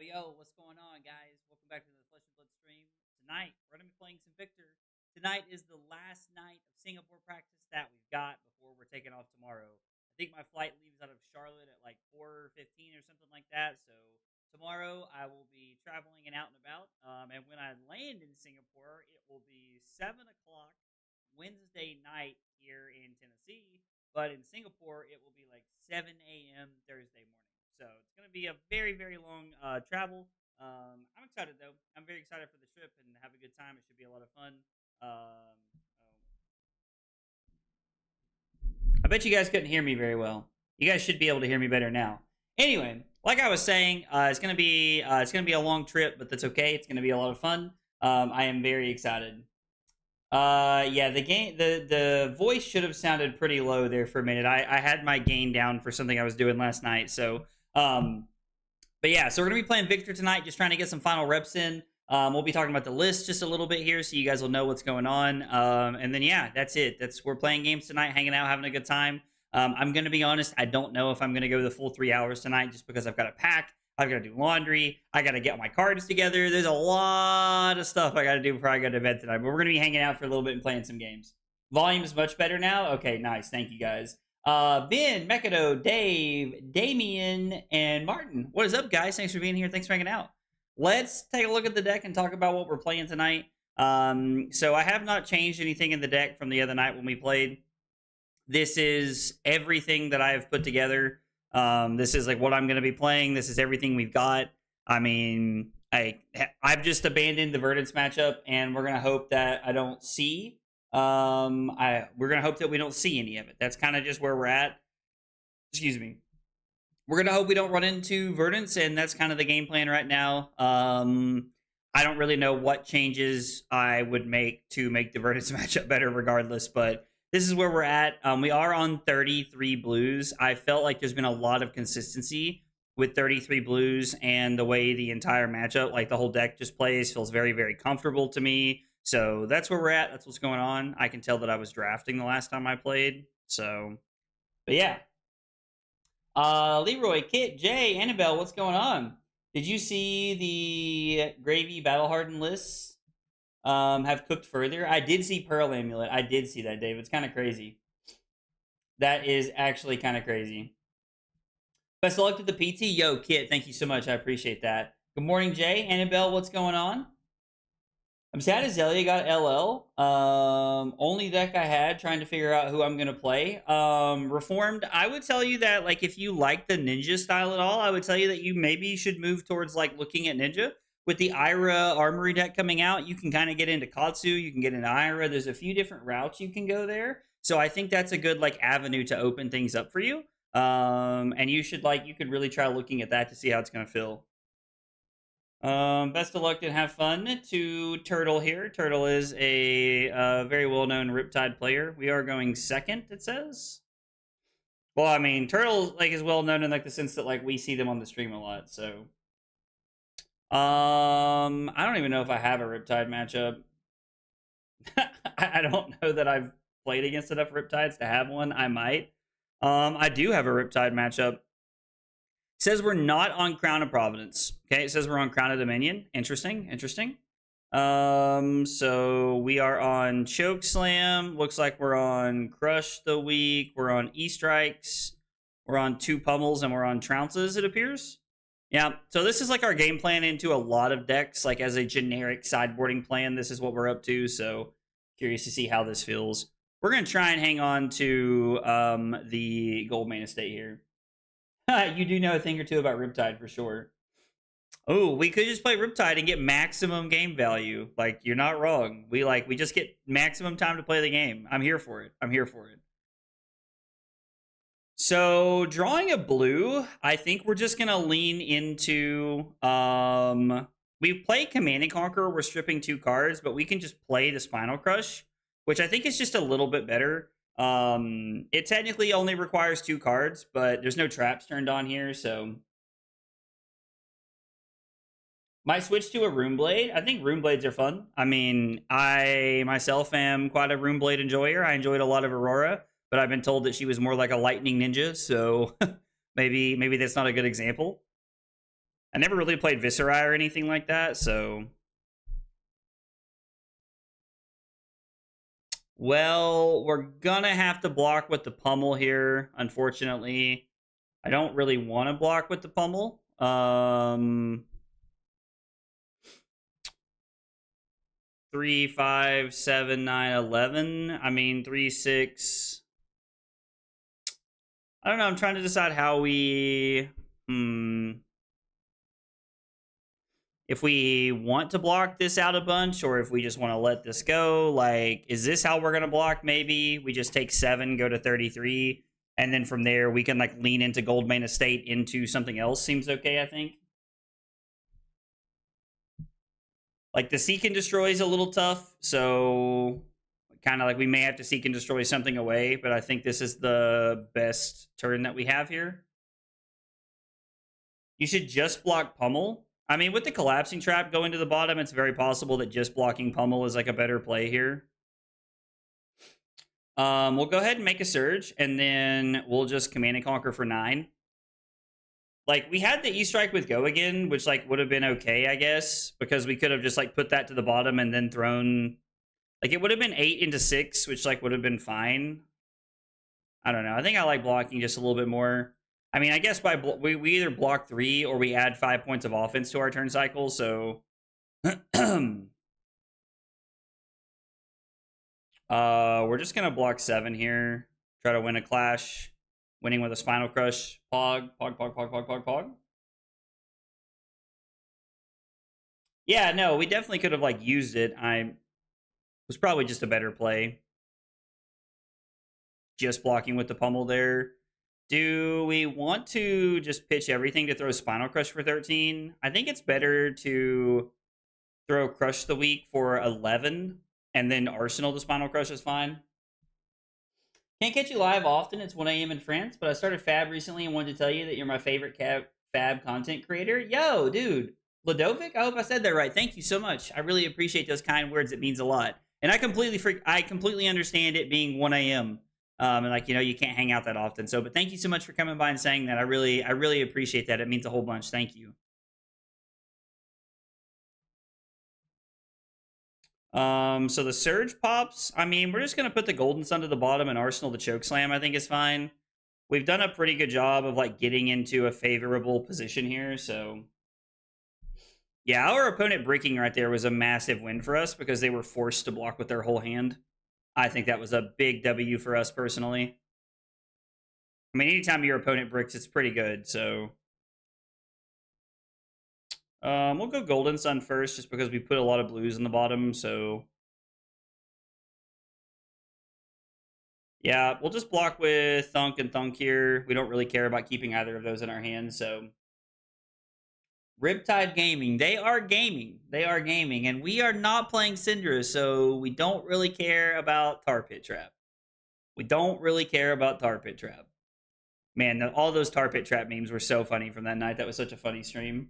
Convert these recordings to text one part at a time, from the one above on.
Yo, what's going on, guys? Welcome back to the Flesh and Blood stream. Tonight, we're going to be playing some Victor. Tonight is the last night of Singapore practice that we've got before we're taking off tomorrow. I think my flight leaves out of Charlotte at like 4:15 or something like that. So tomorrow I will be traveling and out and about. And when I land in Singapore, it will be 7 o'clock Wednesday night here in Tennessee. But in Singapore, it will be like 7 a.m. Thursday morning. So it's going to be a very, very long travel. I'm excited though. I'm very excited for the trip and have a good time. It should be a lot of fun. I bet you guys couldn't hear me very well. You guys should be able to hear me better now. Anyway, like I was saying, it's gonna be a long trip, but that's okay. It's gonna be a lot of fun. I am very excited. Yeah, the voice should have sounded pretty low there for a minute. I had my gain down for something I was doing last night. So, but yeah, so we're gonna be playing Victor tonight, just trying to get some final reps in. We'll be talking about the list just a little bit here, so you guys will know what's going on. And then yeah, that's it. We're playing games tonight, hanging out, having a good time. I'm gonna be honest, I don't know if I'm gonna go the full 3 hours tonight, just because I've got to pack. I've got to do laundry. I got to get my cards together. There's a lot of stuff I got to do before I go to bed tonight. But we're going to be hanging out for a little bit and playing some games. Volume is much better now. Okay, nice. Thank you, guys. Ben, Mekado, Dave, Damien, and Martin. What is up, guys? Thanks for being here. Thanks for hanging out. Let's take a look at the deck and talk about what we're playing tonight. So I have not changed anything in the deck from the other night when we played. This is everything that I have put together. This is like what I'm going to be playing. This is everything we've got. I mean, I've just abandoned the Verdance matchup, and we're going to hope that I don't see. We're going to hope that we don't see any of it. That's kind of just where we're at. Excuse me. We're going to hope we don't run into Verdance, and that's kind of the game plan right now. I don't really know what changes I would make to make the Verdance matchup better regardless, but this is where we're at. We are on 33 blues. I felt like there's been a lot of consistency with 33 blues, and the way the entire matchup, like the whole deck just plays, feels very, very comfortable to me. So that's where we're at. That's what's going on. I can tell that I was drafting the last time I played. So, but yeah. Leroy, Kit, Jay, Annabelle, what's going on? Did you see the Gravy Battle Hardened lists? Have cooked further. I did see Pearl Amulet. I did see that, Dave. It's kind of crazy. That is actually kind of crazy. Best of luck to the PT. Yo, Kit, thank you so much. I appreciate that. Good morning, Jay. Annabelle, what's going on? I'm sad Azalea got LL. Only deck I had, trying to figure out who I'm going to play. Reformed, I would tell you that, like, if you like the Ninja style at all, I would tell you that you maybe should move towards, like, looking at Ninja. With the Ira Armory deck coming out, you can kind of get into Katsu, you can get into Ira. There's a few different routes you can go there. So I think that's a good like avenue to open things up for you. And you could really try looking at that to see how it's going to feel. Best of luck and have fun to Turtle here. Turtle is a very well-known Riptide player. We are going second, it says. Well, I mean, Turtle like is well-known in like the sense that like we see them on the stream a lot, so... I don't even know if I have a Riptide matchup. I don't know that I've played against enough Riptides to have one. I might. I do have a Riptide matchup. It says we're not on Crown of Providence. Okay, it says we're on Crown of Dominion. Interesting. So we are on Choke Slam. Looks like we're on Crush the Week. We're on E-Strikes. We're on 2 Pummels, and we're on Trounces, it appears. Yeah, so this is like our game plan into a lot of decks, like as a generic sideboarding plan. This is what we're up to, so curious to see how this feels. We're going to try and hang on to the Goldmane estate here. You do know a thing or two about Riptide for sure. Oh, we could just play Riptide and get maximum game value. Like, you're not wrong. We just get maximum time to play the game. I'm here for it. So, drawing a blue, I think we're just going to lean into... we play Command and Conquer, we're stripping 2 cards, but we can just play the Spinal Crush, which I think is just a little bit better. It technically only requires 2 cards, but there's no traps turned on here, so... Might switch to a Runeblade. I think Runeblades are fun. I mean, I myself am quite a Runeblade enjoyer. I enjoyed a lot of Aurora, but I've been told that she was more like a lightning ninja, so maybe that's not a good example. I never really played Viscerai or anything like that, so... Well, we're gonna have to block with the pummel here, unfortunately. I don't really want to block with the pummel. 3, 5, 7, 9, 11. I mean, 3, 6. I don't know. I'm trying to decide how we... If we want to block this out a bunch, or if we just want to let this go. Like, is this how we're going to block? Maybe we just take 7, go to 33, and then from there we can like lean into Goldmane Estate into something else. Seems okay, I think. Like, the Seek and Destroy is a little tough, so kind of like we may have to Seek and Destroy something away, but I think this is the best turn that we have here. You should just block Pummel. I mean, with the Collapsing Trap going to the bottom, it's very possible that just blocking Pummel is like a better play here. We'll go ahead and make a Surge, and then we'll just Command and Conquer for 9. Like, we had the E-Strike with Go Again, which, like, would have been okay, I guess, because we could have just, like, put that to the bottom and then thrown... Like, it would have been 8 into 6, which, like, would have been fine. I don't know. I think I like blocking just a little bit more. I mean, I guess by we either block 3 or we add 5 points of offense to our turn cycle, so... we're just going to block 7 here. Try to win a Clash. Winning with a Spinal Crush. Pog. Yeah, no, we definitely could have, like, used it. It was probably just a better play. Just blocking with the pummel there. Do we want to just pitch everything to throw Spinal Crush for 13? I think it's better to throw Crush the Weak for 11, and then Arsenal the Spinal Crush is fine. Can't catch you live often. It's 1 a.m. in France, but I started Fab recently and wanted to tell you that you're my favorite Fab content creator. Yo, dude. Ladovic? I hope I said that right. Thank you so much. I really appreciate those kind words. It means a lot. And I completely understand it being 1 a.m. And like, you know, you can't hang out that often. So, but thank you so much for coming by and saying that. I really appreciate that. It means a whole bunch. Thank you. So the Surge pops. I mean, we're just gonna put the Golden Sun to the bottom and Arsenal the Chokeslam, I think is fine. We've done a pretty good job of like getting into a favorable position here, so yeah, our opponent breaking right there was a massive win for us because they were forced to block with their whole hand. I think that was a big W for us personally. I mean, anytime your opponent bricks, it's pretty good, so we'll go Golden Sun first, just because we put a lot of blues in the bottom, so... Yeah, we'll just block with Thunk and Thunk here. We don't really care about keeping either of those in our hands, so... Riptide Gaming. They are gaming. They are gaming, and we are not playing Syndra, so we don't really care about Tar Pit Trap. We don't really care about Tar Pit Trap. Man, all those Tar Pit Trap memes were so funny from that night. That was such a funny stream.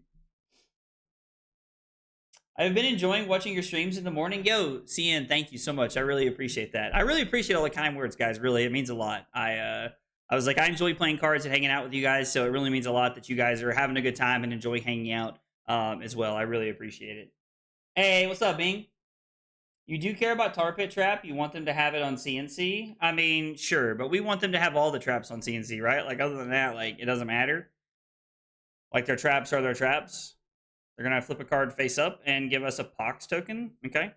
I've been enjoying watching your streams in the morning. Yo, CN, thank you so much. I really appreciate that. I really appreciate all the kind words, guys. Really, it means a lot. I was like, I enjoy playing cards and hanging out with you guys, so it really means a lot that you guys are having a good time and enjoy hanging out as well. I really appreciate it. Hey, what's up, Bing? You do care about Tar Pit Trap? You want them to have it on CNC? I mean, sure, but we want them to have all the traps on CNC, right? Like, other than that, like, it doesn't matter. Like, their traps are their traps. They're going to flip a card face up and give us a Pox token. Okay.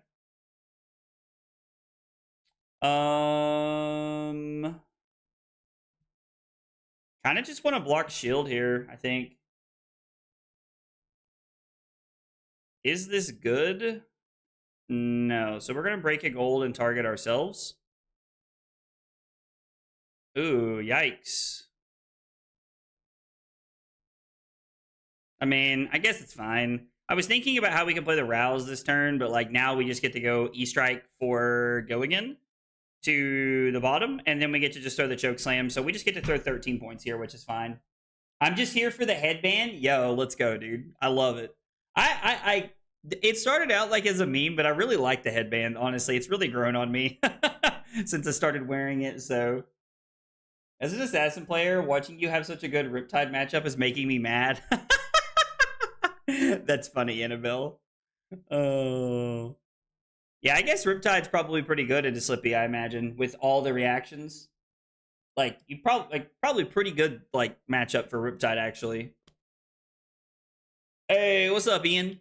Kind of just want to block shield here, I think. Is this good? No. So we're going to break a gold and target ourselves. Ooh, yikes. I mean, I guess it's fine. I was thinking about how we can play the Rouse this turn, but like now we just get to go E-Strike for Go Again to the bottom, and then we get to just throw the Choke Slam. So we just get to throw 13 points here, which is fine. I'm just here for the headband. Yo, let's go, dude. I love it. It started out like as a meme, but I really like the headband, honestly. It's really grown on me since I started wearing it, so... As an Assassin player, watching you have such a good Riptide matchup is making me mad. That's funny, Annabelle. Oh. Yeah, I guess Riptide's probably pretty good at a Slippy, I imagine, with all the reactions. Like you probably pretty good like matchup for Riptide actually. Hey, what's up, Ian?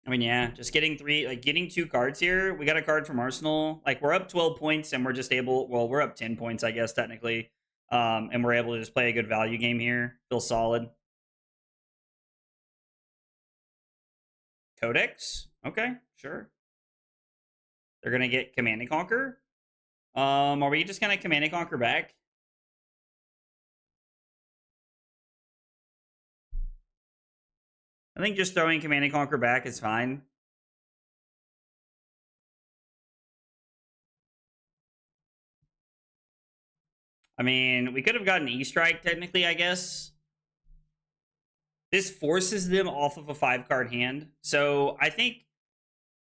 I mean, yeah, just getting getting 2 cards here. We got a card from Arsenal. Like we're up 12 points and we're just able. Well, we're up 10 points, I guess technically. And we're able to just play a good value game here. Feel solid. Codex. Okay, sure. They're gonna get Command and Conquer. Are we just gonna Command and Conquer back? I think just throwing Command and Conquer back is fine. I mean, we could have gotten E-Strike technically, I guess. This forces them off of a 5-card hand. So I think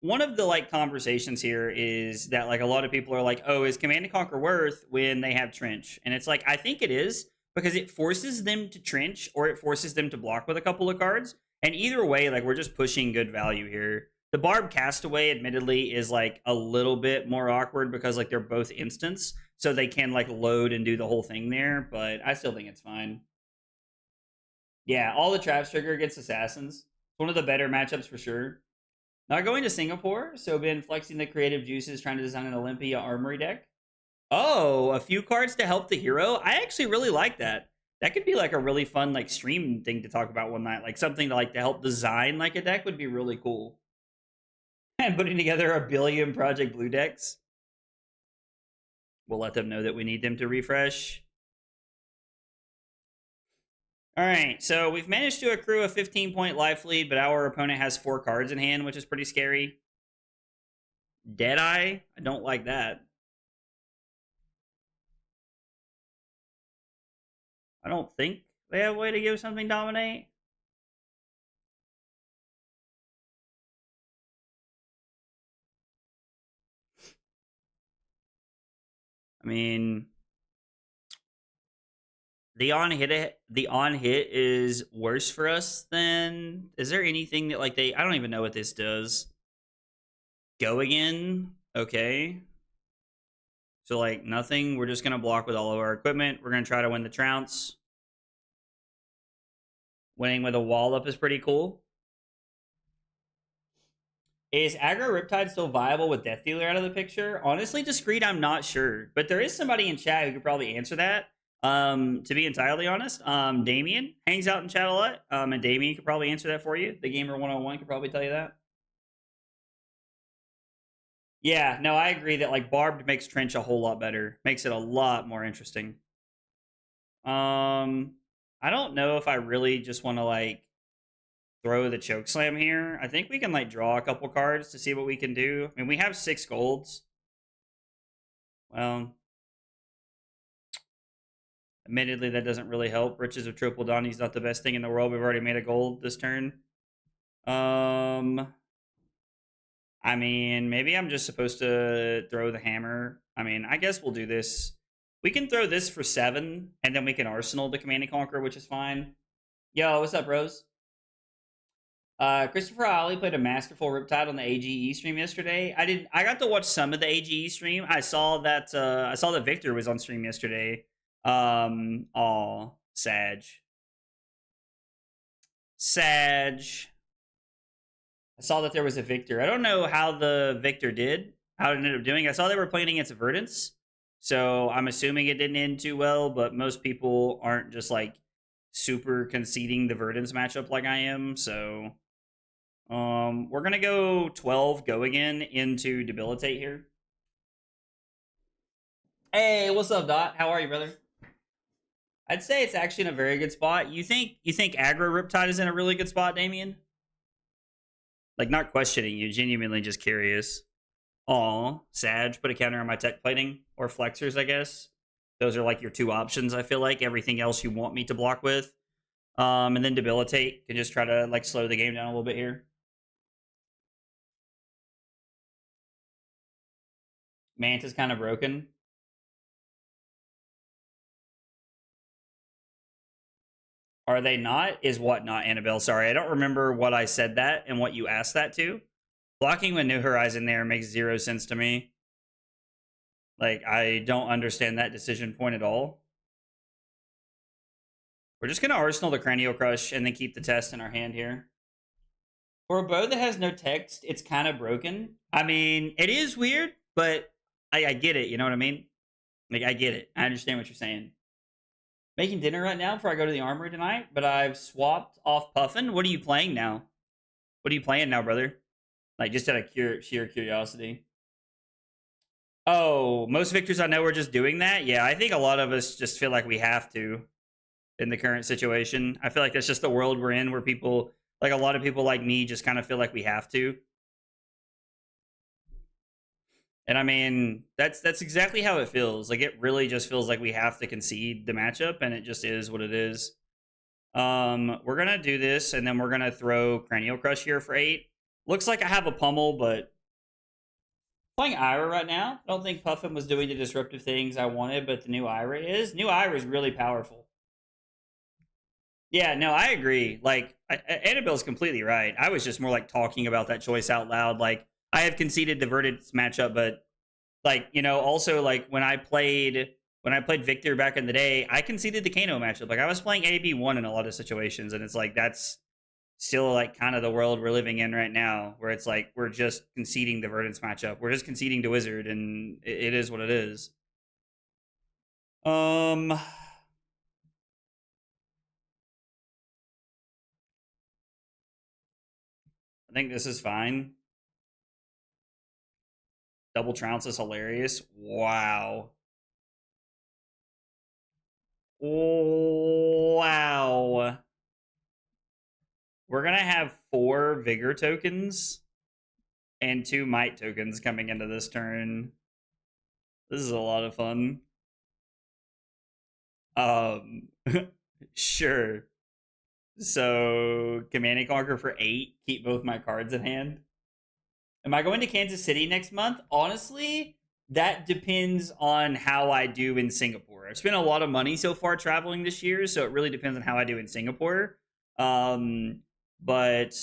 one of the like conversations here is that like a lot of people are like, oh, is Command and Conquer worth when they have Trench? And it's like, I think it is because it forces them to Trench or it forces them to block with a couple of cards. And either way, like we're just pushing good value here. The Barb Castaway, admittedly, is like a little bit more awkward because like they're both instants, so they can like load and do the whole thing there. But I still think it's fine. Yeah, all the traps trigger against assassins. One of the better matchups for sure. Not going to Singapore, so been flexing the creative juices, trying to design an Olympia Armory deck. Oh, a few cards to help the hero. I actually really like that. That could be like a really fun like stream thing to talk about one night. Like something to like to help design like a deck would be really cool. And putting together a billion Project Blue decks. We'll let them know that we need them to refresh. All right, so we've managed to accrue a 15-point life lead, but our opponent has 4 cards in hand, which is pretty scary. Deadeye? I don't like that. I don't think they have a way to give something dominate. I mean, the on hit is worse for us than. Is there anything that like they? I don't even know what this does. Go again. Okay. So like nothing. We're just gonna block with all of our equipment. We're gonna try to win the trounce. Winning with a wall up is pretty cool. Is aggro Riptide still viable with Death Dealer out of the picture? Honestly, discreet, I'm not sure. But there is somebody in chat who could probably answer that. To be entirely honest, Damien hangs out in chat a lot. And Damien could probably answer that for you. The Gamer 101 could probably tell you that. Yeah, no, I agree that like Barbed makes Trench a whole lot better. Makes it a lot more interesting. I don't know if I really just want to like throw the choke slam here. I think we can like draw a couple cards to see what we can do. I mean, we have 6 golds. Well, admittedly, that doesn't really help. Riches of Triple Donnie's not the best thing in the world. We've already made a gold this turn. I mean, maybe I'm just supposed to throw the hammer. I mean, I guess we'll do this. We can throw this for 7, and then we can Arsenal the Command and Conquer, which is fine. Yo, what's up, Rose? Christopher Ollie played a masterful Riptide on the AGE stream yesterday. I got to watch some of the AGE stream. I saw that Victor was on stream yesterday. Sag. I saw that there was a Victor. I don't know how the Victor did. How it ended up doing. I saw they were playing against Verdance, so I'm assuming it didn't end too well. But most people aren't just like super conceding the Verdance matchup like I am. So we're gonna go 12 go again into Debilitate here. Hey, what's up, Dot? How are you, brother? I'd say it's actually in a very good spot. You think aggro Riptide is in a really good spot, Damien? Like not questioning you, genuinely just curious. Aw, Sag, put a counter on my tech plating. Or flexors, I guess. Those are like your 2 options, I feel like. Everything else you want me to block with. And then Debilitate. Can just try to like slow the game down a little bit here. Manta's kind of broken. Are they not? Is what not, Annabelle? Sorry, I don't remember what I said that and what you asked that to. Blocking with New Horizon there makes zero sense to me. Like, I don't understand that decision point at all. We're just going to Arsenal the Cranial Crush and then keep the test in our hand here. For a bow that has no text, it's kind of broken. I mean, it is weird, but I get it. You know what I mean? Like, I get it. I understand what you're saying. Making dinner right now before I go to the armory tonight, but I've swapped off Puffin. What are you playing now? What are you playing now, brother? Like, just out of sheer curiosity. Oh, most victors I know are just doing that. Yeah, I think a lot of us just feel like we have to in the current situation. I feel like that's just the world we're in, where people, like a lot of people like me, just kind of feel like we have to. And I mean, that's exactly how it feels. Like, it really just feels like we have to concede the matchup, and it just is what it is. We're gonna do this, and then we're gonna throw Cranial Crush here for 8. Looks like I have a pummel, but playing Ira right now. I don't think Puffin was doing the disruptive things I wanted, but the new Ira is. New Ira is really powerful. Yeah, no, I agree. Like, Annabelle's completely right. I was just more like talking about that choice out loud. Like, I have conceded the Verdant's matchup, but like, you know, also like when I played Victor back in the day, I conceded the Kano matchup. Like, I was playing AB1 in a lot of situations, and it's like that's still like kind of the world we're living in right now, where it's like we're just conceding the Verdant's matchup. We're just conceding to Wizard, and it is what it is. I think this is fine. Double trounce is hilarious. Wow. Wow. We're gonna have 4 vigor tokens and 2 might tokens coming into this turn. This is a lot of fun. Um sure. So Command and Conquer for 8, keep both my cards in hand. Am I going to Kansas City next month? Honestly, that depends on how I do in Singapore. I've spent a lot of money so far traveling this year, so it really depends on how I do in Singapore. Um, but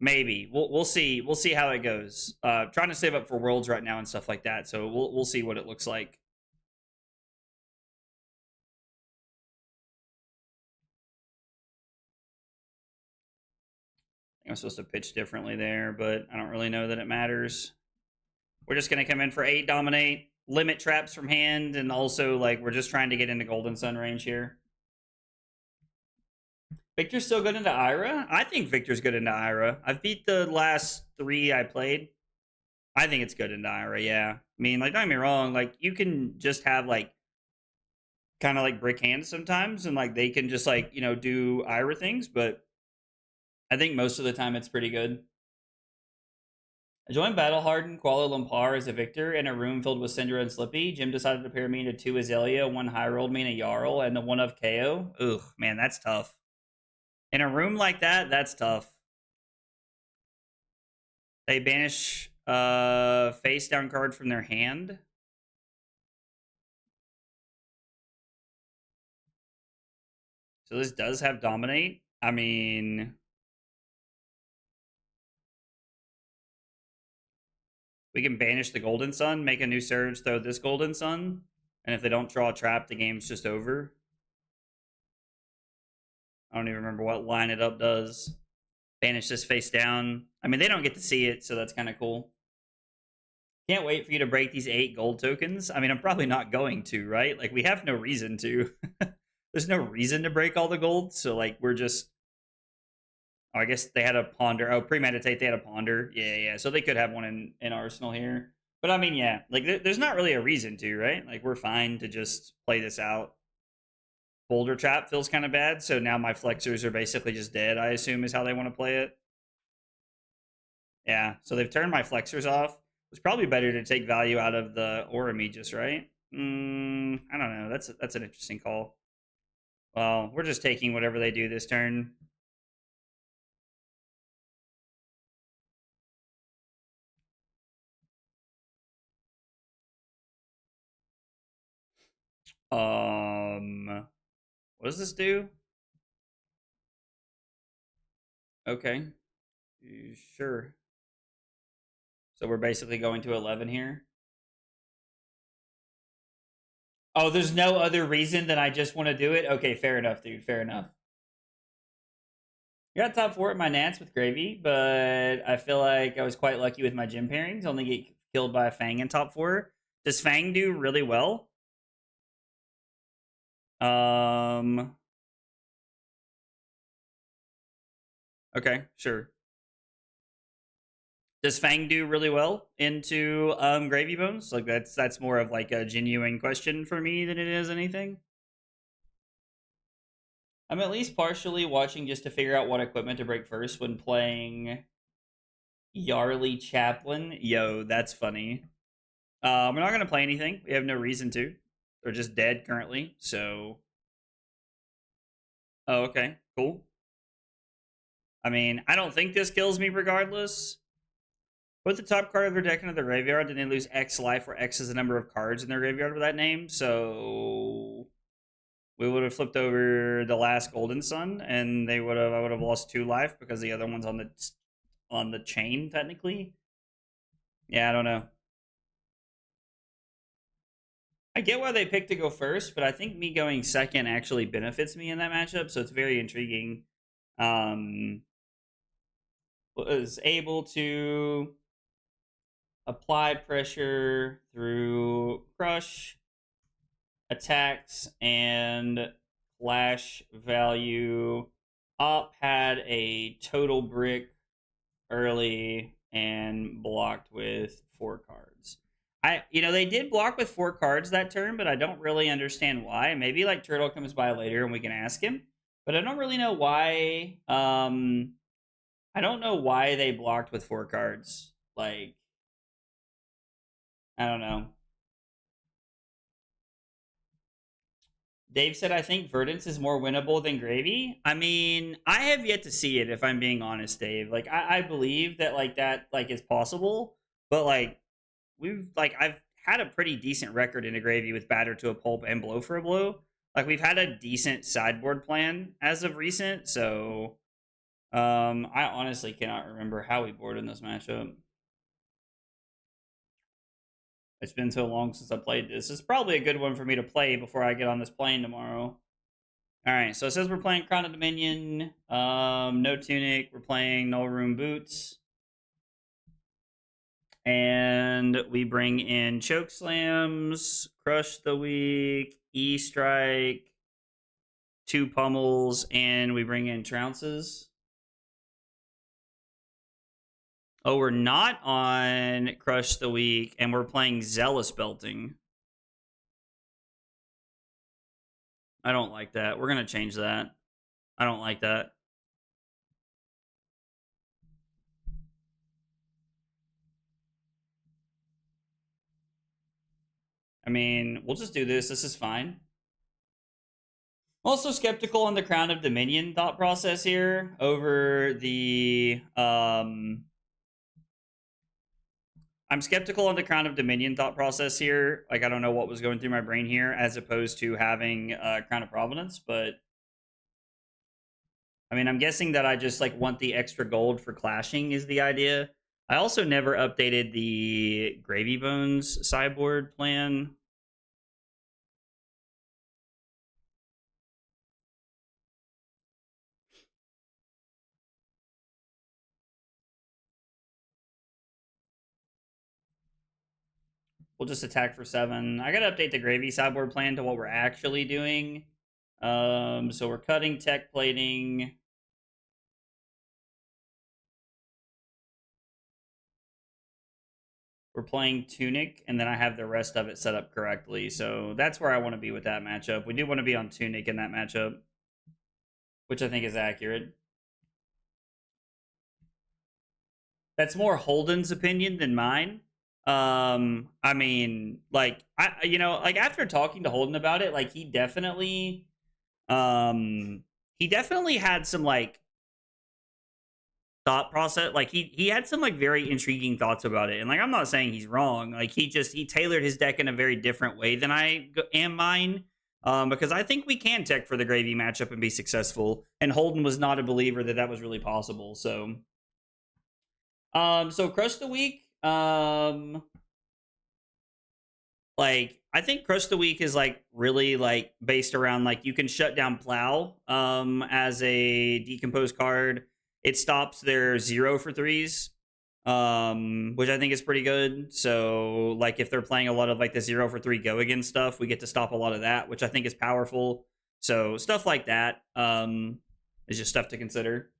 maybe we'll see. We'll see how it goes. Trying to save up for Worlds right now and stuff like that, so we'll see what it looks like. I'm supposed to pitch differently there, but I don't really know that it matters. We're just going to come in for 8, dominate, limit traps from hand, and also like we're just trying to get into Golden Sun range here. Victor's still good into Ira? I think Victor's good into Ira. I've beat the last 3 I played. I think it's good into Ira, yeah. I mean, like, don't get me wrong, like, you can just have, like, kind of like brick hands sometimes, and, like, they can just, like, you know, do Ira things, but I think most of the time it's pretty good. I joined Battle Hardened Kuala Lumpur as a Victor in a room filled with Syndra and Slippy. Jim decided to pair me into 2 Azalea, 1 High Rolled me, and a Jarl, and the 1 of KO. Ugh, man, that's tough. In a room like that, that's tough. They banish face down card from their hand. So this does have dominate. I mean, we can banish the Golden Sun, make a new Surge, throw this Golden Sun, and if they don't draw a trap, the game's just over. I don't even remember what line it up does. Banish this face down. I mean, they don't get to see it, so that's kind of cool. Can't wait for you to break these 8 gold tokens. I mean, I'm probably not going to, right? Like, we have no reason to. There's no reason to break all the gold, so, like, we're just... Oh, I guess they had a ponder. Oh, premeditate, they had a ponder. Yeah. So they could have one in Arsenal here. But I mean, yeah, like there's not really a reason to, right? Like, we're fine to just play this out. Boulder Trap feels kind of bad, so now my flexors are basically just dead, I assume is how they want to play it. Yeah, so they've turned my flexors off. It's probably better to take value out of the Aura Magus, right? I don't know. That's an interesting call. Well, we're just taking whatever they do this turn. What does this do? Okay. Sure. So we're basically going to 11 here. Oh, there's no other reason than I just want to do it? Okay, fair enough, dude. Fair enough. Got top 4 at my Nats with Gravy, but I feel like I was quite lucky with my gym pairings. Only get killed by Fang in top 4. Does Fang do really well? Okay, sure. Does Fang do really well into Gravy Bones? Like that's more of like a genuine question for me than it is anything. I'm at least partially watching just to figure out what equipment to break first when playing Yarly Chaplain. Yo, that's funny. We're not gonna play anything. We have no reason to. They're just dead currently. So, oh, okay, cool. I mean, I don't think this kills me regardless. Put the top card of their deck into the graveyard, then they lose X life, where X is the number of cards in their graveyard with that name. So we would have flipped over the last Golden Sun, and I would have lost 2 life because the other one's on the chain technically. Yeah, I don't know. I get why they picked to go first, but I think me going second actually benefits me in that matchup, so it's very intriguing. Was able to apply pressure through crush, attacks, and flash value. Op had a total brick early and blocked with 4 cards. They did block with 4 cards that turn, but I don't really understand why. Maybe like Turtle comes by later and we can ask him, but I don't really know why. I don't know why they blocked with 4 cards. Like, I don't know. Dave said, I think Verdance is more winnable than Gravy. I mean, I have yet to see it, if I'm being honest, Dave. Like, I believe that, like, that, like, is possible. But, like, I've had a pretty decent record in a Gravy with Batter to a Pulp and Blow for a Blow. Like, we've had a decent sideboard plan as of recent. So, I honestly cannot remember how we board in this matchup. It's been so long since I played this. It's probably a good one for me to play before I get on this plane tomorrow. All right, so it says we're playing Crown of Dominion. No Tunic. We're playing No Room Boots. And we bring in Choke Slams, Crush the Weak, E-Strike, 2 Pummels, and we bring in Trounces. Oh, we're not on Crush the Weak, and we're playing Zealous Belting. I don't like that. We're going to change that. I don't like that. I mean, we'll just do this. This is fine. Also skeptical on the Crown of Dominion thought process here over the I'm skeptical on the Crown of Dominion thought process here. Like, I don't know what was going through my brain here, as opposed to having Crown of Providence. But I mean, I'm guessing that I just like want the extra gold for clashing is the idea. I also never updated the Gravy Bones sideboard plan. We'll just attack for 7. I gotta update the Gravy sideboard plan to what we're actually doing. So we're cutting tech plating. We're playing Tunic, and then I have the rest of it set up correctly. So that's where I want to be with that matchup. We do want to be on Tunic in that matchup, which I think is accurate. That's more Holden's opinion than mine. I mean, like, like after talking to Holden about it, like he definitely had some like thought process. Like he had some like very intriguing thoughts about it, and like I'm not saying he's wrong. Like he tailored his deck in a very different way than I am mine. because I think we can tech for the Gravy matchup and be successful. And Holden was not a believer that that was really possible. So, so Crush the Week, like I think Crush the Week is like really like based around like you can shut down Plow as a decomposed card. It stops their 0 for 3s, which I think is pretty good. So like if they're playing a lot of like the 0 for 3 go again stuff, we get to stop a lot of that, which I think is powerful. So stuff like that is just stuff to consider.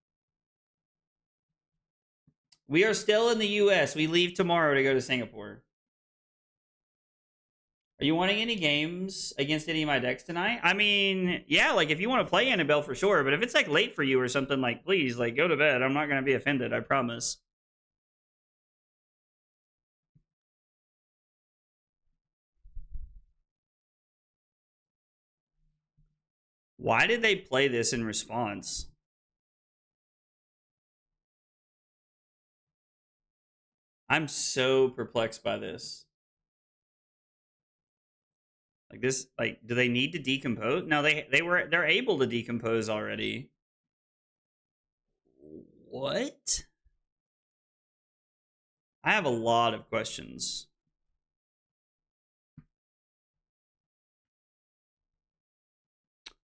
We are still in the US. We leave tomorrow to go to Singapore. Are you wanting any games against any of my decks tonight? I mean, yeah, like if you want to play Annabelle for sure, but if it's like late for you or something, like please, like go to bed. I'm not gonna be offended, I promise. Why did they play this in response? I'm so perplexed by this. Like this, like, do they need to decompose? No, they're able to decompose already. What? I have a lot of questions.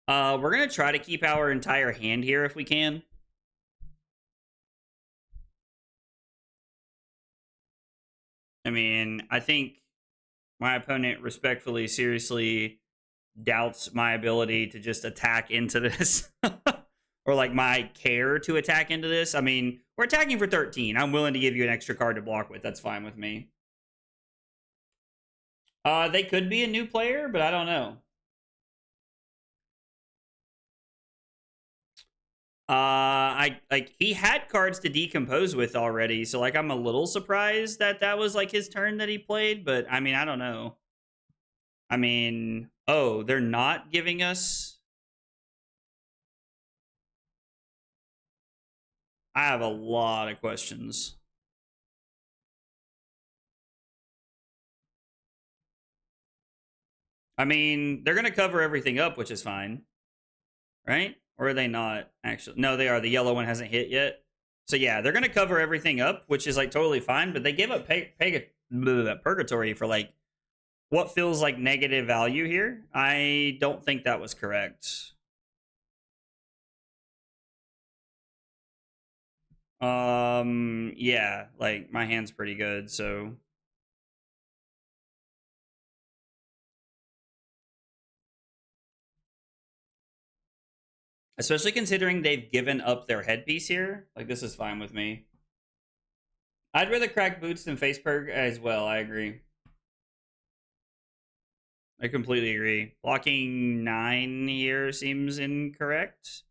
We're gonna try to keep our entire hand here if we can. I mean, I think my opponent respectfully, seriously doubts my ability to just attack into this. Or like my care to attack into this. I mean, we're attacking for 13. I'm willing to give you an extra card to block with. That's fine with me. They could be a new player, but I don't know. I like he had cards to decompose with already, so like I'm a little surprised that that was like his turn that he played, but I mean, I don't know. I mean, oh, they're not giving us. I have a lot of questions. I mean, they're going to cover everything up, which is fine. Right? Or are they not actually? No, they are. The yellow one hasn't hit yet. So yeah, they're going to cover everything up, which is like totally fine, but they give up Purgatory for like what feels like negative value here. I don't think that was correct. Yeah, like my hand's pretty good, so especially considering they've given up their headpiece here, like this is fine with me. I'd rather crack boots than face perg as well. I agree. I completely agree. Blocking 9 here seems incorrect.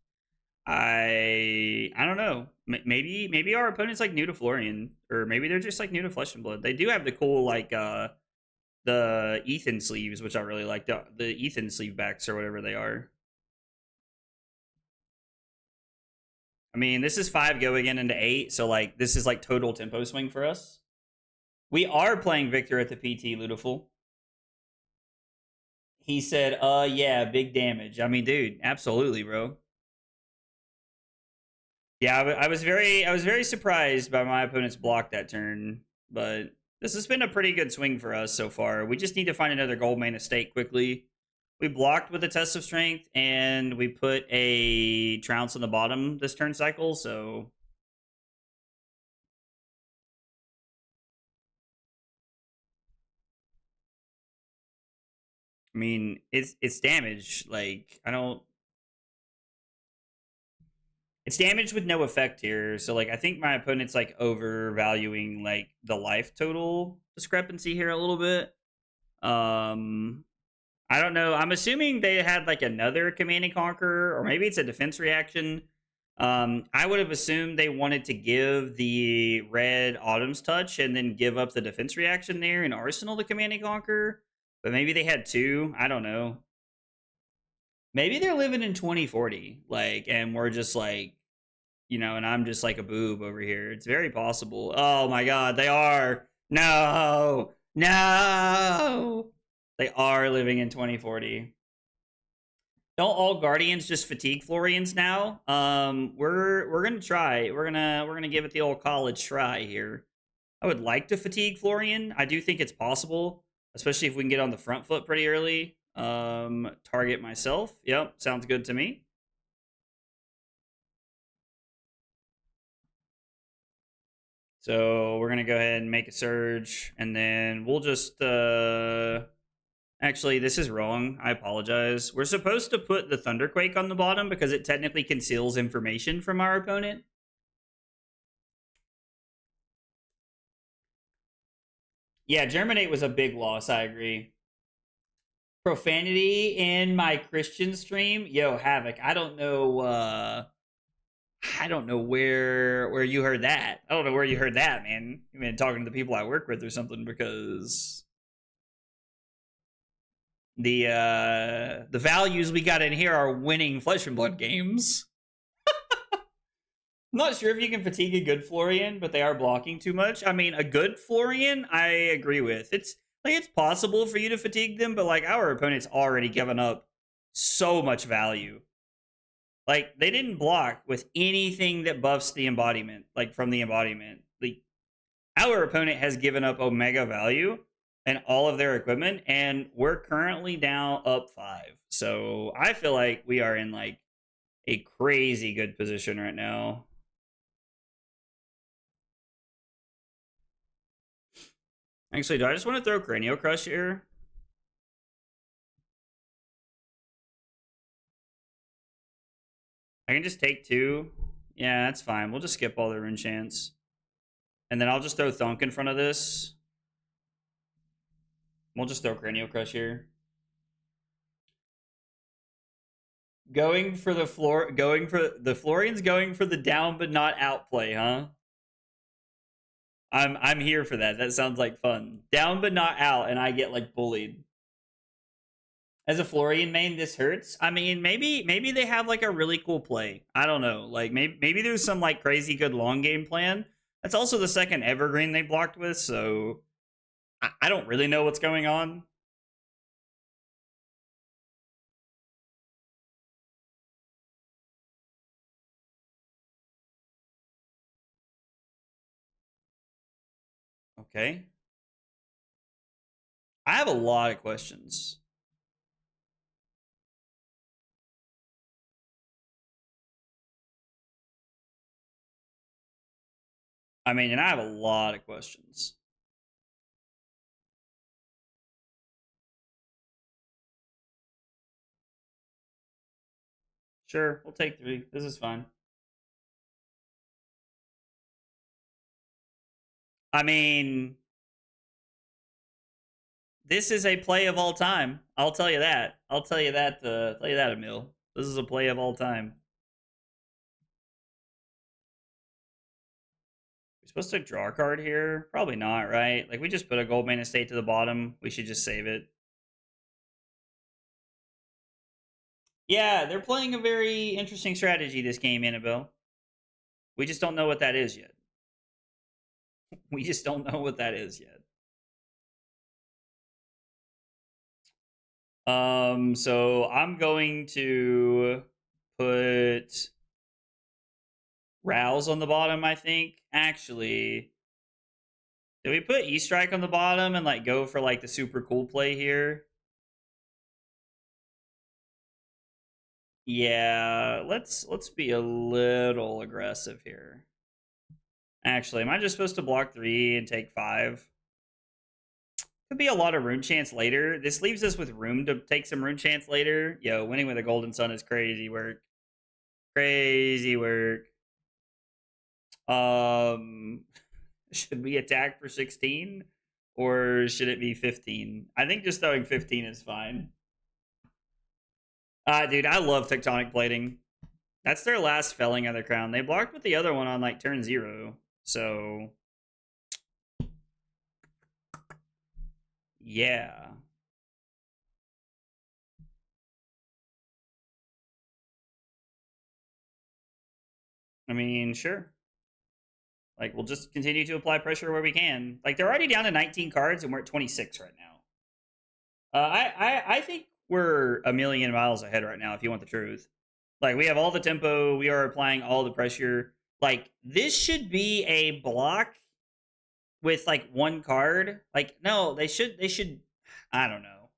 I don't know. Maybe our opponent's like new to Florian, or maybe they're just like new to Flesh and Blood. They do have the cool like the Ethan sleeves, which I really like. The Ethan sleeve backs or whatever they are. I mean, this is 5 go again into 8, so like this is like total tempo swing for us. We are playing Victor at the PT, Ludiful. He said, yeah, big damage. I mean, dude, absolutely, bro. Yeah, I was very surprised by my opponent's block that turn, but this has been a pretty good swing for us so far. We just need to find another gold main estate quickly. We blocked with a test of strength, and we put a trounce on the bottom this turn cycle, so I mean, it's damage. Like I don't. It's damage with no effect here, so like I think my opponent's like overvaluing like the life total discrepancy here a little bit. I don't know. I'm assuming they had like another Command and Conquer, or maybe it's a defense reaction. I would have assumed they wanted to give the red Autumn's Touch and then give up the defense reaction there in Arsenal to Command and Conquer. But maybe they had two. I don't know. Maybe they're living in 2040, like, and we're just like, you know, and I'm just like a boob over here. It's very possible. Oh my god, they are. No, no. They are living in 2040. Don't all Guardians just fatigue Florians now? We're gonna try. We're gonna give it the old college try here. I would like to fatigue Florian. I do think it's possible, especially if we can get on the front foot pretty early. Target myself. Yep, sounds good to me. So we're gonna go ahead and make a surge, and then we'll just actually, this is wrong. I apologize. We're supposed to put the Thunderquake on the bottom because it technically conceals information from our opponent. Yeah, Germinate was a big loss. I agree. Profanity in my Christian stream, yo, Havoc. I don't know. I don't know where you heard that. I don't know where you heard that, man. You've been talking to the people I work with or something, because the values we got in here are winning Flesh and Blood games. I'm not sure if you can fatigue a good Florian, but they are blocking too much. I mean, a good Florian, I agree with. It's like it's possible for you to fatigue them, but like our opponent's already given up so much value. Like they didn't block with anything that buffs the embodiment, like from the embodiment. Like our opponent has given up Omega value and all of their equipment, and we're currently down up 5. So I feel like we are in like a crazy good position right now. Actually, do I just want to throw Cranial Crush here? I can just take 2. Yeah, that's fine. We'll just skip all the rune chance. And then I'll just throw Thunk in front of this. We'll just throw Cranial Crush here. Going for the Florian's going for the down but not out play, huh? I'm here for that. That sounds like fun. Down but not out, and I get like bullied. As a Florian main, this hurts. I mean, maybe they have like a really cool play. I don't know. Like maybe there's some like crazy good long game plan. That's also the second Evergreen they blocked with, so I don't really know what's going on. Okay. I have a lot of questions. I mean, and I have a lot of questions. Sure, we'll take 3. This is fine. I mean, this is a play of all time. I'll tell you that. I'll tell you that, Emil. This is a play of all time. We're supposed to draw a card here? Probably not, right? Like, we just put a Goldmane Estate to the bottom. We should just save it. Yeah, they're playing a very interesting strategy this game, Annabelle. We just don't know what that is yet. We just don't know what that is yet. So I'm going to put Rouse on the bottom, I think. Actually, did we put E-Strike on the bottom and like go for like the super cool play here? Yeah, let's be a little aggressive here. Actually, am I just supposed to block 3 and take 5? Could be a lot of rune chance later. This leaves us with room to take some rune chance later. Yo, winning with a Golden Sun is crazy work. Crazy work. Should we attack for 16? Or should it be 15? I think just throwing 15 is fine. Dude, I love Tectonic Plating. That's their last Felling of their crown. They blocked with the other one on like turn 0. So yeah. I mean, sure. Like, we'll just continue to apply pressure where we can. Like, they're already down to 19 cards, and we're at 26 right now. I think we're a million miles ahead right now. If you want the truth, like we have all the tempo, we are applying all the pressure. Like this should be a block with like one card. Like no, they should. I don't know.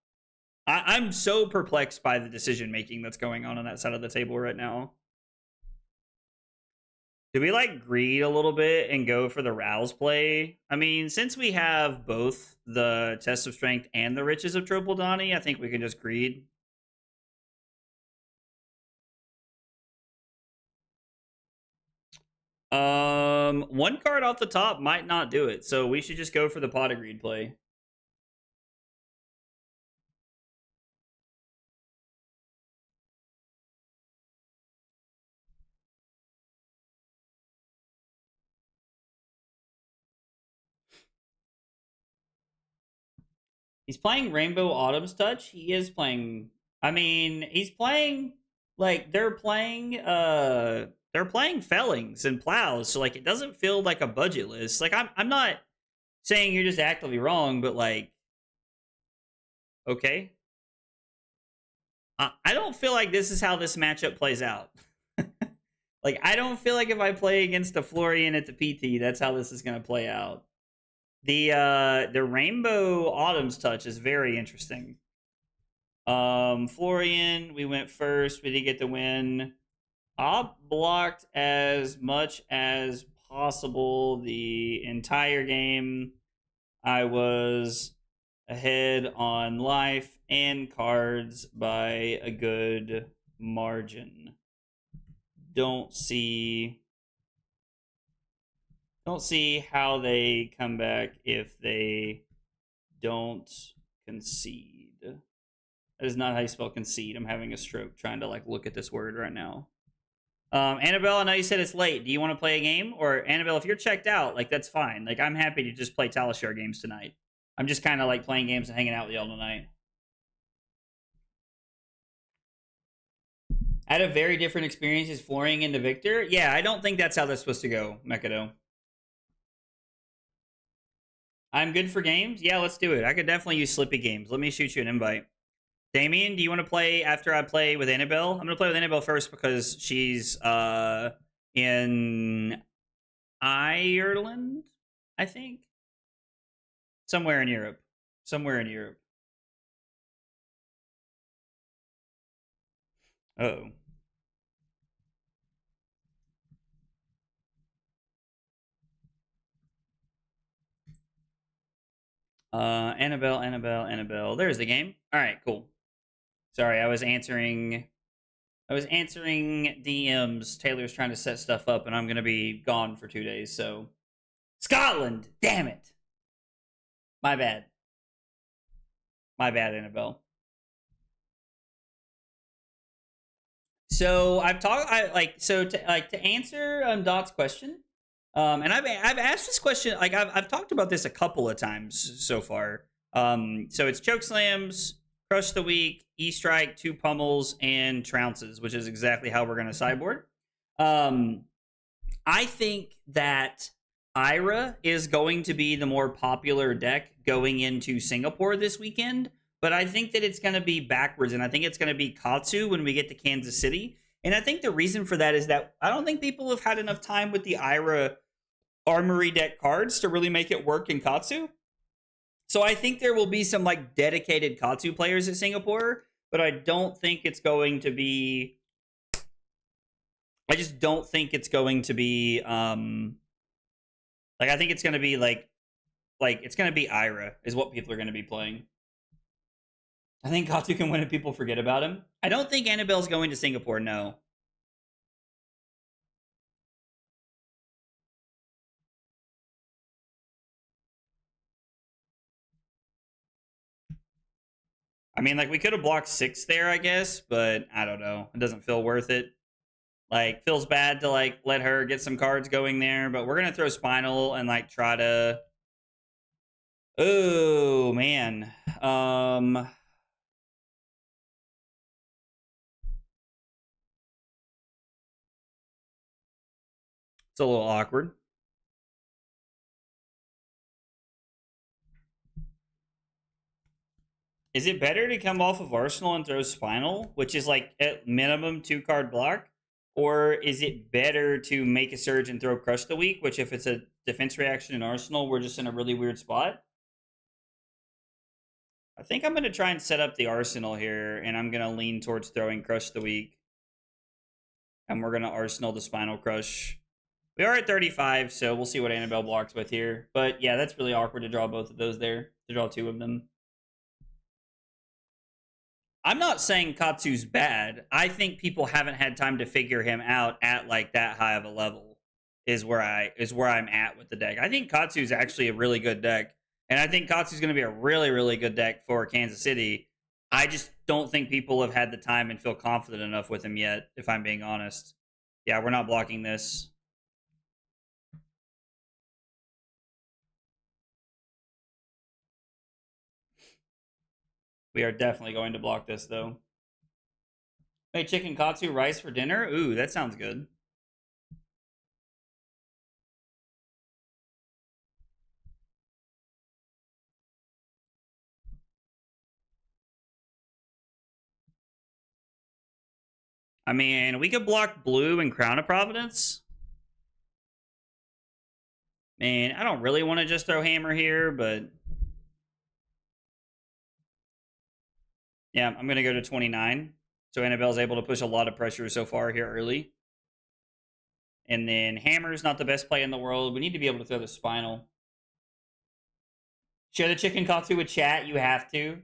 I'm so perplexed by the decision making that's going on that side of the table right now. Do we like greed a little bit and go for the rouse play? I mean, since we have both the test of strength and the riches of Triple Donnie, I think we can just greed. One card off the top might not do it, so we should just go for the pot of greed play. He's playing Rainbow Autumn's Touch. He is playing. I mean, he's playing like they're playing Fellings and Plows, so like it doesn't feel like a budget list. Like I'm not saying you're just actively wrong, but like okay. I don't feel like this is how this matchup plays out. Like I don't feel like if I play against a Florian at the PT, that's how this is going to play out. The Rainbow Autumn's Touch is very interesting. Florian, we went first. We did get the win. I blocked as much as possible the entire game. I was ahead on life and cards by a good margin. Don't see how they come back if they don't concede. That is not how you spell concede. I'm having a stroke trying to like look at this word right now. Annabelle, I know you said it's late. Do you want to play a game? Or Annabelle, if you're checked out, like that's fine. Like I'm happy to just play Talishar games tonight. I'm just kind of like playing games and hanging out with y'all tonight. I had a very different experience as flooring into Victor. Yeah, I don't think that's how that's supposed to go, Mekado. I'm good for games. Yeah, let's do it. I could definitely use Slippy games. Let me shoot you an invite. Damien, do you want to play after I play with Annabelle? I'm gonna play with Annabelle first because she's in Ireland, I think. Somewhere in Europe. Somewhere in Europe. Oh. Annabelle. There's the game. All right, cool. Sorry, I was answering DMs. Taylor's trying to set stuff up, and I'm gonna be gone for 2 days. So, Scotland. Damn it. My bad. My bad, Annabelle. So I've talked. I like so to answer Dot's question. And I've asked this question. Like I've talked about this a couple of times so far. So it's choke slams, crush the week, E strike, two pummels, and trounces, which is exactly how we're going to sideboard. I think that Ira is going to be the more popular deck going into Singapore this weekend, but I think that it's going to be backwards, and I think it's going to be Katsu when we get to Kansas City. And I think the reason for that is that I don't think people have had enough time with the Ira Armory deck cards to really make it work in Katsu. So I think there will be some like dedicated Katsu players at Singapore, but I don't think it's going to be. I just don't think it's going to be. Like I think it's going to be like it's going to be Ira is what people are going to be playing. I think Katsu can win if people forget about him. I don't think Annabelle's going to Singapore. No. I mean, like we could have blocked 6 there, I guess, but I don't know. It doesn't feel worth it. Like feels bad to like let her get some cards going there, but we're gonna throw Spinal and like try to. Oh man, it's a little awkward. Is it better to come off of Arsenal and throw Spinal, which is like at minimum 2-card block? Or is it better to make a Surge and throw Crush the Weak, which if it's a defense reaction in Arsenal, we're just in a really weird spot? I think I'm going to try and set up the Arsenal here, and I'm going to lean towards throwing Crush the Weak. And we're going to Arsenal the Spinal Crush. We are at 35, so we'll see what Annabelle blocks with here. But yeah, that's really awkward to draw both of those there, to draw 2 of them. I'm not saying Katsu's bad. I think people haven't had time to figure him out at like that high of a level. Is where I'm at with the deck. I think Katsu's actually a really good deck, and I think Katsu's going to be a really, really good deck for Kansas City. I just don't think people have had the time and feel confident enough with him yet, if I'm being honest. Yeah, we're not blocking this. We are definitely going to block this, though. Hey, chicken katsu rice for dinner? Ooh, that sounds good. I mean, we could block blue and Crown of Providence. Man, I don't really want to just throw Hammer here, but... yeah, I'm going to go to 29. So Annabelle's able to push a lot of pressure so far here early. And then Hammer's not the best play in the world. We need to be able to throw the Spinal. Share the chicken Katsu with chat. You have to.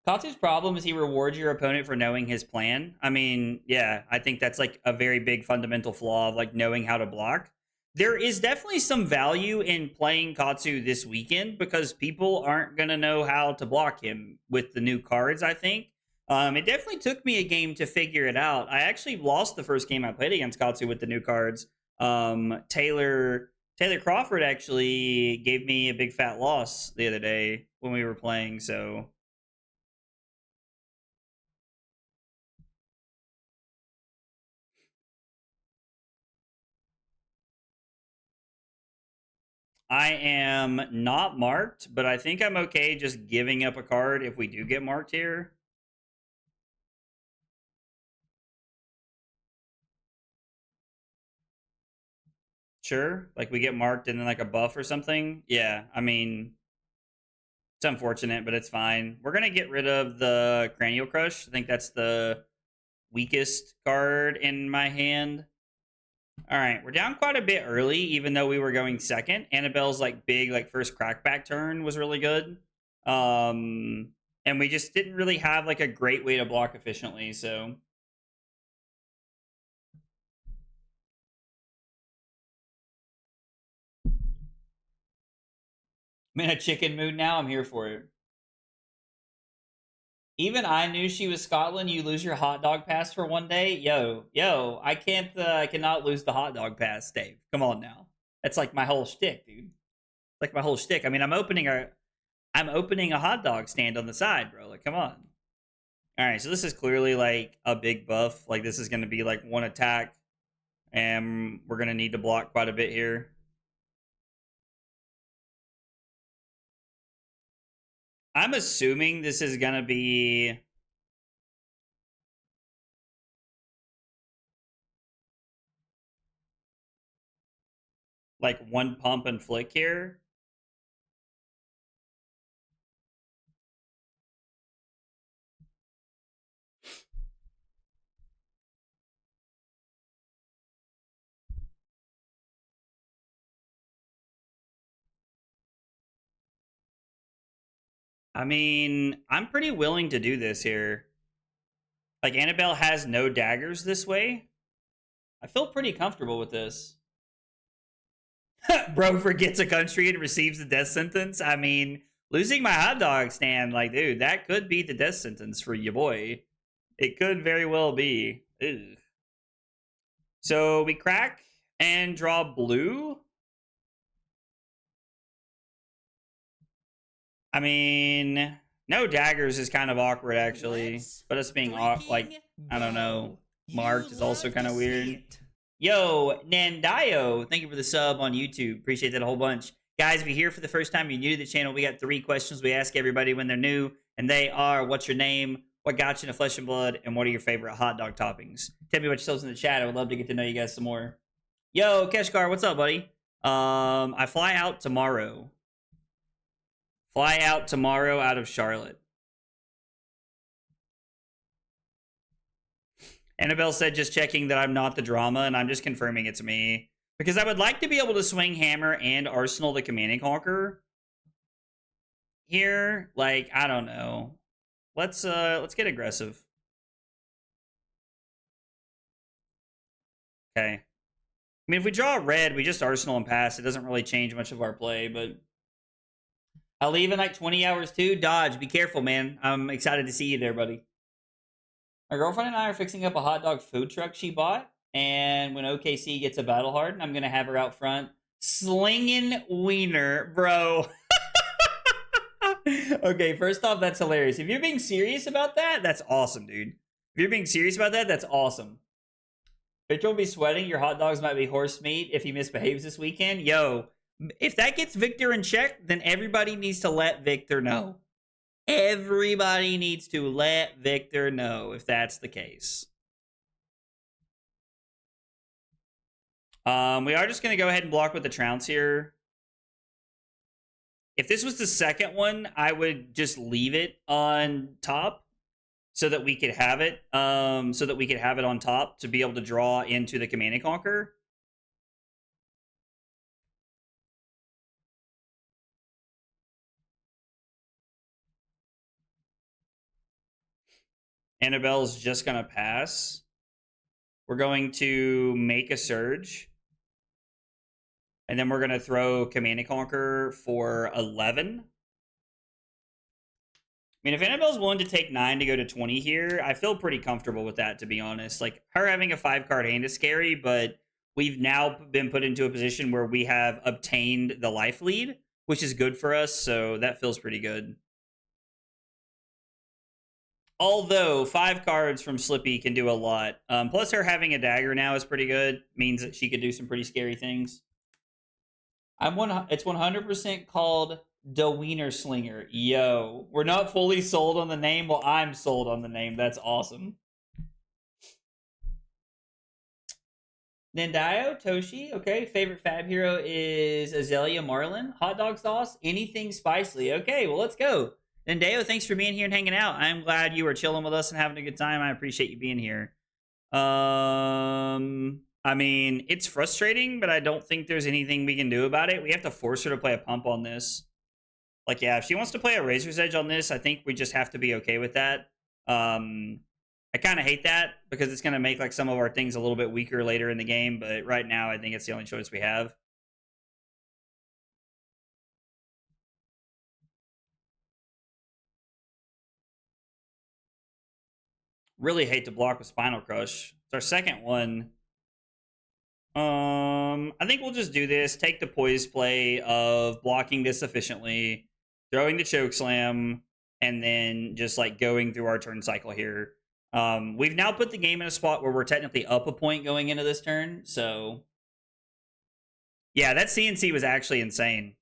Katsu's problem is he rewards your opponent for knowing his plan. I mean, yeah, I think that's like a very big fundamental flaw of like knowing how to block. There is definitely some value in playing Katsu this weekend because people aren't going to know how to block him with the new cards, I think. It definitely took me a game to figure it out. I actually lost the first game I played against Katsu with the new cards. Taylor Crawford actually gave me a big fat loss the other day when we were playing, so... I am not marked, but I think I'm okay just giving up a card if we do get marked here. Sure, like we get marked and then like a buff or something. Yeah, I mean, it's unfortunate, but it's fine. We're going to get rid of the Cranial Crush. I think that's the weakest card in my hand. All right, we're down quite a bit early, even though we were going second. Annabelle's like big, like first crackback turn was really good. And we just didn't really have like a great way to block efficiently, so... I'm in a chicken mood now. I'm here for it. Even I knew she was Scotland. You lose your hot dog pass for one day. Yo, I can't. I cannot lose the hot dog pass, Dave. Come on now. That's like my whole shtick, dude. Like my whole shtick. I mean, I'm opening a hot dog stand on the side, bro. Like, come on. All right, so this is clearly like a big buff. Like, this is going to be like one attack, and we're going to need to block quite a bit here. I'm assuming this is going to be... like one pump and flick here. I mean, I'm pretty willing to do this here. Like, Annabelle has no daggers this way. I feel pretty comfortable with this. Bro forgets a country and receives the death sentence. I mean, losing my hot dog stand, like, dude, that could be the death sentence for you, boy. It could very well be. Ugh. So we crack and draw blue. I mean, no daggers is kind of awkward, actually. But us being off, like, I don't know, marked is also kind of weird. Yo, Nandayo, thank you for the sub on YouTube. Appreciate that a whole bunch. Guys, if you're here for the first time, you're new to the channel, we got 3 questions we ask everybody when they're new, and they are, what's your name, what got you into Flesh and Blood, and what are your favorite hot dog toppings? Tell me what yourselves in the chat. I would love to get to know you guys some more. Yo, Keshkar, what's up, buddy? I fly out tomorrow. Fly out tomorrow out of Charlotte. Annabelle said, just checking that I'm not the drama, and I'm just confirming it's me. Because I would like to be able to swing Hammer and Arsenal the Command and Conquer here. Like, I don't know. Let's get aggressive. Okay. I mean, if we draw red, we just Arsenal and pass. It doesn't really change much of our play, but I'll leave in like 20 hours too. Dodge, be careful, man. I'm excited to see you there, buddy. My girlfriend and I are fixing up a hot dog food truck she bought. And when OKC gets a battle hardened, I'm going to have her out front slinging wiener, bro. Okay, first off, that's hilarious. If you're being serious about that, that's awesome, dude. If you're being serious about that, that's awesome. Victor will be sweating. Your hot dogs might be horse meat if he misbehaves this weekend. Yo, if that gets Victor in check, then everybody needs to let Victor know. Everybody needs to let Victor know if that's the case. We are just going to go ahead and block with the trounce here. If this was the second one, I would just leave it on top so that we could have it. So that we could have it on top to be able to draw into the Command and Conquer. Annabelle's just going to pass. We're going to make a surge. And then we're going to throw Command and Conquer for 11. I mean, if Annabelle's willing to take 9 to go to 20 here, I feel pretty comfortable with that, to be honest. Like, her having a 5-card hand is scary, but we've now been put into a position where we have obtained the life lead, which is good for us, so that feels pretty good. Although 5 cards from Slippy can do a lot. Plus, her having a dagger now is pretty good. Means that she could do some pretty scary things. It's 100% called the Wiener Slinger. Yo, we're not fully sold on the name. Well, I'm sold on the name. That's awesome. Nandayo, Toshi, okay. Favorite Fab hero is Azalea Marlin. Hot dog sauce, anything spicy. Okay, well, let's go. Nandayo, thanks for being here and hanging out. I'm glad you were chilling with us and having a good time. I appreciate you being here. I mean, it's frustrating, but I don't think there's anything we can do about it. We have to force her to play a pump on this. Like, yeah, if she wants to play a Razor's Edge on this, I think we just have to be okay with that. I kind of hate that because it's going to make like some of our things a little bit weaker later in the game, but right now I think it's the only choice we have. Really hate to block with Spinal Crush. It's our second one. I think we'll just do this. Take the poise play of blocking this efficiently, throwing the choke slam, and then just like going through our turn cycle here. We've now put the game in a spot where we're technically up a point going into this turn, so yeah, that CNC was actually insane.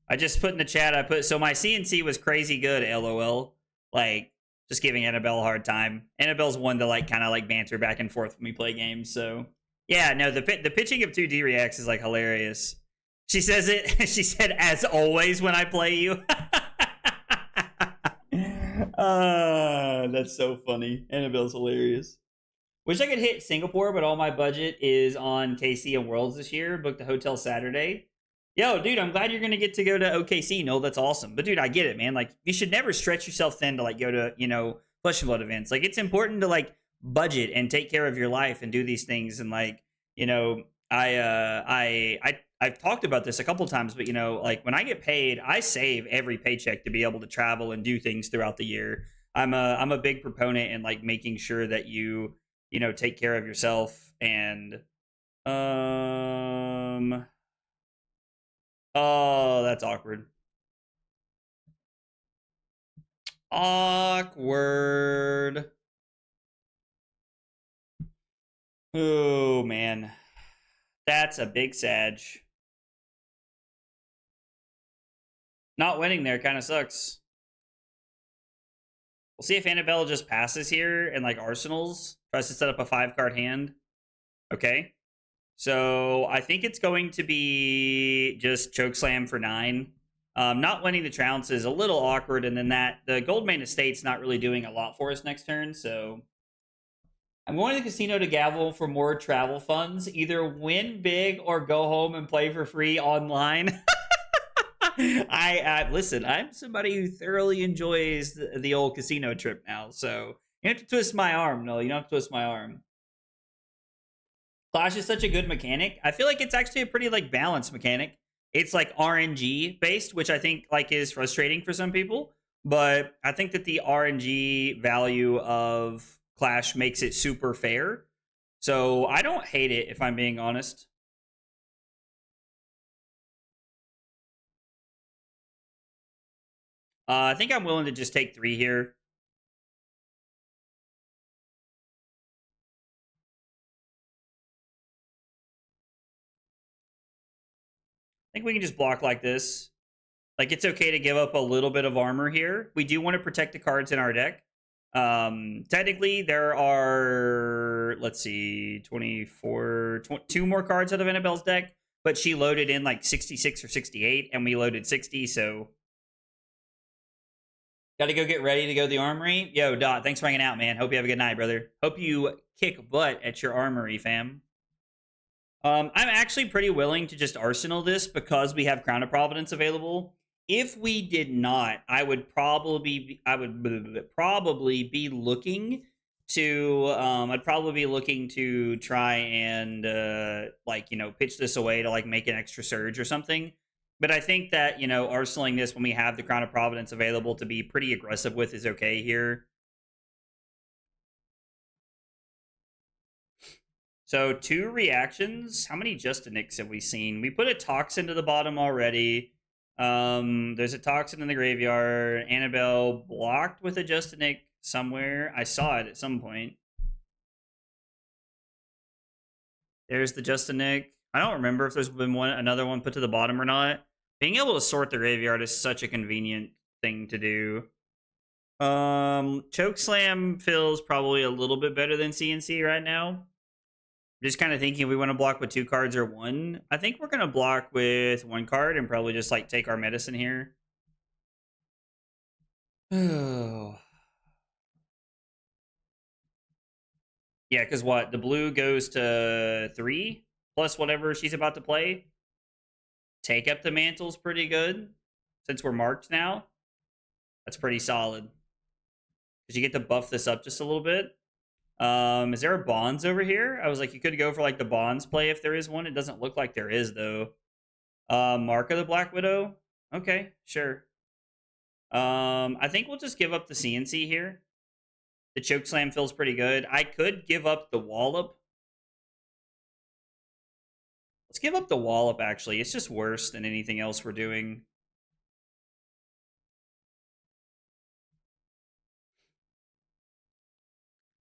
I just put in the chat, so my CNC was crazy good, LOL. Like, just giving Annabelle a hard time. Annabelle's one to like kind of like banter back and forth when we play games, so yeah, no, the pitching of 2D reacts is like hilarious. She says it. She said, "As always, when I play you." That's so funny. Annabelle's hilarious. Wish I could hit Singapore, but all my budget is on KC and Worlds this year. Booked a hotel Saturday. Yo, dude, I'm glad you're gonna get to go to OKC. No, that's awesome. But dude, I get it, man. Like, you should never stretch yourself thin to like go to, Flesh and Blood events. Like, it's important to like budget and take care of your life and do these things. And like, I've talked about this a couple times, but like when I get paid, I save every paycheck to be able to travel and do things throughout the year. I'm a big proponent in like making sure that you take care of yourself and oh, that's awkward. Awkward. Oh, man. That's a big Sag. Not winning there kind of sucks. We'll see if Annabelle just passes here and like arsenals. Tries to set up a 5-card hand. Okay. So I think it's going to be just chokeslam for 9. Not winning the trounce is a little awkward, and then the Goldmane Estate's not really doing a lot for us next turn, so I'm going to the casino to gavel for more travel funds. Either win big or go home and play for free online. I listen. I'm somebody who thoroughly enjoys the old casino trip now, so you have to twist my arm. No, you don't have to twist my arm. Clash is such a good mechanic. I feel like it's actually a pretty like balanced mechanic. It's like RNG based, which I think like is frustrating for some people. But I think that the RNG value of Clash makes it super fair. So I don't hate it if I'm being honest. I think I'm willing to just take 3 here. I think we can just block like this. Like, it's okay to give up a little bit of armor here. We do want to protect the cards in our deck. Technically, there are, let's see, 24, 2 more cards out of Annabelle's deck, but she loaded in like 66 or 68, and we loaded 60, so got to go get ready to go to the armory. Yo, Dot, thanks for hanging out, man. Hope you have a good night, brother. Hope you kick butt at your armory, fam. I'm actually pretty willing to just arsenal this because we have Crown of Providence available. If we did not, I would probably be looking to I'd probably be looking to try and like, you know, pitch this away to like make an extra surge or something. But I think that, you know, arsenaling this when we have the Crown of Providence available to be pretty aggressive with is okay here. So 2 reactions. How many Justinics have we seen? We put a Toxin to the bottom already. There's a Toxin in the graveyard. Annabelle blocked with a Justinic somewhere. I saw it at some point. There's the Justinic. I don't remember if there's been another one put to the bottom or not. Being able to sort the graveyard is such a convenient thing to do. Chokeslam feels probably a little bit better than CNC right now. Just kind of thinking if we want to block with 2 cards or 1. I think we're going to block with 1 card and probably just like take our medicine here. Oh. Yeah, because what? The blue goes to 3 plus whatever she's about to play. Take up the mantle's pretty good since we're marked now. That's pretty solid. Because you get to buff this up just a little bit. Is there a bonds over here? I was like, you could go for like the bonds play if there is one. It doesn't look like there is though. Mark of the Black Widow. Okay, sure. I think we'll just give up the CNC here. The chokeslam feels pretty good. I could give up the wallop. Let's give up the wallop actually. It's just worse than anything else we're doing.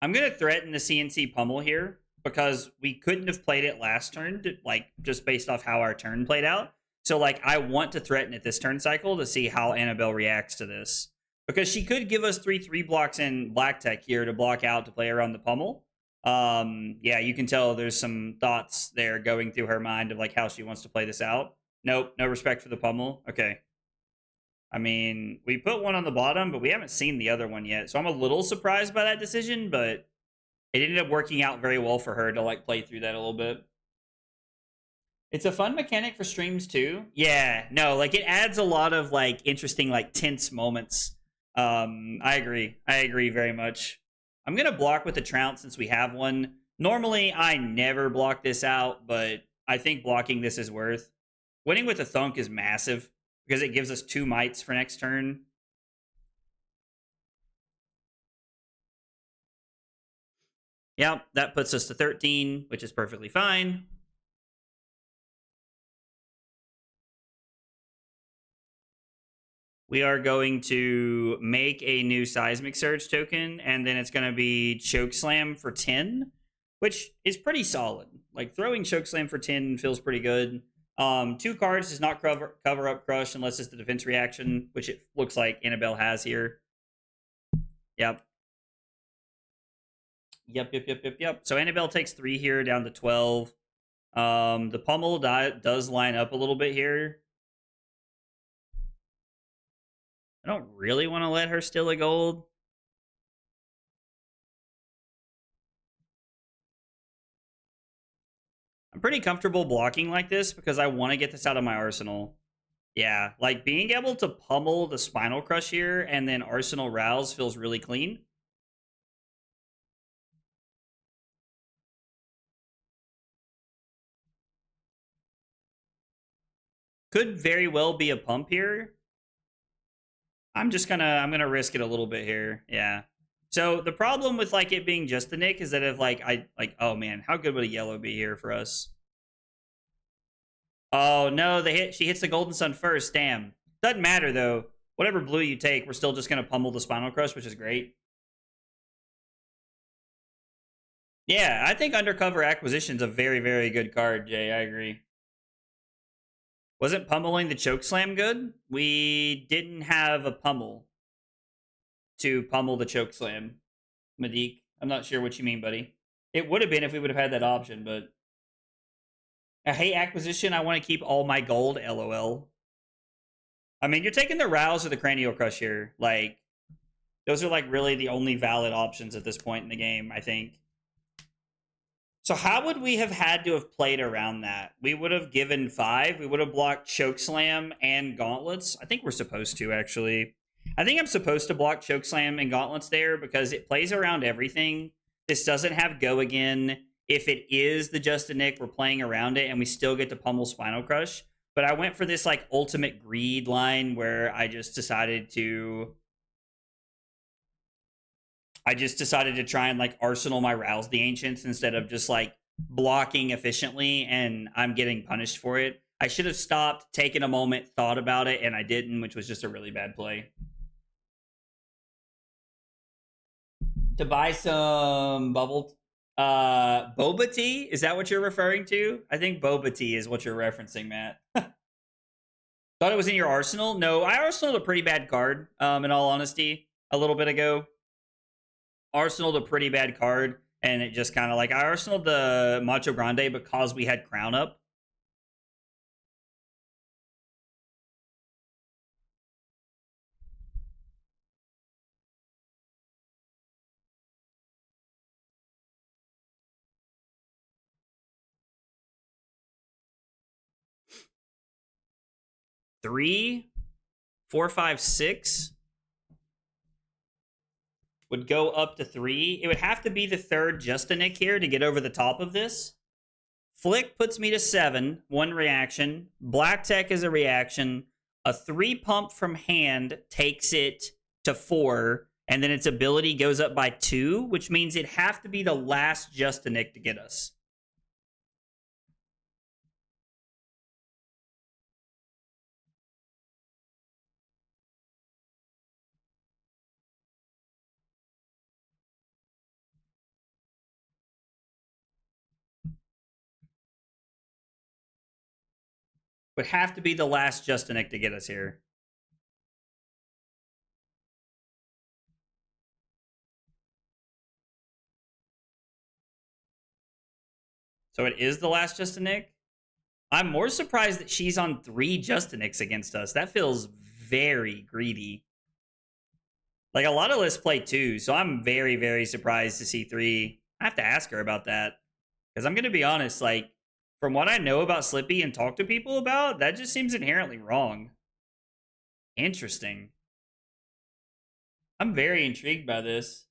I'm going to threaten the CNC pummel here because we couldn't have played it last turn, like just based off how our turn played out. So like I want to threaten it this turn cycle to see how Annabelle reacts to this. Because she could give us 3/3 blocks in black tech here to block out to play around the pummel. Yeah, you can tell there's some thoughts there going through her mind of like how she wants to play this out. Nope, no respect for the pummel. Okay. I mean, we put one on the bottom, but we haven't seen the other one yet. So I'm a little surprised by that decision, but it ended up working out very well for her to like play through that a little bit. It's a fun mechanic for streams too. Yeah, no, like it adds a lot of like interesting, like tense moments. I agree. I agree very much. I'm gonna block with the trounce since we have one. Normally, I never block this out, but I think blocking this is worth. Winning with a thunk is massive because it gives us 2 mites for next turn. Yep, that puts us to 13, which is perfectly fine. We are going to make a new Seismic Surge token, and then it's going to be Chokeslam for 10. which is pretty solid. Like throwing Chokeslam for 10 feels pretty good. 2 cards does not cover up Crush unless it's the defense reaction, which it looks like Annabelle has here. Yep. So Annabelle takes 3 here, down to 12. The Pummel does line up a little bit here. I don't really want to let her steal a gold. I'm pretty comfortable blocking like this because I want to get this out of my arsenal. Yeah, like being able to pummel the Spinal Crush here and then Arsenal Rouse feels really clean. Could very well be a pump here. I'm gonna risk it a little bit here. Yeah. So the problem with like it being just the Nick is that if like oh man, how good would a yellow be here for us? Oh no, she hits the Golden Sun first. Damn. Doesn't matter though. Whatever blue you take, we're still just gonna pummel the Spinal Crush, which is great. Yeah, I think Undercover Acquisition's a very, very good card, Jay. I agree. Wasn't pummeling the Chokeslam good? We didn't have a pummel to pummel the Chokeslam. Madik, I'm not sure what you mean, buddy. It would have been if we would have had that option, but I hate acquisition. I want to keep all my gold, LOL. I mean, you're taking the Rouse or the Cranial Crush here. Like, those are like really the only valid options at this point in the game, I think. So how would we have had to have played around that? We would have given 5. We would have blocked Chokeslam and Gauntlets. I think we're supposed to, actually. I think I'm supposed to block Chokeslam and Gauntlets there because it plays around everything. This doesn't have Go Again. If it is the Justin Nick, we're playing around it and we still get to pummel Spinal Crush. But I went for this like ultimate greed line where I just decided to try and like arsenal my Rouse the Ancients instead of just like blocking efficiently, and I'm getting punished for it. I should have stopped, taken a moment, thought about it, and I didn't, which was just a really bad play. To buy some boba tea? Is that what you're referring to? I think boba tea is what you're referencing, Matt. Thought it was in your arsenal? No, I arsenaled a pretty bad card, in all honesty, a little bit ago. Arsenaled a pretty bad card, and it just kind of like I arsenaled the Macho Grande because we had Crown up. Three, 4, 5, 6 would go up to 3. It would have to be the 3rd Justinic here to get over the top of this. Flick puts me to 7, 1 reaction. Black Tech is a reaction. A 3 pump from hand takes it to 4, and then its ability goes up by 2, which means it'd have to be the last Justinic to get us. Would have to be the last Justinic to get us here. So it is the last Justinic? I'm more surprised that she's on 3 Justinics against us. That feels very greedy. Like, a lot of lists play 2, so I'm very, very surprised to see 3. I have to ask her about that. Because I'm going to be honest, like, from what I know about Slippy and talk to people about, that just seems inherently wrong. Interesting. I'm very intrigued by this.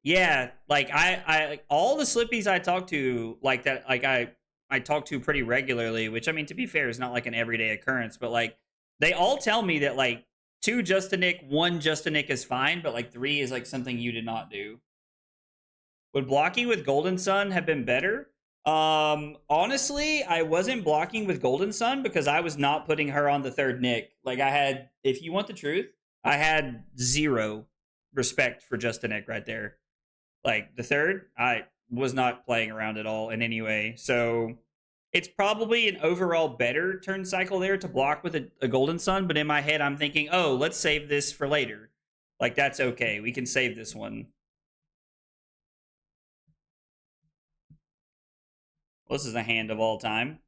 Yeah, like I all the Slippies I talk to like that, like I talk to pretty regularly, which I mean, to be fair, is not like an everyday occurrence, but like they all tell me that like 2 Justinic, 1 Justinic is fine, but like 3 is like something you did not do. Would blocking with Golden Sun have been better? Honestly, I wasn't blocking with Golden Sun because I was not putting her on the 3rd Nick. Like I had, if you want the truth, I had 0 respect for Justinic right there. Like the third, I was not playing around at all in any way. So it's probably an overall better turn cycle there to block with a Golden Sun. But in my head, I'm thinking, oh, let's save this for later. Like, that's okay. We can save this one. Well, this is a hand of all time.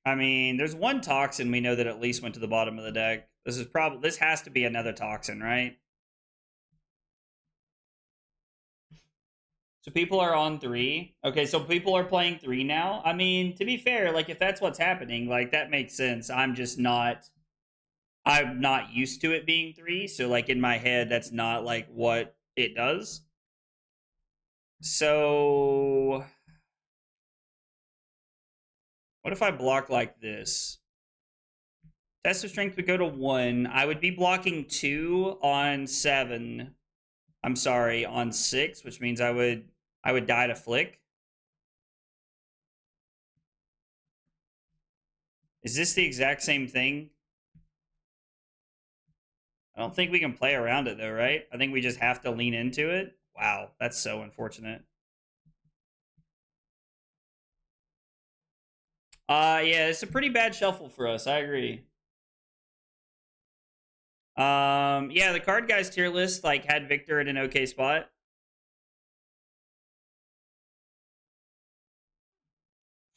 I mean, there's one toxin we know that at least went to the bottom of the deck. This has to be another toxin, right? So people are on 3. Okay, so people are playing 3 now. I mean, to be fair, like if that's what's happening, like that makes sense. I'm not used to it being 3, so like in my head that's not like what it does. So what if I block like this? Test of strength would go to 1. I would be blocking 2 on 7. I'm sorry, on 6, which means I would die to flick. Is this the exact same thing? I don't think we can play around it though, right? I think we just have to lean into it. Wow, that's so unfortunate. Yeah, it's a pretty bad shuffle for us. I agree. Yeah, the card guys tier list like had Victor at an okay spot.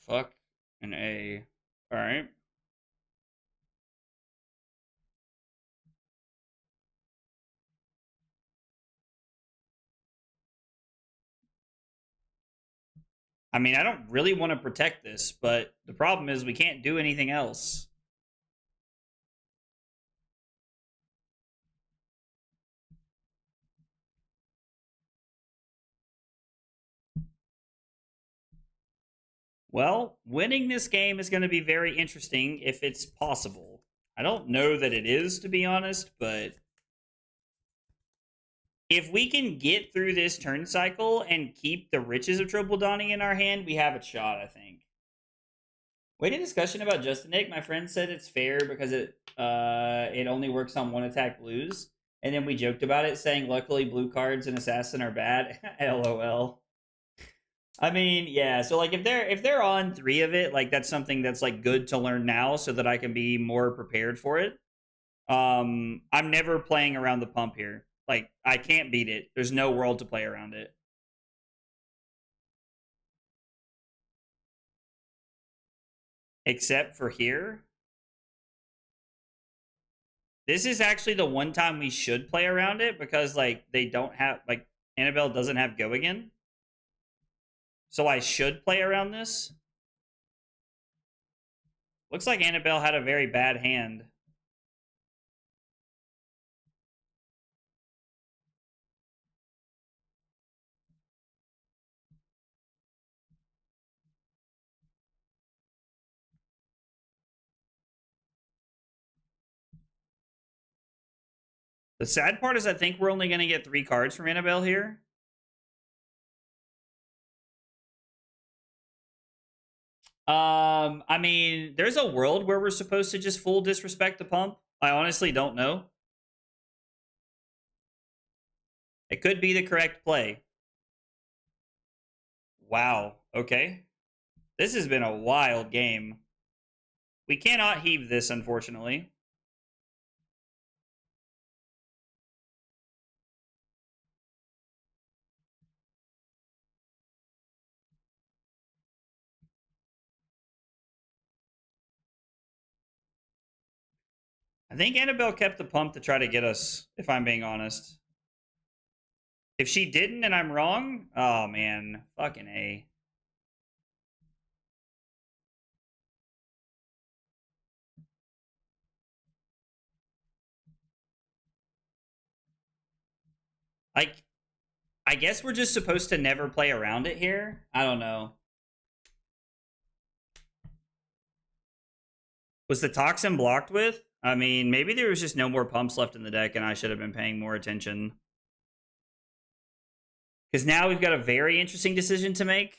Fuck an A. All right. I mean, I don't really want to protect this, but the problem is we can't do anything else. Well, winning this game is going to be very interesting if it's possible. I don't know that it is, to be honest, but if we can get through this turn cycle and keep the riches of Triple Dawning in our hand, we have a shot, I think. We had a discussion about Justin Nick. My friend said it's fair because it only works on 1 attack blues. And then we joked about it, saying luckily blue cards and assassin are bad. LOL. I mean, yeah. So like if they're on 3 of it, like that's something that's like good to learn now so that I can be more prepared for it. I'm never playing around the pump here. Like I can't beat it. There's no world to play around it. Except for here. This is actually the one time we should play around it because like they don't have like Annabelle doesn't have go again. So I should play around this. Looks like Annabelle had a very bad hand. The sad part is I think we're only going to get 3 cards from Annabelle here. I mean, there's a world where we're supposed to just full disrespect the pump. I honestly don't know. It could be the correct play. Wow. Okay. This has been a wild game. We cannot heave this, unfortunately. I think Annabelle kept the pump to try to get us, if I'm being honest. If she didn't and I'm wrong, oh man, fucking A. Like, I guess we're just supposed to never play around it here. I don't know. Was the toxin blocked with? I mean, maybe there was just no more pumps left in the deck and I should have been paying more attention. Because now we've got a very interesting decision to make.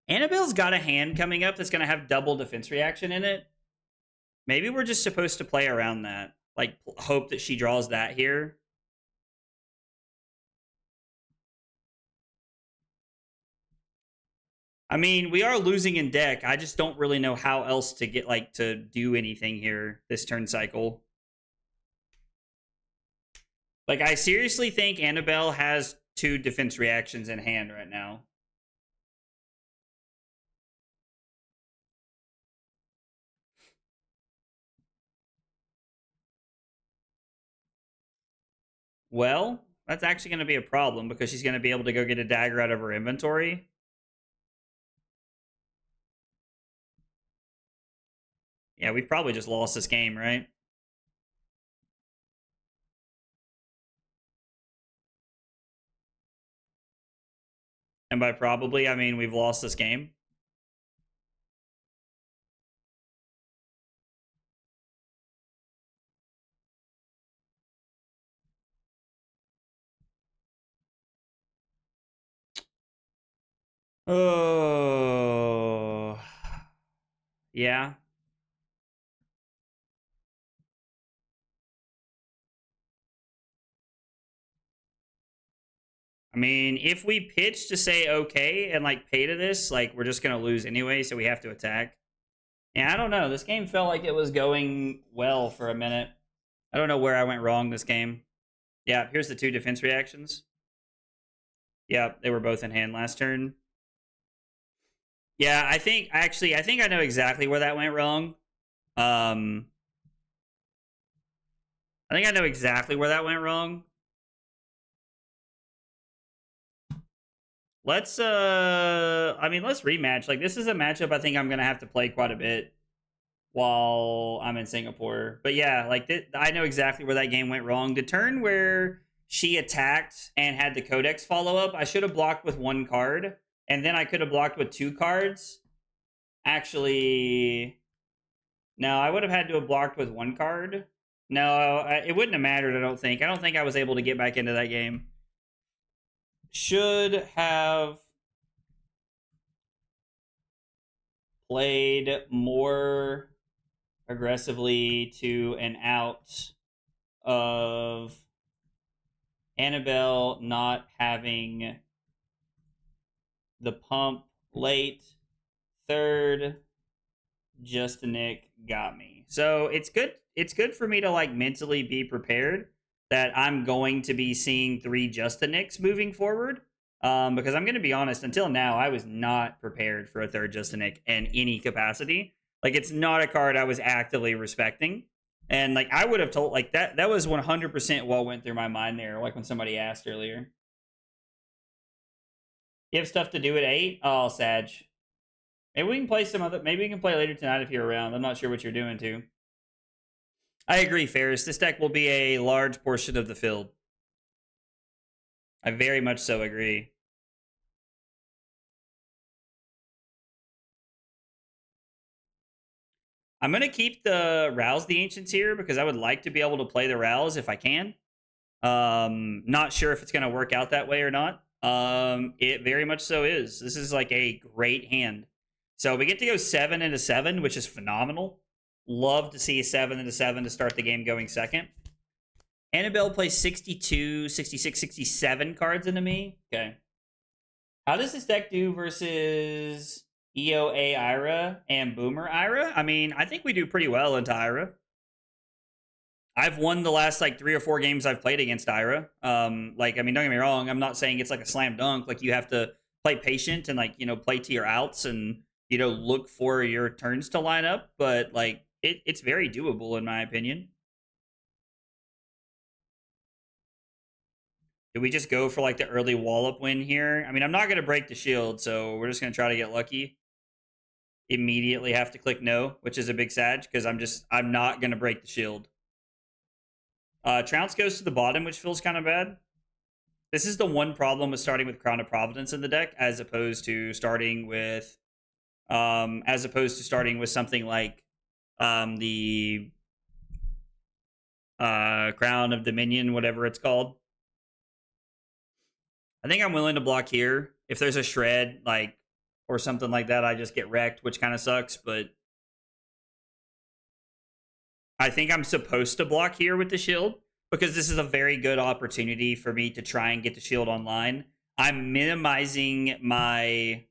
Annabelle's got a hand coming up that's going to have double defense reaction in it. Maybe we're just supposed to play around that. Like, hope that she draws that here. I mean, we are losing in deck. I just don't really know how else to get, like, to do anything here this turn cycle. Like, I seriously think Annabelle has 2 defense reactions in hand right now. Well, that's actually going to be a problem because she's going to be able to go get a dagger out of her inventory. Yeah, we've probably just lost this game, right? And by probably, I mean we've lost this game. Oh, yeah. I mean, if we pitch to say okay and like pay to this, like we're just gonna lose anyway, so we have to attack. Yeah, I don't know. This game felt like it was going well for a minute. I don't know where I went wrong this game. Yeah, here's the 2 defense reactions. Yeah, they were both in hand last turn. Yeah, I think I know exactly where that went wrong. I think I know exactly where that went wrong. Let's let's rematch. Like this is a matchup I think I'm going to have to play quite a bit while I'm in Singapore. But yeah, like I know exactly where that game went wrong. The turn where she attacked and had the codex follow up, I should have blocked with 1 card and then I could have blocked with 2 cards. Actually, no, I would have had to have blocked with 1 card. No, it wouldn't have mattered, I don't think. I don't think I was able to get back into that game. Should have played more aggressively to an out of Annabelle not having the pump late. Third, Just a Nick got me. So it's good. It's good for me to like mentally be prepared that I'm going to be seeing 3 Just a Nicks moving forward. Because I'm going to be honest, until now, I was not prepared for a 3rd Just a Nick in any capacity. Like, it's not a card I was actively respecting. And, like, I would have told, like, that was 100% what went through my mind there, like when somebody asked earlier. You have stuff to do at 8? Oh, Sag. Maybe we can play maybe we can play later tonight if you're around. I'm not sure what you're doing, too. I agree, Ferris. This deck will be a large portion of the field. I very much so agree. I'm going to keep the Rouse the Ancients here because I would like to be able to play the Rouse if I can. Not sure if it's going to work out that way or not. It very much so is. This is like a great hand. So we get to go 7 into 7, which is phenomenal. Love to see 7 into 7 to start the game going second. Annabelle plays 62, 66, 67 cards into me. Okay. How does this deck do versus EOA Ira and Boomer Ira? I mean, I think we do pretty well into Ira. I've won the last like 3 or 4 games I've played against Ira. Like, I mean, don't get me wrong. I'm not saying it's like a slam dunk. Like, you have to play patient and like, play to your outs and, look for your turns to line up. But like, it's very doable in my opinion. Do we just go for like the early wallop win here? I mean, I'm not going to break the shield, so we're just going to try to get lucky. Immediately have to click no, which is a big sag because I'm not going to break the shield. Trounce goes to the bottom, which feels kind of bad. This is the one problem with starting with Crown of Providence in the deck, as opposed to starting with something like the Crown of Dominion, whatever it's called. I think I'm willing to block here. If there's a shred, like or something like that, I just get wrecked, which kind of sucks, but I think I'm supposed to block here with the shield because this is a very good opportunity for me to try and get the shield online. I'm minimizing my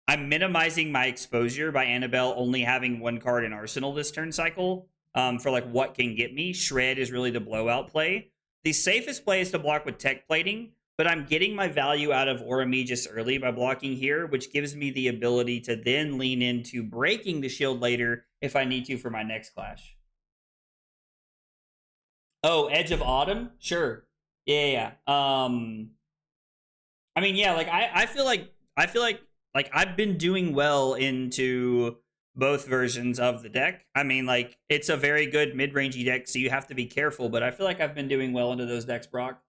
exposure by Annabelle only having one card in Arsenal this turn cycle. For like what can get me, Shred is really the blowout play. The safest play is to block with Tech Plating, but I'm getting my value out of Orami just early by blocking here, which gives me the ability to then lean into breaking the shield later if I need to for my next clash. Oh, Edge of Autumn? Sure. Yeah. I mean, yeah, like I feel like I've been doing well into both versions of the deck. I mean, like it's a very good mid-rangey deck, so you have to be careful, but I feel like I've been doing well into those decks, Brock.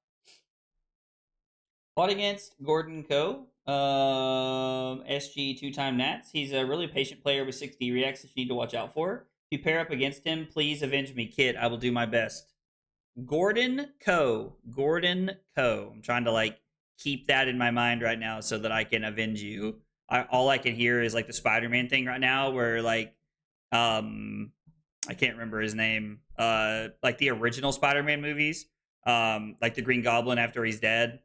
Fought against Gordon Co. SG 2-time Nats. He's a really patient player with 60 reacts that you need to watch out for. If you pair up against him, please avenge me, Kit. I will do my best. Gordon Co. I'm trying to like keep that in my mind right now so that I can avenge you. All I can hear is like the Spider-Man thing right now where like I can't remember his name. Like the original Spider-Man movies. Like the Green Goblin after he's dead.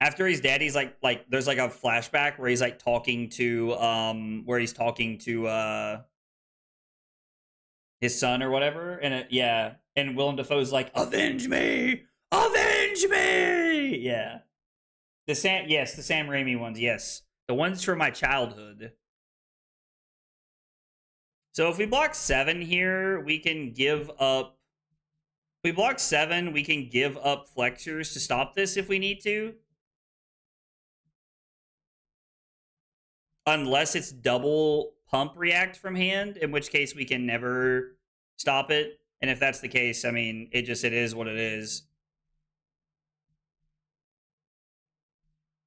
After he's dead, he's like there's like a flashback where he's like talking to his son or whatever, and yeah, and Willem Dafoe's like, "Avenge me, avenge me!" Yeah, the Sam Raimi ones, yes, the ones from my childhood. So if we block 7 here, we can give up. If we block 7, we can give up flexors to stop this if we need to. Unless it's double pump react from hand, in which case we can never stop it. And if that's the case, I mean, it is what it is.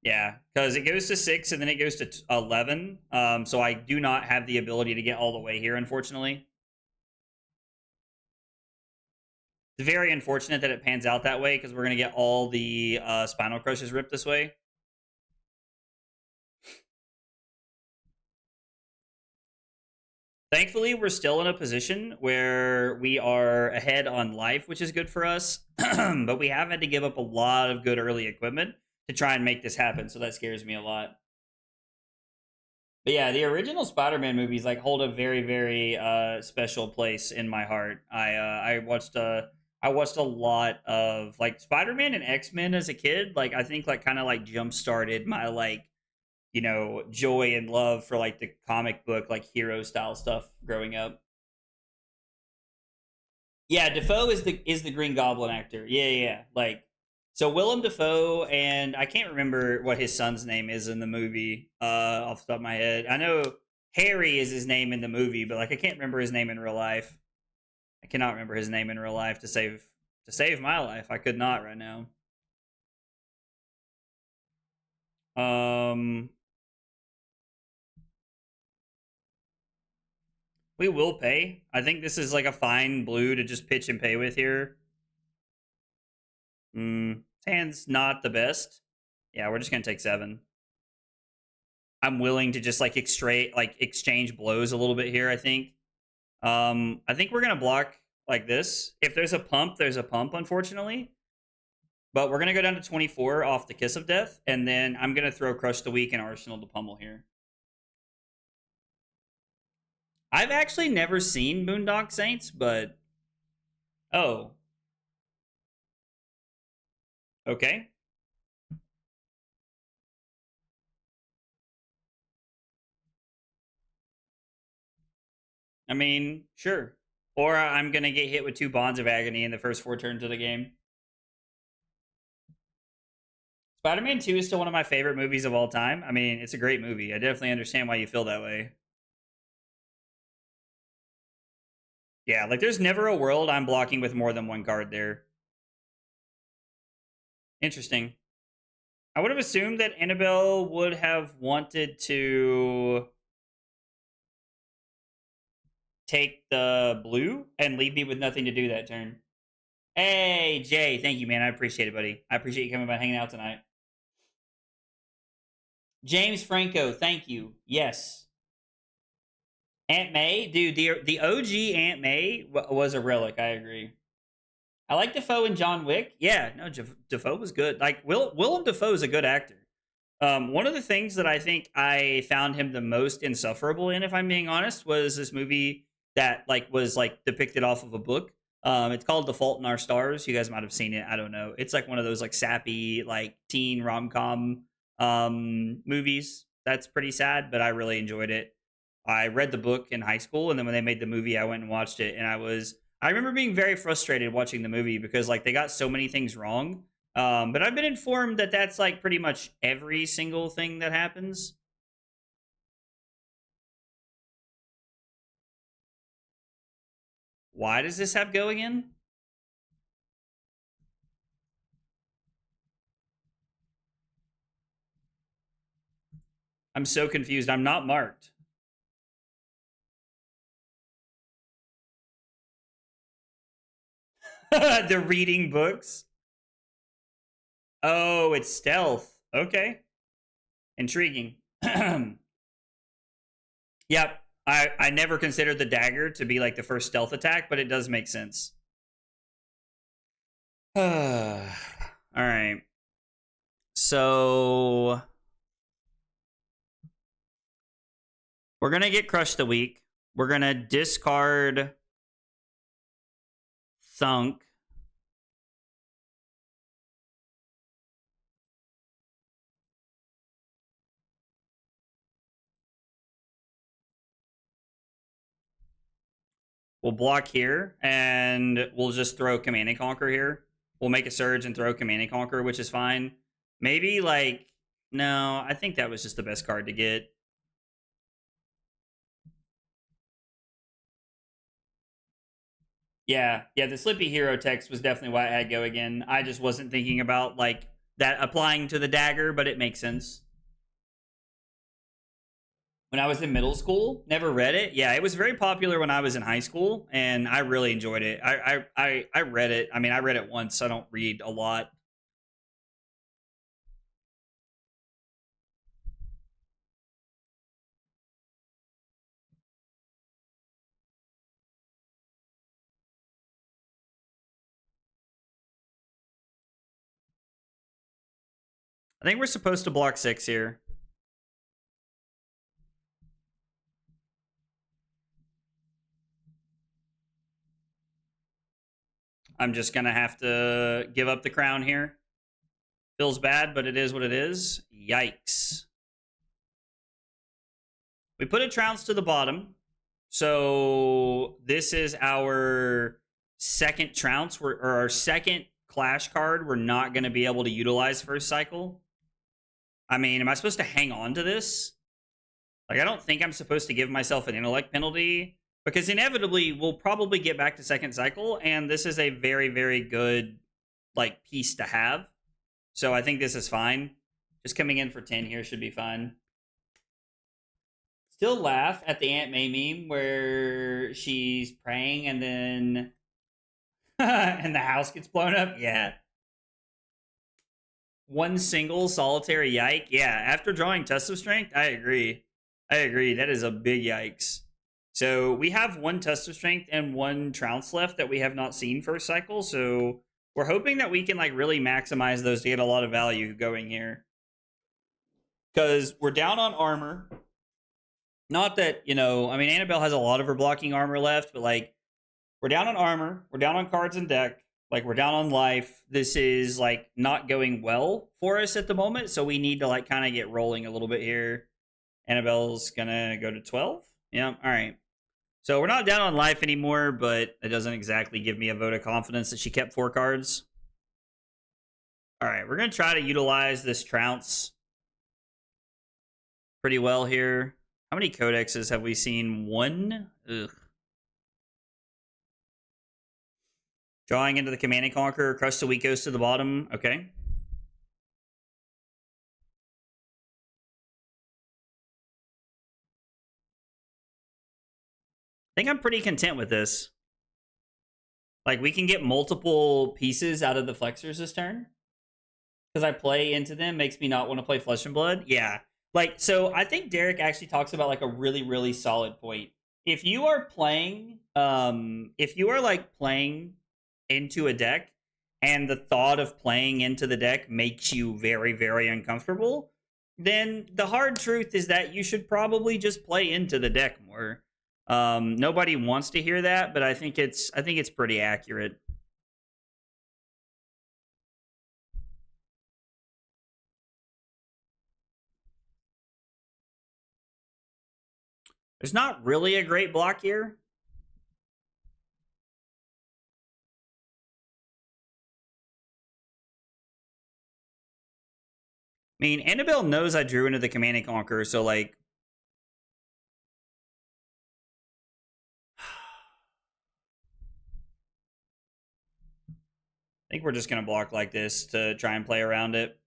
Yeah, because it goes to 6 and then it goes to 11. So I do not have the ability to get all the way here, unfortunately. It's very unfortunate that it pans out that way because we're going to get all the Spinal Crushes ripped this way. Thankfully, we're still in a position where we are ahead on life, which is good for us. But we have had to give up a lot of good early equipment to try and make this happen, so that scares me a lot. But yeah, the original Spider-Man movies like hold a very, very special place in my heart. I watched a lot of like Spider-Man and X-Men as a kid. Like I think like kind of like jump started my like joy and love for like the comic book like hero style stuff growing up. Yeah, Defoe is the Green Goblin actor. Yeah. Like so Willem Dafoe, and I can't remember what his son's name is in the movie off the top of my head. I know Harry is his name in the movie, but like I can't remember his name in real life. I cannot remember his name in real life to save my life. I could not right now. We will pay. I think this is like a fine blue to just pitch and pay with here. Hand's not the best. Yeah, we're just gonna take 7. I'm willing to just like exchange blows a little bit here, I think. I think we're gonna block like this. If there's a pump, unfortunately. But we're gonna go down to 24 off the Kiss of Death, and then I'm gonna throw Crush the Weak and Arsenal to pummel here. I've actually never seen Boondock Saints, but oh. Okay. I mean, sure. Or I'm going to get hit with 2 Bonds of Agony in the first 4 turns of the game. Spider-Man 2 is still one of my favorite movies of all time. I mean, it's a great movie. I definitely understand why you feel that way. Yeah, like there's never a world I'm blocking with more than 1 card there. Interesting. I would have assumed that Annabelle would have wanted to take the blue and leave me with nothing to do that turn. Hey, Jay, thank you, man. I appreciate it, buddy. I appreciate you coming by hanging out tonight. James Franco, thank you. Yes. Aunt May, dude, the OG Aunt May was a relic. I agree. I like Defoe and John Wick. Yeah, no, Defoe was good. Like Willem Dafoe is a good actor. One of the things that I think I found him the most insufferable in, if I'm being honest, was this movie that was depicted off of a book. It's called The Fault in Our Stars. You guys might have seen it. I don't know. It's like one of those like sappy like teen rom com movies. That's pretty sad, but I really enjoyed it. I read the book in high school, and then when they made the movie, I went and watched it, and I remember being very frustrated watching the movie because like they got so many things wrong. But I've been informed that that's like pretty much every single thing that happens. Why does this have go again? I'm so confused. I'm not marked. The reading books. Oh, it's stealth. Okay. Intriguing. Yep. I never considered the dagger to be like the first stealth attack, but it does make sense. All right. So we're going to get crushed the week. We're going to discard Thunk. We'll block here, and we'll just throw Command and Conquer here. We'll make a Surge and throw Command and Conquer, which is fine. Maybe, like... No, I think that was just the best card to get. Yeah, the Slippy Hero text was definitely why I had go again. I just wasn't thinking about, like, that applying to the dagger, but it makes sense. When I was in middle school, never read it. Yeah, it was very popular when I was in high school, and I really enjoyed it. I read it. I mean, I read it once. I don't read a lot. I think we're supposed to block 6 here. I'm just going to have to give up the crown here. Feels bad, but it is what it is. Yikes. We put a trounce to the bottom. So this is our second trounce, or our second clash card we're not going to be able to utilize first cycle. I mean, am I supposed to hang on to this? Like, I don't think I'm supposed to give myself an intellect penalty, because inevitably we'll probably get back to second cycle, and this is a very, very good like piece to have. So I think this is fine. Just coming in for 10 here should be fine. Still laugh at the Aunt May meme where she's praying and then and the house gets blown up. Yeah. One single solitary yike. Yeah, after drawing Test of Strength, I agree. That is a big yikes. So we have one Test of Strength and one Trounce left that we have not seen first cycle. So we're hoping that we can like really maximize those to get a lot of value going here. Because we're down on armor. Not that, you know, I mean, Annabelle has a lot of her blocking armor left, but like, we're down on armor. We're down on cards and deck. Like, we're down on life. This is like not going well for us at the moment. So we need to like kind of get rolling a little bit here. Annabelle's gonna go to 12. Yeah, all right. So we're not down on life anymore, but it doesn't exactly give me a vote of confidence that she kept 4 cards. All right, we're going to try to utilize this Trounce pretty well here. How many codexes have we seen? 1? Ugh. Drawing into the Command and Conquer. Crush the Weak goes to the bottom. Okay. think I'm pretty content with this. Like, we can get multiple pieces out of the flexors this turn. Because I play into them makes me not want to play Flesh and Blood. Yeah. Like, so I think Derek actually talks about, like, a really, really solid point. If you are playing, like, playing into a deck, and the thought of playing into the deck makes you very, very uncomfortable, then the hard truth is that you should probably just play into the deck more. Nobody wants to hear that, but I think it's pretty accurate. There's not really a great block here. I mean, Annabelle knows I drew into the Command and Conquer, so, like, I think we're just going to block like this to try and play around it.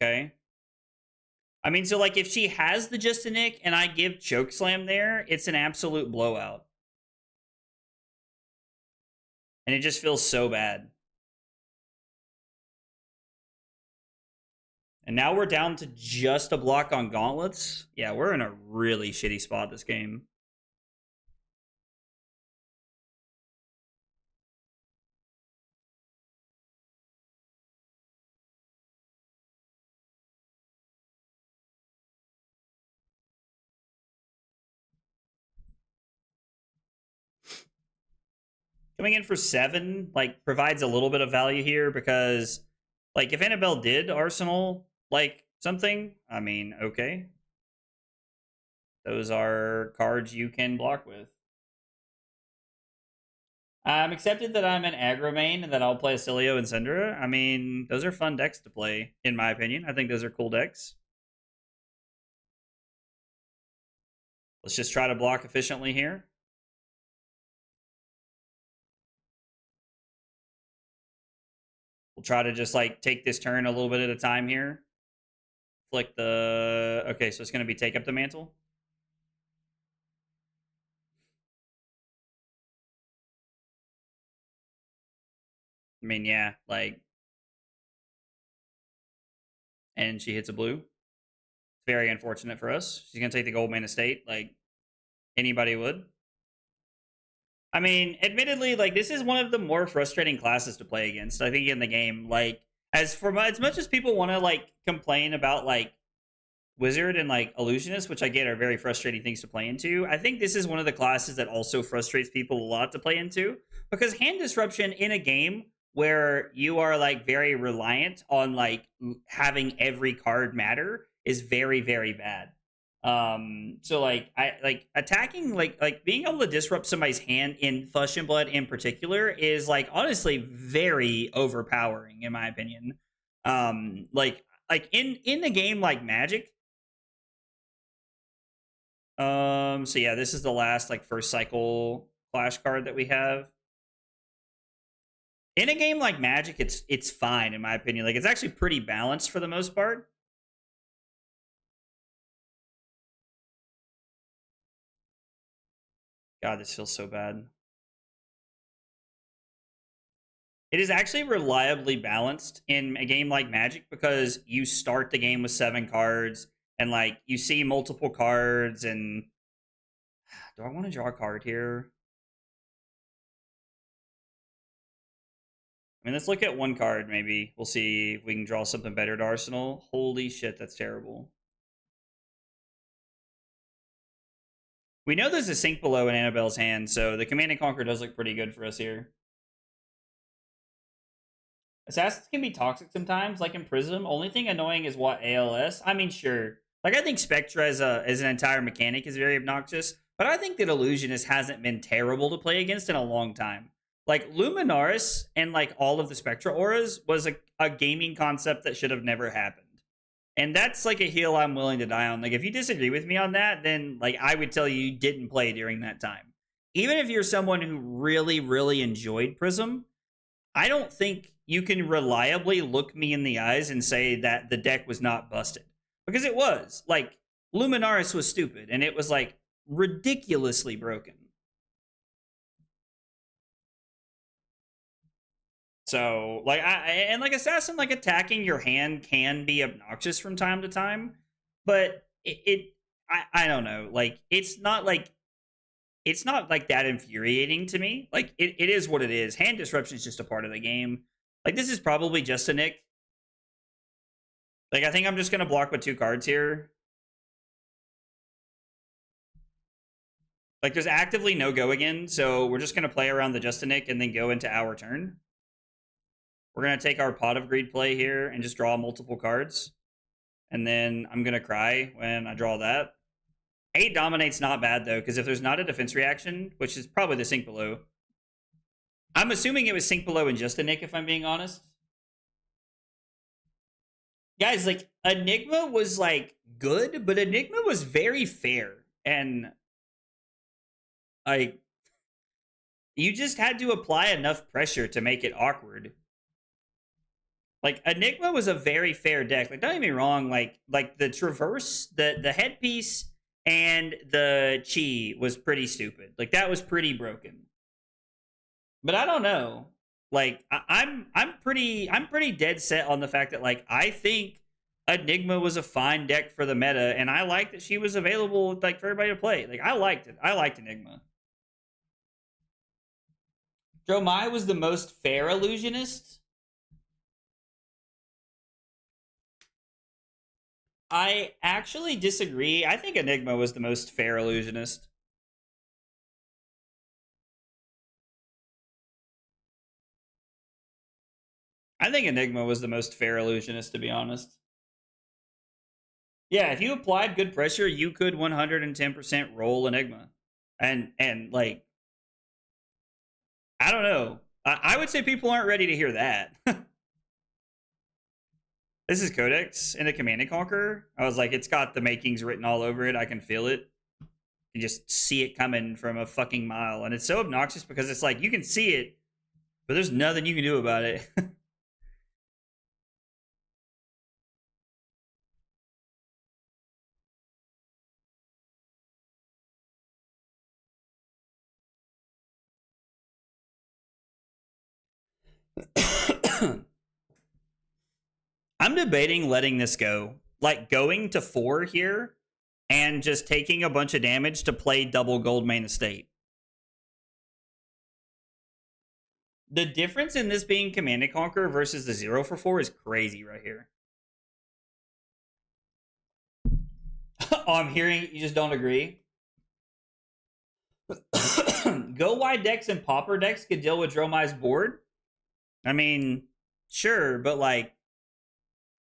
Okay. I mean, so, like, if she has the Just a Nick and I give Chokeslam there, it's an absolute blowout. And it just feels so bad. And now we're down to just a block on Gauntlets. Yeah, we're in a really shitty spot this game. Coming in for 7, like, provides a little bit of value here because, like, if Annabelle did Arsenal, like, something, I mean, okay. Those are cards you can block with. I'm accepted that I'm an aggro main and that I'll play Acilio and Syndra. I mean, those are fun decks to play, in my opinion. I think those are cool decks. Let's just try to block efficiently here. We'll try to just, like, take this turn a little bit at a time here. Flick the... Okay, so it's going to be take up the mantle. I mean, yeah, like... And she hits a blue. It's very unfortunate for us. She's going to take the gold main estate, like anybody would. I mean, admittedly, like, this is one of the more frustrating classes to play against, I think, in the game. Like, as much as people want to, like, complain about, like, Wizard and, like, Illusionist, which I get are very frustrating things to play into, I think this is one of the classes that also frustrates people a lot to play into. Because hand disruption in a game where you are, like, very reliant on, like, having every card matter is very, very bad. So, like, I like attacking, like being able to disrupt somebody's hand in Flesh and Blood in particular is, like, honestly very overpowering in my opinion. Like in the game like Magic. So yeah, this is the last, like, first cycle Clash card that we have. In a game like Magic, it's fine in my opinion. Like, it's actually pretty balanced for the most part. God, this feels so bad. It is actually reliably balanced in a game like Magic because you start the game with 7 cards and, like, you see multiple cards and... Do I want to draw a card here? I mean, let's look at one card, maybe. We'll see if we can draw something better to Arsenal. Holy shit, that's terrible. We know there's a Sink Below in Annabelle's hand, so the Command and Conquer does look pretty good for us here. Assassins can be toxic sometimes, like in Prism. Only thing annoying is what, ALS? I mean, sure. Like, I think Spectra as an entire mechanic is very obnoxious, but I think that Illusionist hasn't been terrible to play against in a long time. Like, Luminaris and, like, all of the Spectra auras was a gaming concept that should have never happened. And that's, like, a hill I'm willing to die on. Like, if you disagree with me on that, then, like, I would tell you didn't play during that time. Even if you're someone who really, really enjoyed Prism, I don't think you can reliably look me in the eyes and say that the deck was not busted. Because it was. Like, Luminaris was stupid, and it was like ridiculously broken. So like like assassin, like attacking your hand can be obnoxious from time to time, but I don't know, like it's not like that infuriating to me. Like it is what it is. Hand disruption is just a part of the game. Like this is probably just a nick. Like I think I'm just gonna block with 2 cards here. Like there's actively no go again, so we're just gonna play around the just a nick and then go into our turn. We're going to take our Pot of Greed play here and just draw multiple cards. And then I'm going to cry when I draw that. 8 Dominate's not bad, though, because if there's not a defense reaction, which is probably the Sink Below. I'm assuming it was Sink Below and just a Nick, if I'm being honest. Guys, like, Enigma was, like, good, but Enigma was very fair. And, like, you just had to apply enough pressure to make it awkward. Like Enigma was a very fair deck. Like don't get me wrong, like the traverse, the headpiece and the chi was pretty stupid. Like that was pretty broken. But I don't know. Like I'm pretty dead set on the fact that like I think Enigma was a fine deck for the meta, and I like that she was available like for everybody to play. Like I liked it. I liked Enigma. Dromai was the most fair illusionist. I actually disagree. I think Enigma was the most fair illusionist. I think Enigma was the most fair illusionist, to be honest. Yeah, if you applied good pressure, you could 110% roll Enigma. And like, I don't know. I would say people aren't ready to hear that. This is Codex in a Command and Conquer. I was like, it's got the makings written all over it. I can feel it. You just see it coming from a fucking mile. And it's so obnoxious because it's like, you can see it, but there's nothing you can do about it. I'm debating letting this go. Like going to 4 here and just taking a bunch of damage to play double gold main estate. The difference in this being Command and Conquer versus the 0 for 4 is crazy right here. Oh, I'm hearing you just don't agree. Go wide decks and popper decks could deal with Dromai's board. I mean, sure, but like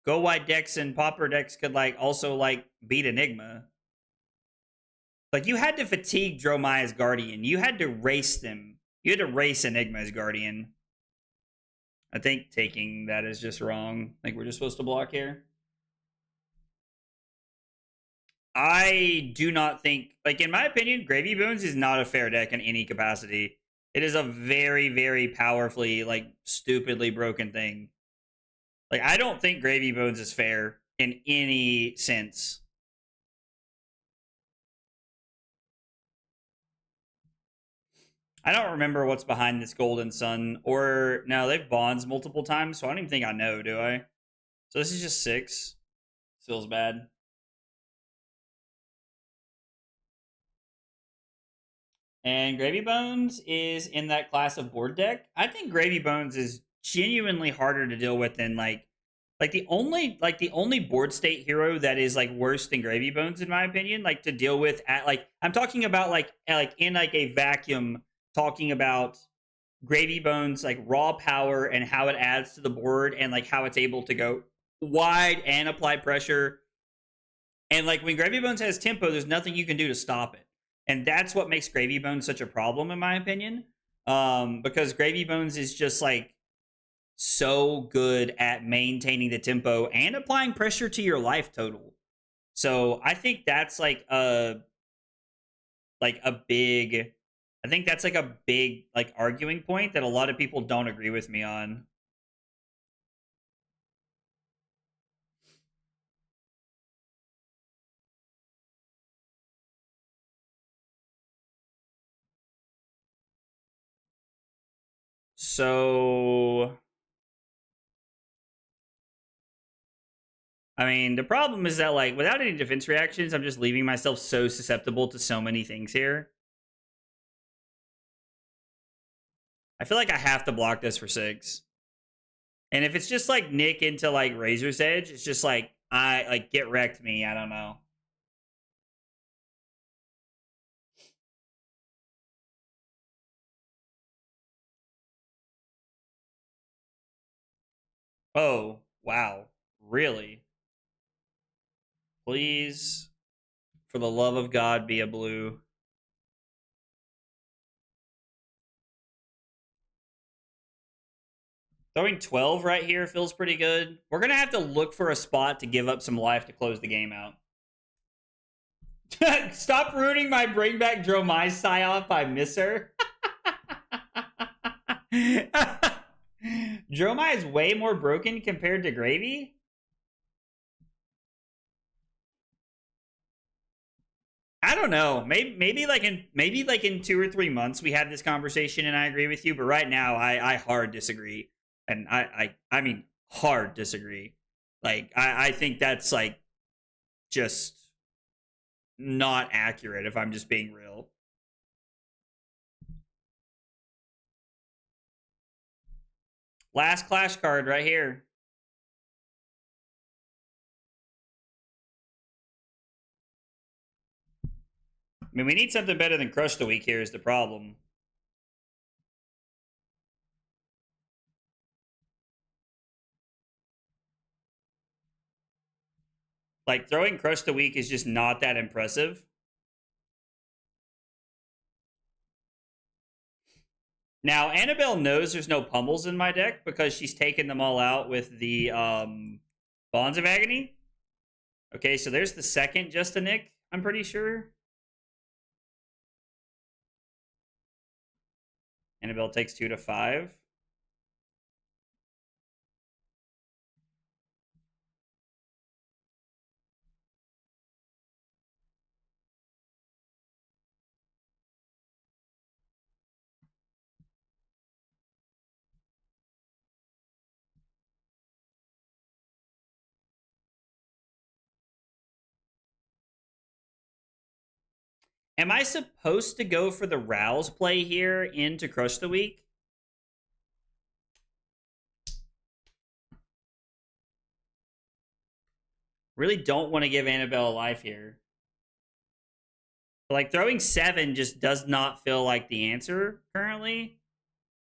go wide decks and popper decks could like also like beat Enigma. Like you had to fatigue Dromai's Guardian. You had to race them. You had to race Enigma's Guardian. I think taking that is just wrong. I think we're just supposed to block here. I do not think, like in my opinion, Gravy Bones is not a fair deck in any capacity. It is a very, very powerfully, like stupidly broken thing. Like I don't think Gravy Bones is fair in any sense. I don't remember what's behind this Golden Sun, or no, they've bonds multiple times, so I don't even think I know, do I? So this is just 6. Feels bad. And Gravy Bones is in that class of board deck. I think Gravy Bones is genuinely harder to deal with than like the only board state hero that is like worse than Gravy Bones in my opinion, like to deal with at like I'm talking about like in like a vacuum, talking about Gravy Bones like raw power and how it adds to the board and like how it's able to go wide and apply pressure. And like when Gravy Bones has tempo, there's nothing you can do to stop it. And that's what makes Gravy Bones such a problem, in my opinion. Because Gravy Bones is just like so good at maintaining the tempo and applying pressure to your life total. So I think that's like a big, I think that's like a big like arguing point that a lot of people don't agree with me on. So, I mean, the problem is that, like, without any defense reactions, I'm just leaving myself so susceptible to so many things here. I feel like I have to block this for 6. And if it's just, like, Nick into, like, Razor's Edge, it's just, like, get wrecked me. I don't know. Oh, wow. Really? Please, for the love of God, be a blue. Throwing 12 right here feels pretty good. We're going to have to look for a spot to give up some life to close the game out. Stop ruining my bring back Dromai psyop. I miss her. Dromai is way more broken compared to Gravy. I don't know. Maybe like in 2 or 3 months we have this conversation and I agree with you. But right now I hard disagree, and I mean hard disagree. Like I think that's like just not accurate if I'm just being real. Last Clash card right here. I mean, we need something better than Crush the Week here is the problem. Like, throwing Crush the Week is just not that impressive. Now, Annabelle knows there's no pummels in my deck because she's taken them all out with the Bonds of Agony. Okay, so there's the second Just a Nick, I'm pretty sure. Annabelle takes 2 to 5. Am I supposed to go for the Rouse play here into Crush the Week? Really don't want to give Annabelle a life here. Like, throwing 7 just does not feel like the answer currently.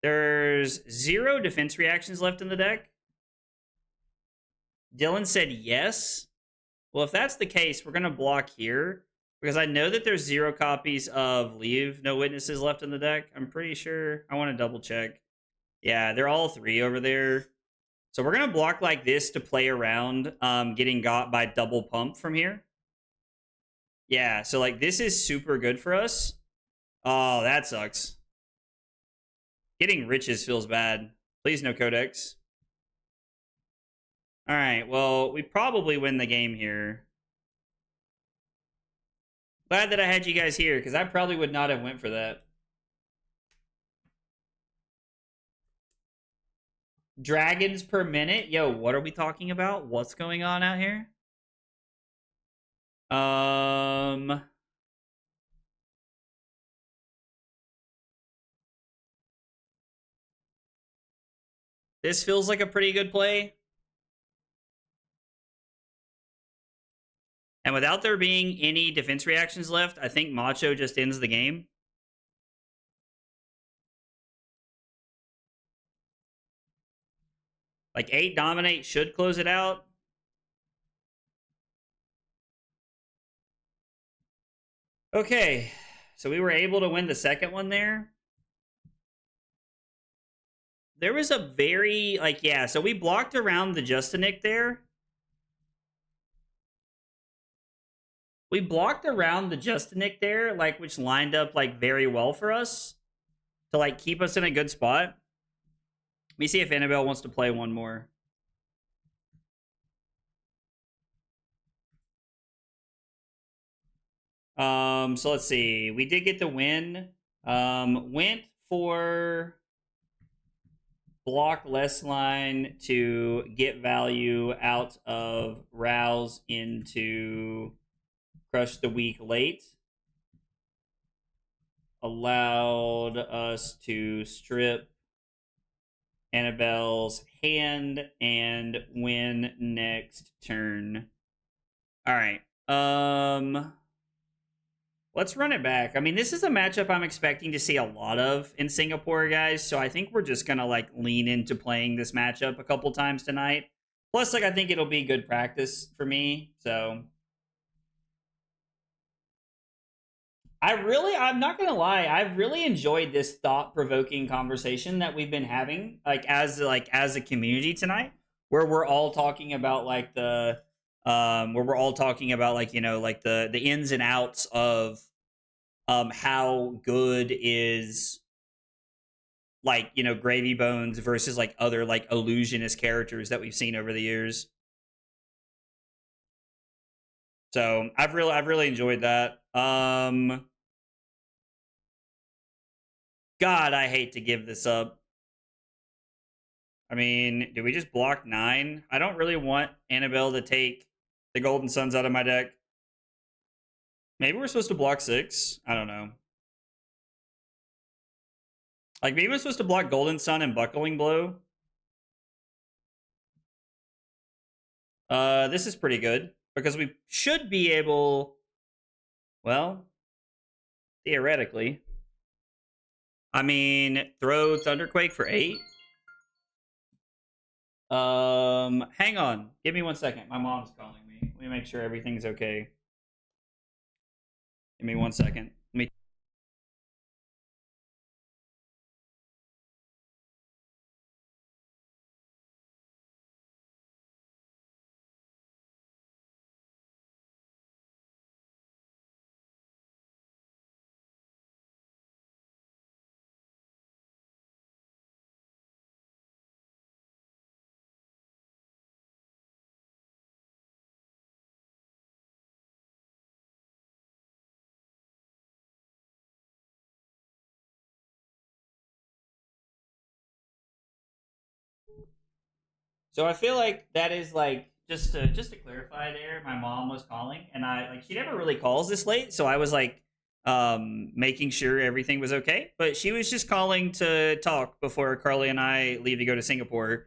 There's 0 defense reactions left in the deck. Dylan said yes. Well, if that's the case, we're going to block here because I know that there's 0 copies of Leave No Witnesses left in the deck. I'm pretty sure. I want to double check. Yeah, they're all 3 over there. So we're going to block like this to play around getting got by double pump from here. Yeah, so like this is super good for us. Oh, that sucks. Getting riches feels bad. Please no codex. All right, well, we probably win the game here. Glad that I had you guys here because I probably would not have went for that. Dragons per minute? Yo, what are we talking about? What's going on out here? This feels like a pretty good play. And without there being any defense reactions left, I think Macho just ends the game. Like 8 dominate should close it out. Okay, so we were able to win the second one there. There was a very, like, yeah, so we blocked around the Justinic there. We blocked around the Justinic there, like, which lined up, like, very well for us to, like, keep us in a good spot. Let me see if Annabelle wants to play one more. So let's see. We did get the win. Went for block less line to get value out of Rouse into Crush the Weak late. Allowed us to strip Annabelle's hand and win next turn. All right. Let's run it back. I mean, this is a matchup I'm expecting to see a lot of in Singapore, guys. So I think we're just gonna like lean into playing this matchup a couple times tonight. Plus, like, I think it'll be good practice for me. So I'm not gonna lie, I've really enjoyed this thought-provoking conversation that we've been having, like as a community tonight, where we're all talking about like where we're all talking about like, you know, like the ins and outs of how good is, like, you know, Gravy Bones versus like other like illusionist characters that we've seen over the years. So I've really enjoyed that. God, I hate to give this up. I mean, do we just block 9? I don't really want Annabelle to take the Golden Suns out of my deck. Maybe we're supposed to block 6. I don't know. Like, maybe we're supposed to block Golden Sun and Buckling Blow. This is pretty good because we should be able, well, theoretically. I mean, throw Thunderquake for 8. Hang on. Give me 1 second. My mom's calling me. Let me make sure everything's okay. Give me 1 second. Let me. So I feel like that is like just to clarify there, my mom was calling and I like she never really calls this late, so I was like making sure everything was okay. But she was just calling to talk before Carly and I leave to go to Singapore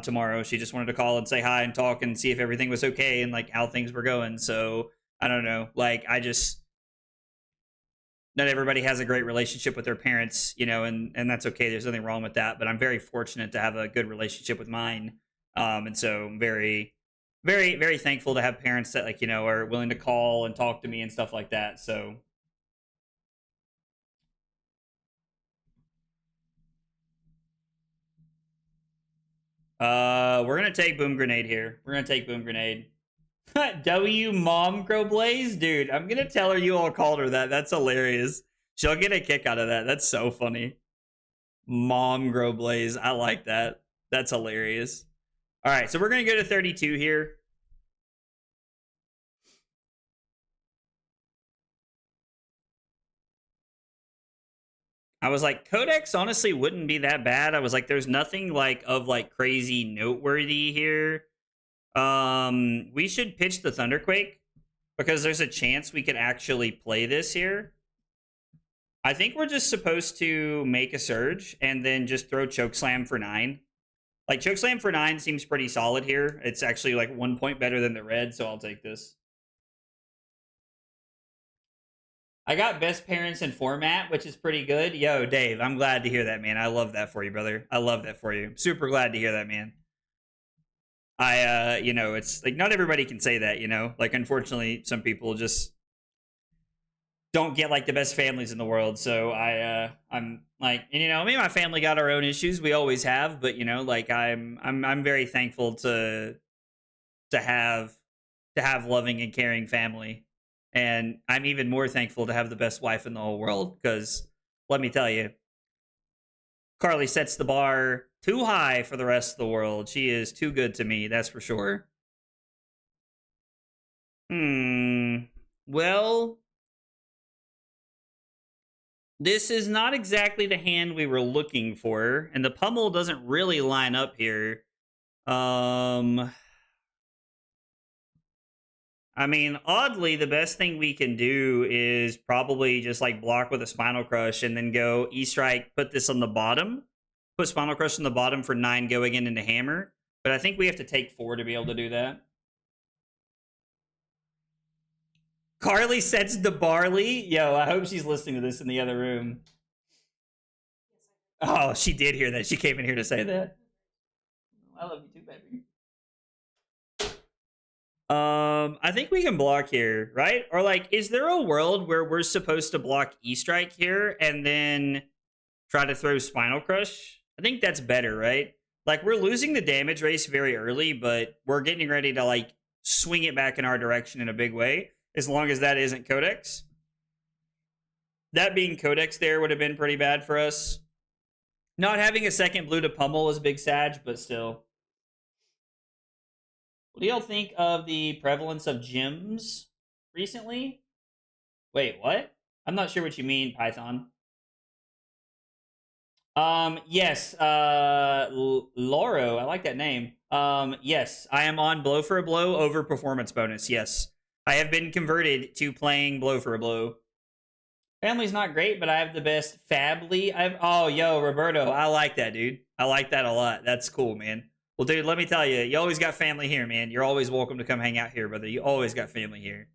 tomorrow. She just wanted to call and say hi and talk and see if everything was okay and like how things were going. So I don't know. Like I just not everybody has a great relationship with their parents, you know, and that's okay. There's nothing wrong with that. But I'm very fortunate to have a good relationship with mine, and so I'm very thankful to have parents that like, you know, are willing to call and talk to me and stuff like that. So, we're gonna take Boom Grenade here. We're gonna take Boom Grenade. W Mom Grow Blaze, dude. I'm gonna tell her you all called her that. That's hilarious. She'll get a kick out of that. That's so funny. Mom Grow Blaze. I like that. That's hilarious. All right, so we're gonna go to 32 here. I was like, codex honestly wouldn't be that bad. I was like, there's nothing like of like crazy noteworthy here. We should pitch the Thunderquake because there's a chance we could actually play this here. I think we're just supposed to make a surge and then just throw Chokeslam for 9. Like, Chokeslam for 9 seems pretty solid here. It's actually like 1 point better than the red, so I'll take this. I got best parents in format, which is pretty good. Yo, Dave, I'm glad to hear that, man. I love that for you, brother. I love that for you. Super glad to hear that, man. You know, it's like not everybody can say that, you know. Like, unfortunately, some people just don't get like the best families in the world. So I'm like, and, you know, me and my family got our own issues. We always have, but you know, like I'm very thankful to have loving and caring family. And I'm even more thankful to have the best wife in the whole world because let me tell you, Carly sets the bar too high for the rest of the world. She is too good to me, that's for sure. Well, This is not exactly the hand we were looking for, and the pummel doesn't really line up here. I mean, oddly, the best thing we can do is probably just like block with a Spinal Crush and then go E-Strike, put this on the bottom, put Spinal Crush on the bottom for 9, go again into Hammer. But I think we have to take 4 to be able to do that. Carly sets the barley. Yo, I hope she's listening to this in the other room. Oh, she did hear that. She came in here to say that. I love you too, baby. I think we can block here, right? Or like, is there a world where we're supposed to block E-Strike here and then try to throw Spinal Crush? I think that's better, right? Like, we're losing the damage race very early, but we're getting ready to like swing it back in our direction in a big way, as long as that isn't codex. That being codex there would have been pretty bad for us. Not having a second blue to pummel is big sag, but still. What do y'all think of the prevalence of gyms recently? Wait, what? I'm not sure what you mean, Python. Yes, Loro, I like that name. Yes, I am on blow for a blow over performance bonus. Yes, I have been converted to playing blow for a blow. Family's not great, but I have the best family. Oh, yo, Roberto, I like that, dude. I like that a lot. That's cool, man. Well, dude, let me tell you, you always got family here, man. You're always welcome to come hang out here, brother. You always got family here.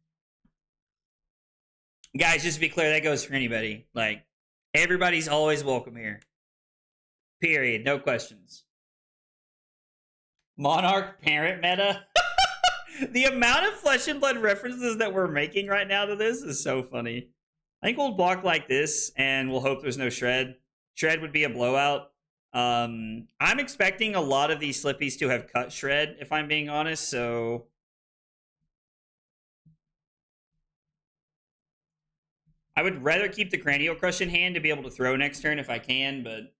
Guys, just to be clear, that goes for anybody. Like, everybody's always welcome here. Period. No questions. Monarch parent meta. The amount of Flesh and Blood references that we're making right now to this is so funny. I think we'll block like this, and we'll hope there's no shred. Shred would be a blowout. I'm expecting a lot of these slippies to have cut shred, if I'm being honest, so... I would rather keep the Cranial Crush in hand to be able to throw next turn if I can, but...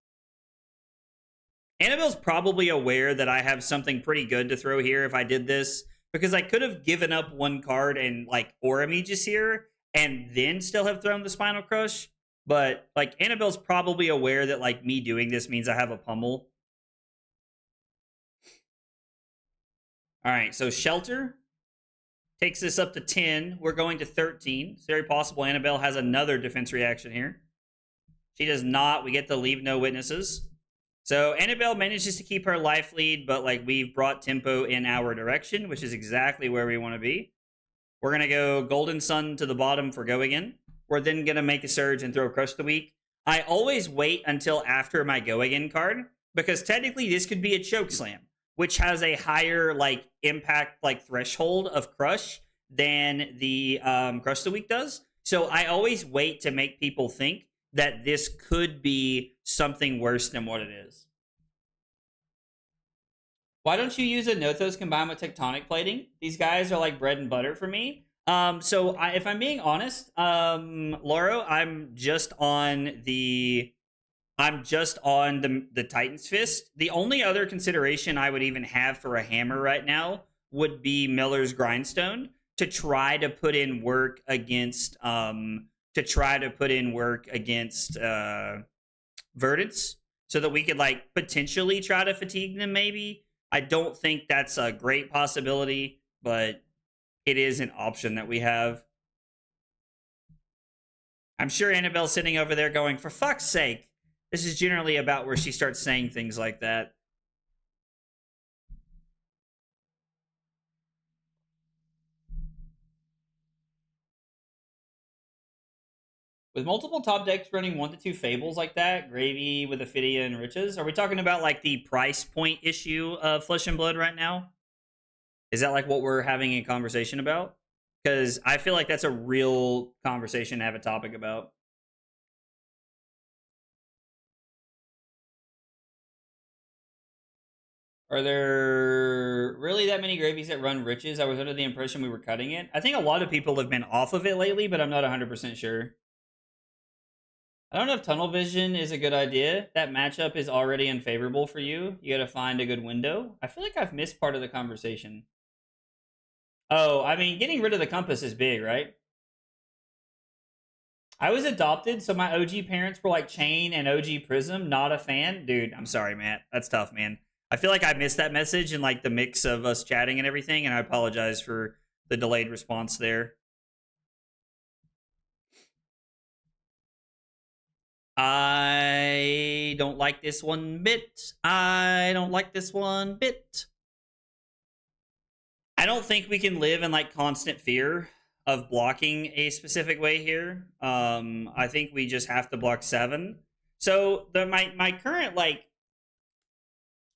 Annabelle's probably aware that I have something pretty good to throw here if I did this, because I could have given up one card and, like, Aura Mages here, and then still have thrown the Spinal Crush. But, like, Annabelle's probably aware that, like, me doing this means I have a pummel. Alright, so Shelter takes this up to 10. We're going to 13. It's very possible Annabelle has another defense reaction here. She does not. We get to leave no witnesses. So Annabelle manages to keep her life lead, but, like, we've brought tempo in our direction, which is exactly where we want to be. We're going to go Golden Sun to the bottom for go again. We're then going to make a surge and throw Crush the Weak. I always wait until after my go again card, because technically this could be a Choke Slam, which has a higher, like, impact, like, threshold of Crush than the Crush the Weak does. So I always wait to make people think that this could be something worse than what it is. Why don't you use a Nothos combined with Tectonic Plating? These guys are like bread and butter for me. If I'm being honest, Lauro, I'm just on the Titan's Fist. The only other consideration I would even have for a hammer right now would be Miller's Grindstone to try to put in work against Verdants, so that we could, like, potentially try to fatigue them maybe. I don't think that's a great possibility, but it is an option that we have. I'm sure Annabelle's sitting over there going, for fuck's sake. This is generally about where she starts saying things like that. With multiple top decks running 1 to 2 Fables like that, Gravy with Ophidia and Riches, are we talking about, like, the price point issue of Flesh and Blood right now? Is that, like, what we're having a conversation about? Because I feel like that's a real conversation to have a topic about. Are there really that many gravies that run Riches? I was under the impression we were cutting it. I think a lot of people have been off of it lately, but I'm not 100% sure. I don't know if Tunnel Vision is a good idea. That matchup is already unfavorable for you. You gotta find a good window. I feel like I've missed part of the conversation. Oh, I mean, getting rid of the compass is big, right? I was adopted, so my OG parents were like Chain and OG Prism. Not a fan, dude. I'm sorry, Matt. That's tough, man. I feel like I missed that message in like the mix of us chatting and everything, and I apologize for the delayed response there. I don't like this one bit. I don't like this one bit. I don't think we can live in like constant fear of blocking a specific way here. I think we just have to block 7. So my current like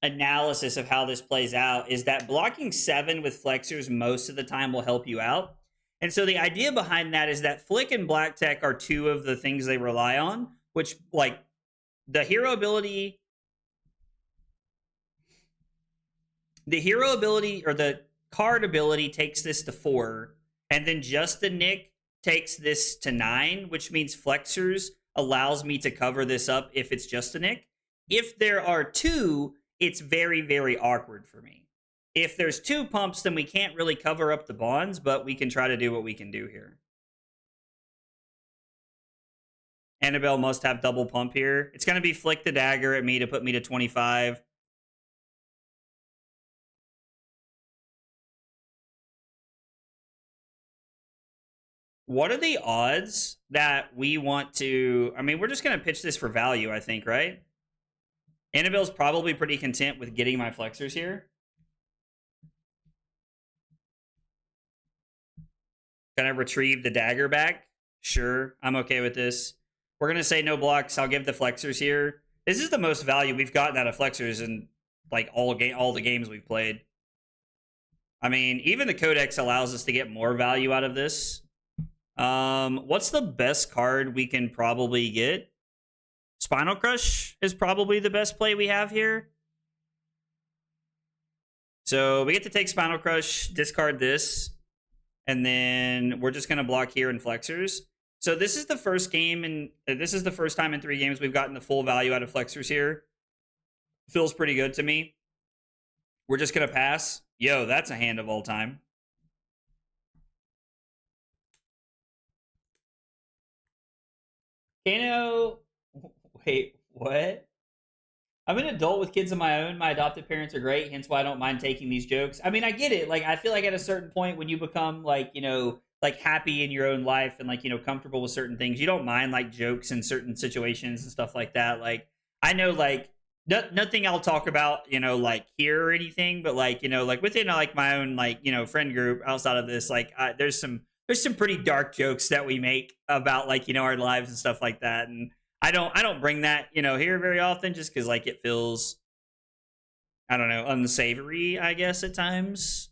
analysis of how this plays out is that blocking 7 with flexors most of the time will help you out. And so the idea behind that is that Flick and Black Tech are two of the things they rely on, which like the hero ability or the card ability takes this to 4, and then just the Nick takes this to 9, which means flexors allows me to cover this up if it's just a Nick. If there are 2, it's very, very awkward for me. If there's 2 pumps, then we can't really cover up the bonds, but we can try to do what we can do here. Annabelle must have double pump here. It's going to be Flick the Dagger at me to put me to 25. What are the odds that we want to... I mean, we're just going to pitch this for value, I think, right? Annabelle's probably pretty content with getting my flexors here. Can I retrieve the dagger back? Sure, I'm okay with this. We're going to say no blocks. I'll give the flexors here. This is the most value we've gotten out of flexors in like all the games we've played. I mean, even the codex allows us to get more value out of this. What's the best card we can probably get? Spinal Crush is probably the best play we have here. So we get to take Spinal Crush, discard this, and then we're just going to block here in flexors. So this is the first game, and this is the first time in 3 games we've gotten the full value out of flexors here. Feels pretty good to me. We're just going to pass. Yo, that's a hand of all time. Kano... Wait, what? I'm an adult with kids of my own. My adoptive parents are great, hence why I don't mind taking these jokes. I mean, I get it. Like, I feel like at a certain point when you become, like, you know, like happy in your own life and, like, you know, comfortable with certain things, you don't mind, like, jokes in certain situations and stuff like that. Like, I know, like, nothing I'll talk about, you know, like, here or anything, but, like, you know, like, within, like, my own, like, you know, friend group outside of this, like, there's some pretty dark jokes that we make about, like, you know, our lives and stuff like that. And I don't bring that, you know, here very often just because like it feels, I don't know, unsavory, I guess, at times.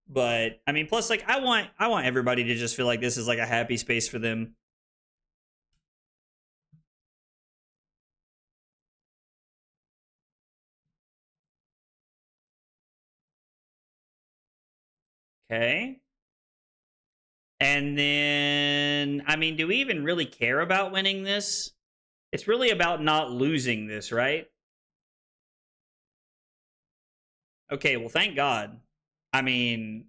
But I mean, plus like I want everybody to just feel like this is like a happy space for them. Okay. And then, I mean, do we even really care about winning this? It's really about not losing this, right? Okay, well, thank God. I mean,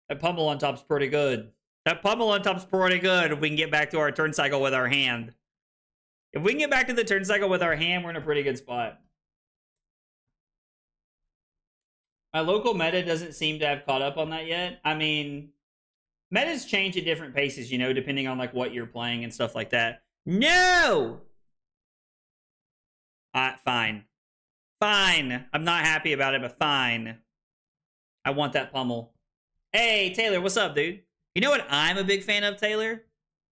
that pummel on top's pretty good. That pummel on top's pretty good if we can get back to our turn cycle with our hand. If we can get back to the turn cycle with our hand, we're in a pretty good spot. My local meta doesn't seem to have caught up on that yet. I mean, metas change at different paces, you know, depending on like what you're playing and stuff like that. No! Fine. Fine. I'm not happy about it, but fine. I want that pummel. Hey, Taylor, what's up, dude? You know what I'm a big fan of, Taylor?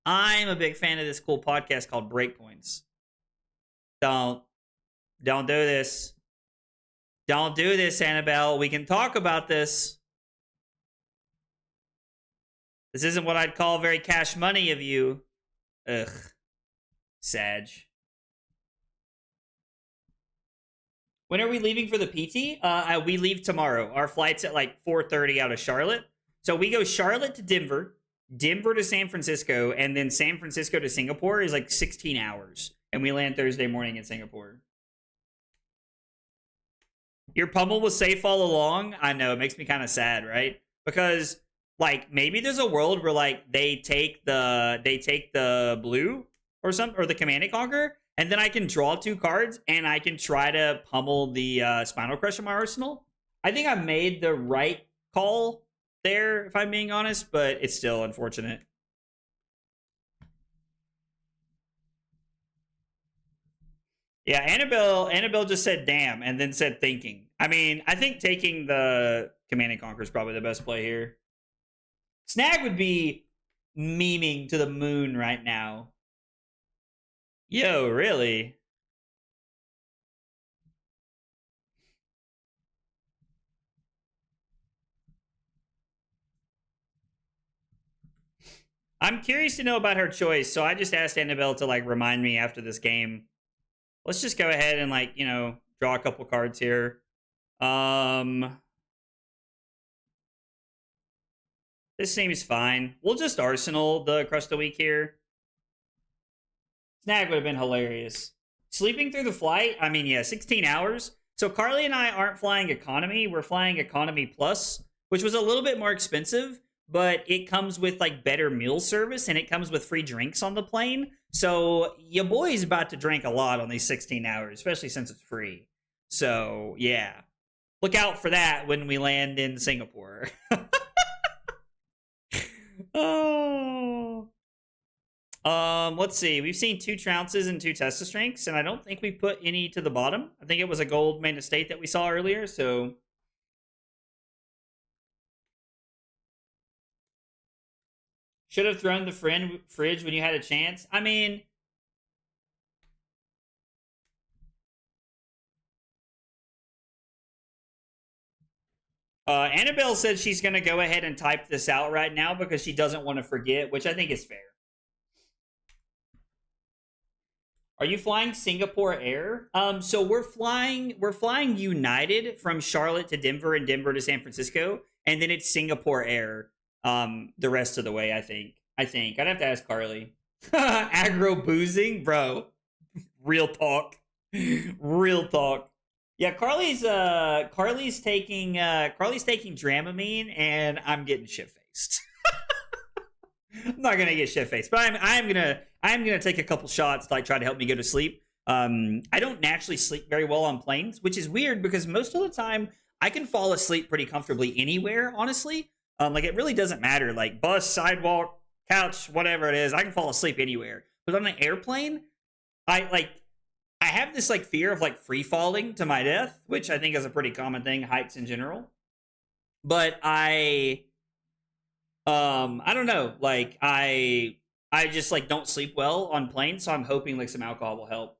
I'm a big fan of this cool podcast called Breakpoints. Don't do this. Don't do this, Annabelle. We can talk about this. This isn't what I'd call very cash money of you. Ugh. Sag. When are we leaving for the PT? We leave tomorrow. Our flight's at like 4:30 out of Charlotte. So we go Charlotte to Denver, Denver to San Francisco, and then San Francisco to Singapore is like 16 hours. And we land Thursday morning in Singapore. Your pummel was safe all along? I know, it makes me kind of sad, right? Because, like maybe there's a world where like they take the blue or the Command and Conquer, and then I can draw 2 cards and I can try to pummel the Spinal Crush in my arsenal. I think I made the right call there, if I'm being honest, but it's still unfortunate. Yeah, Annabelle just said damn and then said thinking. I mean, I think taking the Command and Conquer is probably the best play here. Snag would be memeing to the moon right now. Yo, really? I'm curious to know about her choice, so I just asked Annabelle to like remind me after this game. Let's just go ahead and like, you know, draw a couple cards here. This seems fine. We'll just Arsenal the Crush of the Week here. Snag would have been hilarious. Sleeping through the flight? I mean, yeah, 16 hours. So Carly and I aren't flying economy. We're flying economy plus, which was a little bit more expensive, but it comes with like better meal service and it comes with free drinks on the plane. So your boy's about to drink a lot on these 16 hours, especially since it's free. So yeah, look out for that when we land in Singapore. Oh. Let's see. We've seen 2 Trounces and 2 Testa Strengths, and I don't think we put any to the bottom. I think it was a gold main estate that we saw earlier, so. Should have thrown the fridge when you had a chance. I mean, Annabelle said she's going to go ahead and type this out right now because she doesn't want to forget, which I think is fair. Are you flying Singapore Air? So we're flying United from Charlotte to Denver and Denver to San Francisco, and then it's Singapore Air the rest of the way, I think. I'd have to ask Carly. Aggro boozing, bro. Real talk. Real talk. Yeah, Carly's taking Dramamine, and I'm getting shit faced. I'm not gonna get shit faced, but I'm gonna take a couple shots to like try to help me go to sleep. I don't naturally sleep very well on planes, which is weird because most of the time I can fall asleep pretty comfortably anywhere. Honestly, like it really doesn't matter. Like bus, sidewalk, couch, whatever it is, I can fall asleep anywhere. But on an airplane, I have this like fear of like free falling to my death, which I think is a pretty common thing, heights in general. But I don't know, like I just like don't sleep well on planes, so I'm hoping like some alcohol will help.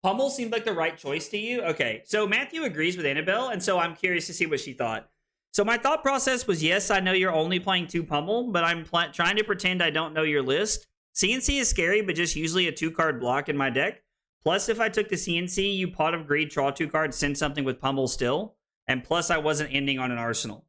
Pummel seemed like the right choice to you. Okay, so Matthew agrees with Annabelle, and so I'm curious to see what she thought. So my thought process was, yes, I know you're only playing 2 Pummel, but I'm trying to pretend I don't know your list. CNC is scary, but just usually a 2-card block in my deck. Plus, if I took the CNC, you Pot of Greed, draw 2 cards, send something with Pummel still. And plus, I wasn't ending on an Arsenal.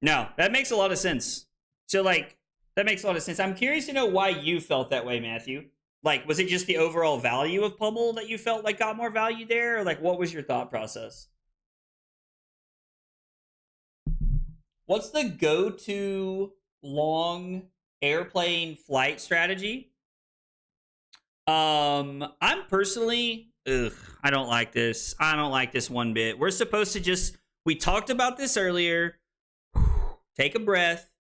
No, that makes a lot of sense. So, like, that makes a lot of sense. I'm curious to know why you felt that way, Matthew. Like, was it just the overall value of Pummel that you felt like got more value there? Or, like, what was your thought process? What's the go-to long airplane flight strategy? I'm personally, I don't like this. I don't like this one bit. We're supposed to just, we talked about this earlier. Take a breath.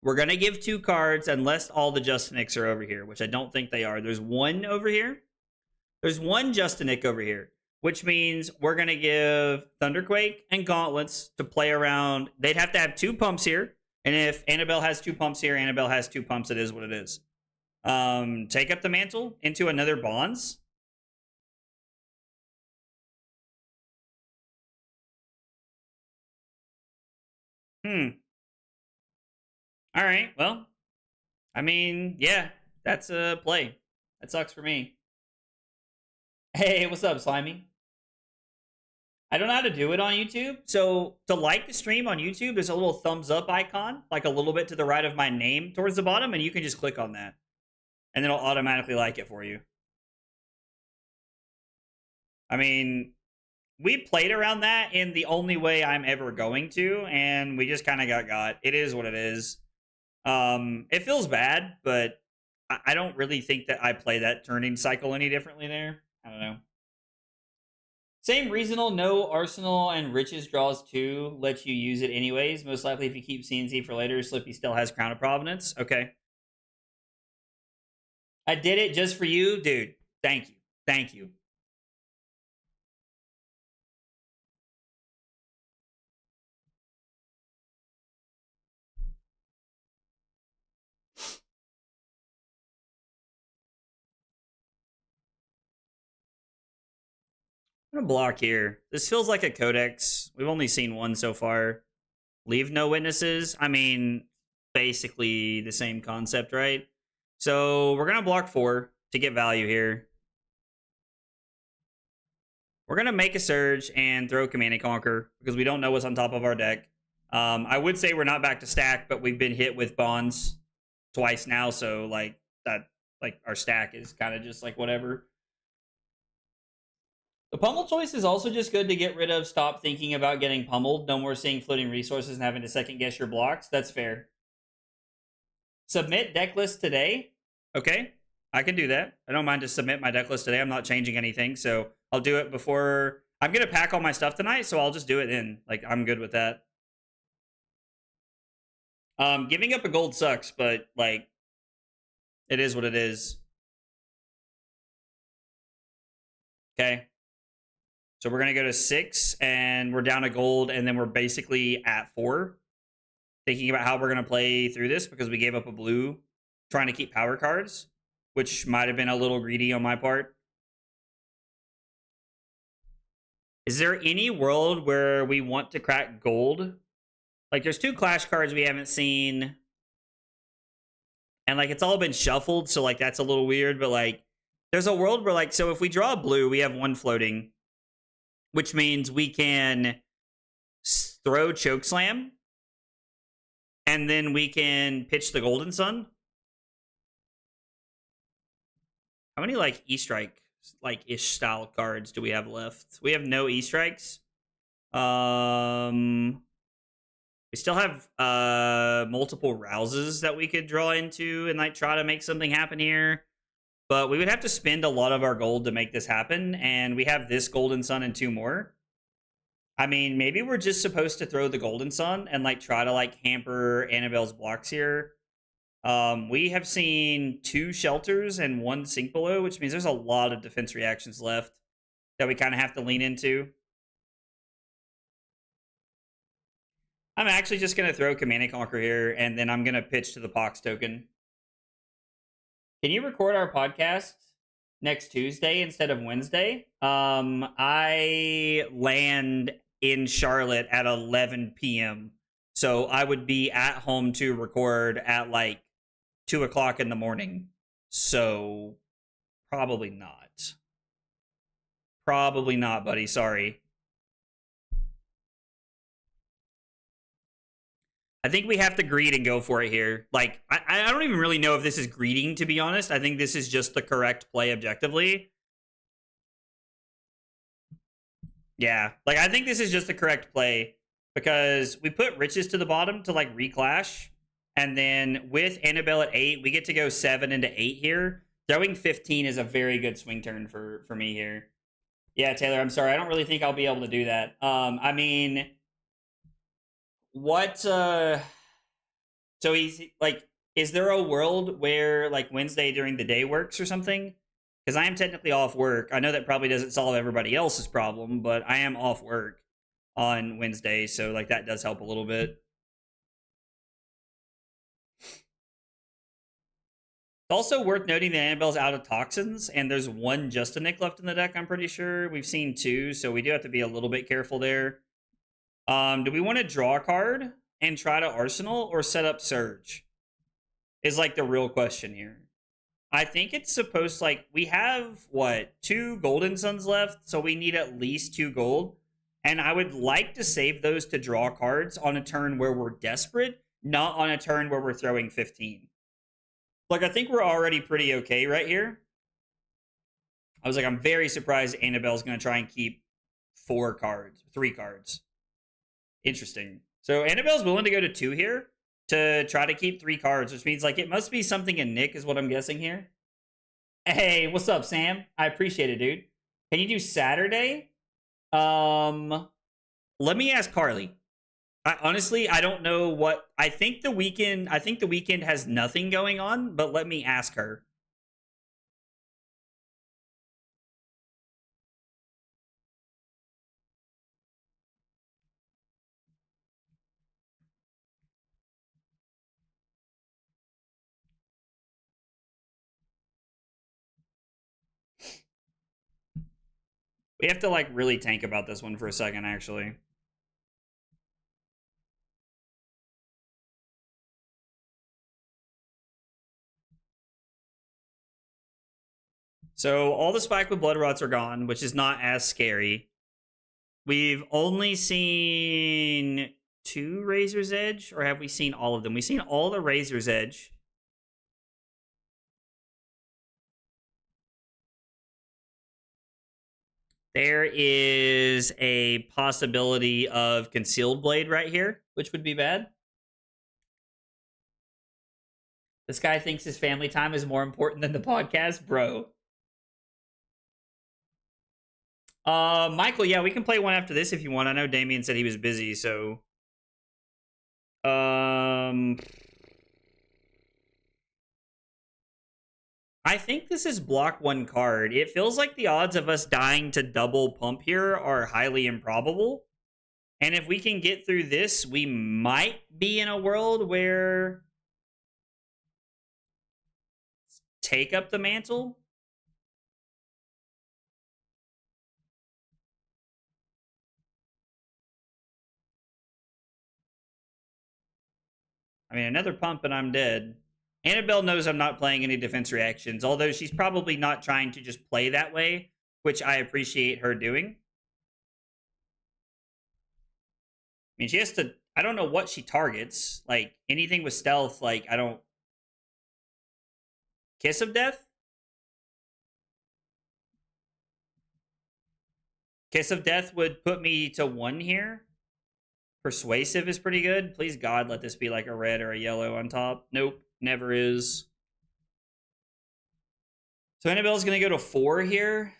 We're going to give 2 cards unless all the Justinics are over here, which I don't think they are. There's one over here. There's one Justinic over here, which means we're going to give Thunderquake and Gauntlets to play around. They'd have to have 2 pumps here. And if Annabelle has 2 pumps here, Annabelle has 2 pumps. It is what it is. Take up the mantle into another Bonds. All right. Well, I mean, yeah, that's a play. That sucks for me. Hey, what's up, Slimy? I don't know how to do it on YouTube. So to like the stream on YouTube, there's a little thumbs up icon, like a little bit to the right of my name towards the bottom, and you can just click on that. And it'll automatically like it for you. I mean, we played around that in the only way I'm ever going to, and we just kind of got. It is what it is. It feels bad, but I don't really think that I play that turning cycle any differently there. I don't know. Same reasonable, no arsenal and riches draws 2 let you use it anyways. Most likely if you keep CNC for later, Slippy still has Crown of Providence. Okay. I did it just for you, dude. Thank you. Thank you. I'm gonna block here. This feels like a codex. We've only seen one so far. Leave no witnesses. I mean, basically the same concept, right? So we're gonna block 4 to get value here. We're gonna make a surge and throw Command and Conquer because we don't know what's on top of our deck. I would say we're not back to stack, but we've been hit with bonds twice now, so like that, like our stack is kind of just like whatever. The pummel choice is also just good to get rid of. Stop thinking about getting pummeled. No more seeing floating resources and having to second guess your blocks. That's fair. Submit deck list today. Okay, I can do that. I don't mind to submit my deck list today. I'm not changing anything, so I'll do it before. I'm gonna pack all my stuff tonight, so I'll just do it in. Like, I'm good with that. Giving up a gold sucks, but like, it is what it is. Okay. So we're going to go to 6, and we're down a gold, and then we're basically at 4. Thinking about how we're going to play through this because we gave up a blue trying to keep power cards, which might have been a little greedy on my part. Is there any world where we want to crack gold? Like, there's 2 clash cards we haven't seen, and like it's all been shuffled, so like that's a little weird, but like there's a world where like, so if we draw blue, we have 1 floating, which means we can throw Chokeslam, and then we can pitch the Golden Sun. How many like E-Strike like ish style cards do we have left? We have no E-Strikes. We still have multiple Rouses that we could draw into and like try to make something happen here. But we would have to spend a lot of our gold to make this happen, and we have this Golden Sun and 2 more. I mean, maybe we're just supposed to throw the Golden Sun and like try to like hamper Annabelle's blocks here. We have seen 2 shelters and 1 sink below, which means there's a lot of defense reactions left that we kind of have to lean into. I'm actually just going to throw Command and Conquer here, and then I'm going to pitch to the Pox token. Can you record our podcast next Tuesday instead of Wednesday? I land in Charlotte at 11 p.m. So I would be at home to record at like 2 o'clock in the morning. So probably not. Probably not, buddy. Sorry. I think we have to greed and go for it here. Like, I don't even really know if this is greeding, to be honest. I think this is just the correct play objectively. Yeah, like, I think this is just the correct play because we put riches to the bottom to, like, reclash. And then with Annabelle at 8, we get to go 7 into 8 here. Throwing 15 is a very good swing turn for me here. Yeah, Taylor, I'm sorry. I don't really think I'll be able to do that. I mean... What so he's like, is there a world where like Wednesday during the day works or something? Because I am technically off work. I know that probably doesn't solve everybody else's problem, but I am off work on Wednesday, so like that does help a little bit. It's also worth noting that Annabelle's out of toxins, and there's 1 Justinic left in the deck, I'm pretty sure. We've seen 2, so we do have to be a little bit careful there. Do we want to draw a card and try to Arsenal or set up Surge? Is like the real question here. I think it's supposed, like, we have, what, 2 Golden Suns left, so we need at least 2 gold. And I would like to save those to draw cards on a turn where we're desperate, not on a turn where we're throwing 15. Like, I think we're already pretty okay right here. I was like, I'm very surprised Annabelle's going to try and keep 4 cards, 3 cards. Interesting. So Annabelle's willing to go to 2 here to try to keep 3 cards, which means like it must be something in Nick is what I'm guessing here. Hey, what's up, Sam? I appreciate it, dude. Can you do Saturday? Let me ask Carly. Honestly, I don't know what. I think the weekend has nothing going on, but let me ask her. We have to like really tank about this one for a second, actually. So all the spike with blood rots are gone, which is not as scary. We've only seen 2 Razor's Edge, or have we seen all of them? We've seen all the Razor's Edge. There is a possibility of Concealed Blade right here, which would be bad. This guy thinks his family time is more important than the podcast, bro. Michael, yeah, we can play one after this if you want. I know Damien said he was busy, so I think this is block 1 card. It feels like the odds of us dying to double pump here are highly improbable. And if we can get through this, we might be in a world where take up the mantle. I mean, another pump and I'm dead. Annabelle knows I'm not playing any defense reactions, although she's probably not trying to just play that way, which I appreciate her doing. I mean, she has to... I don't know what she targets. Like, anything with stealth, like, I don't... Kiss of Death? Kiss of Death would put me to 1 here. Persuasive is pretty good. Please, God, let this be like a red or a yellow on top. Nope, never is. So Annabelle's going to go to 4 here.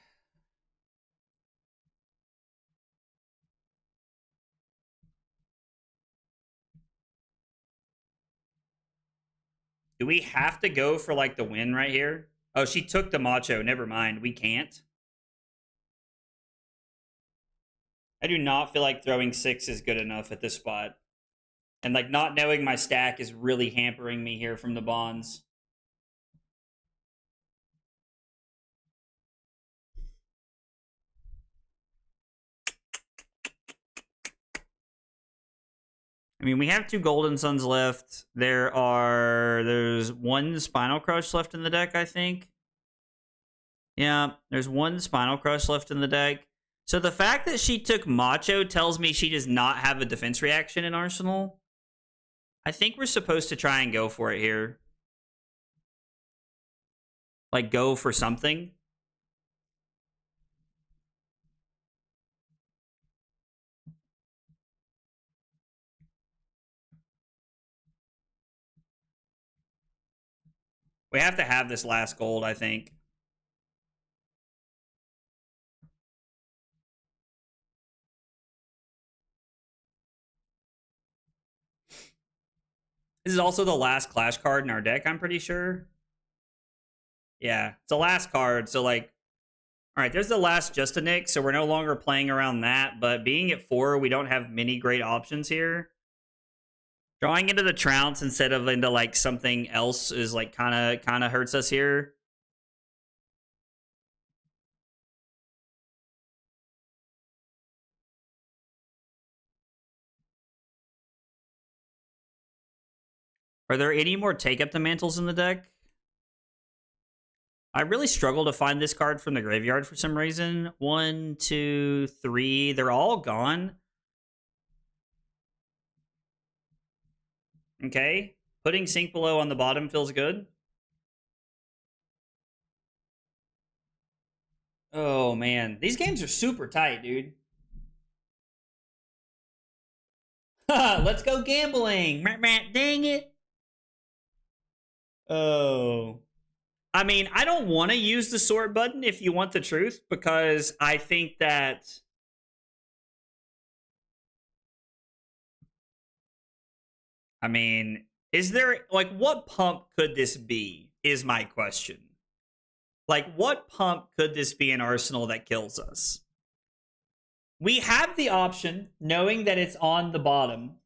Do we have to go for, like, the win right here? Oh, she took the macho. Never mind. We can't. I do not feel like throwing 6 is good enough at this spot. And, like, not knowing my stack is really hampering me here from the bonds. I mean, we have 2 Golden Suns left. There's 1 Spinal Crush left in the deck, I think. Yeah, there's 1 Spinal Crush left in the deck. So the fact that she took Macho tells me she does not have a defense reaction in Arsenal. I think we're supposed to try and go for it here. Like, go for something. We have to have this last gold, I think. This is also the last Clash card in our deck, I'm pretty sure. Yeah, it's the last card, so like... Alright, there's the last Justinic, so we're no longer playing around that, but being at 4, we don't have many great options here. Drawing into the Trounce instead of into, like, something else is, like, kind of hurts us here. Are there any more Take Up the Mantles in the deck? I really struggle to find this card from the graveyard for some reason. 1, 2, 3. They're all gone. Okay. Putting Sink Below on the bottom feels good. Oh, man. These games are super tight, dude. Let's go gambling. Dang it. Oh. I mean, I don't want to use the sort button if you want the truth, because I think that... I mean, is there... Like, what pump could this be, is my question. Like, what pump could this be in Arsenal that kills us? We have the option, knowing that it's on the bottom.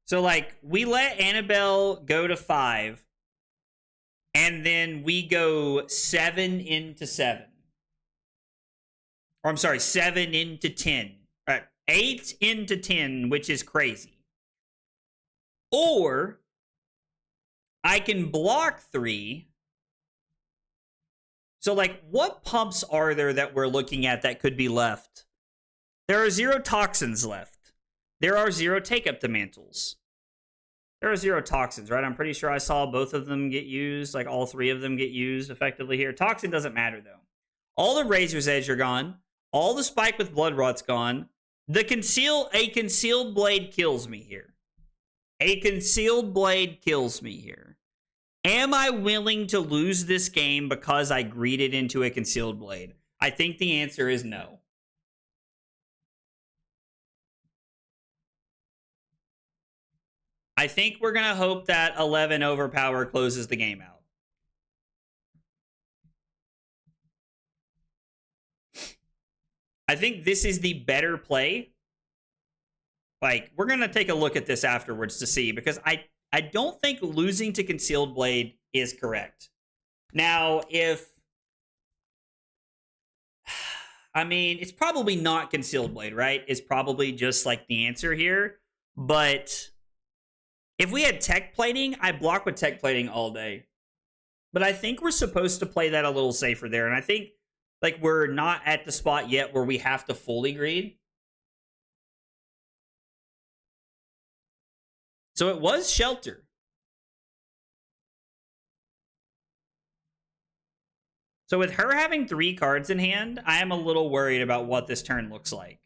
So, like, we let Annabelle go to 5, and then we go 7 into 7. Or, I'm sorry, 7 into 10. 8 into 10, which is crazy. Or, I can block 3. So, like, what pumps are there that we're looking at that could be left? There are 0 toxins left. There are 0 take-up the mantles. There are 0 toxins, right? I'm pretty sure I saw both of them get used. Like, all 3 of them get used effectively here. Toxin doesn't matter, though. All the Razor's Edge are gone. All the Spike with Blood Rot's gone. A concealed blade kills me here. A concealed blade kills me here. Am I willing to lose this game because I greeted into a concealed blade? I think the answer is no. I think we're going to hope that 11 overpower closes the game out. I think this is the better play. Like, we're going to take a look at this afterwards to see, because I don't think losing to Concealed Blade is correct. Now, if... I mean, it's probably not Concealed Blade, right? It's probably just, like, the answer here. But if we had Tech Plating, I block with Tech Plating all day. But I think we're supposed to play that a little safer there. And I think, like, we're not at the spot yet where we have to fully greed. So it was Shelter. So with her having 3 cards in hand, I am a little worried about what this turn looks like.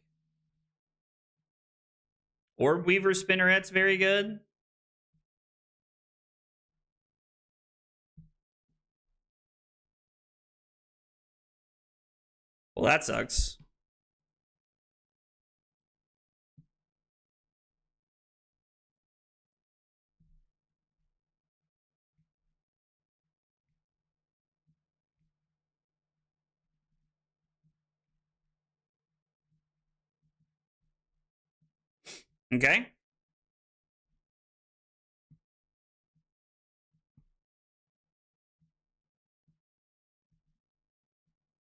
Orb Weaver Spinneret's very good. Well, that sucks. Okay.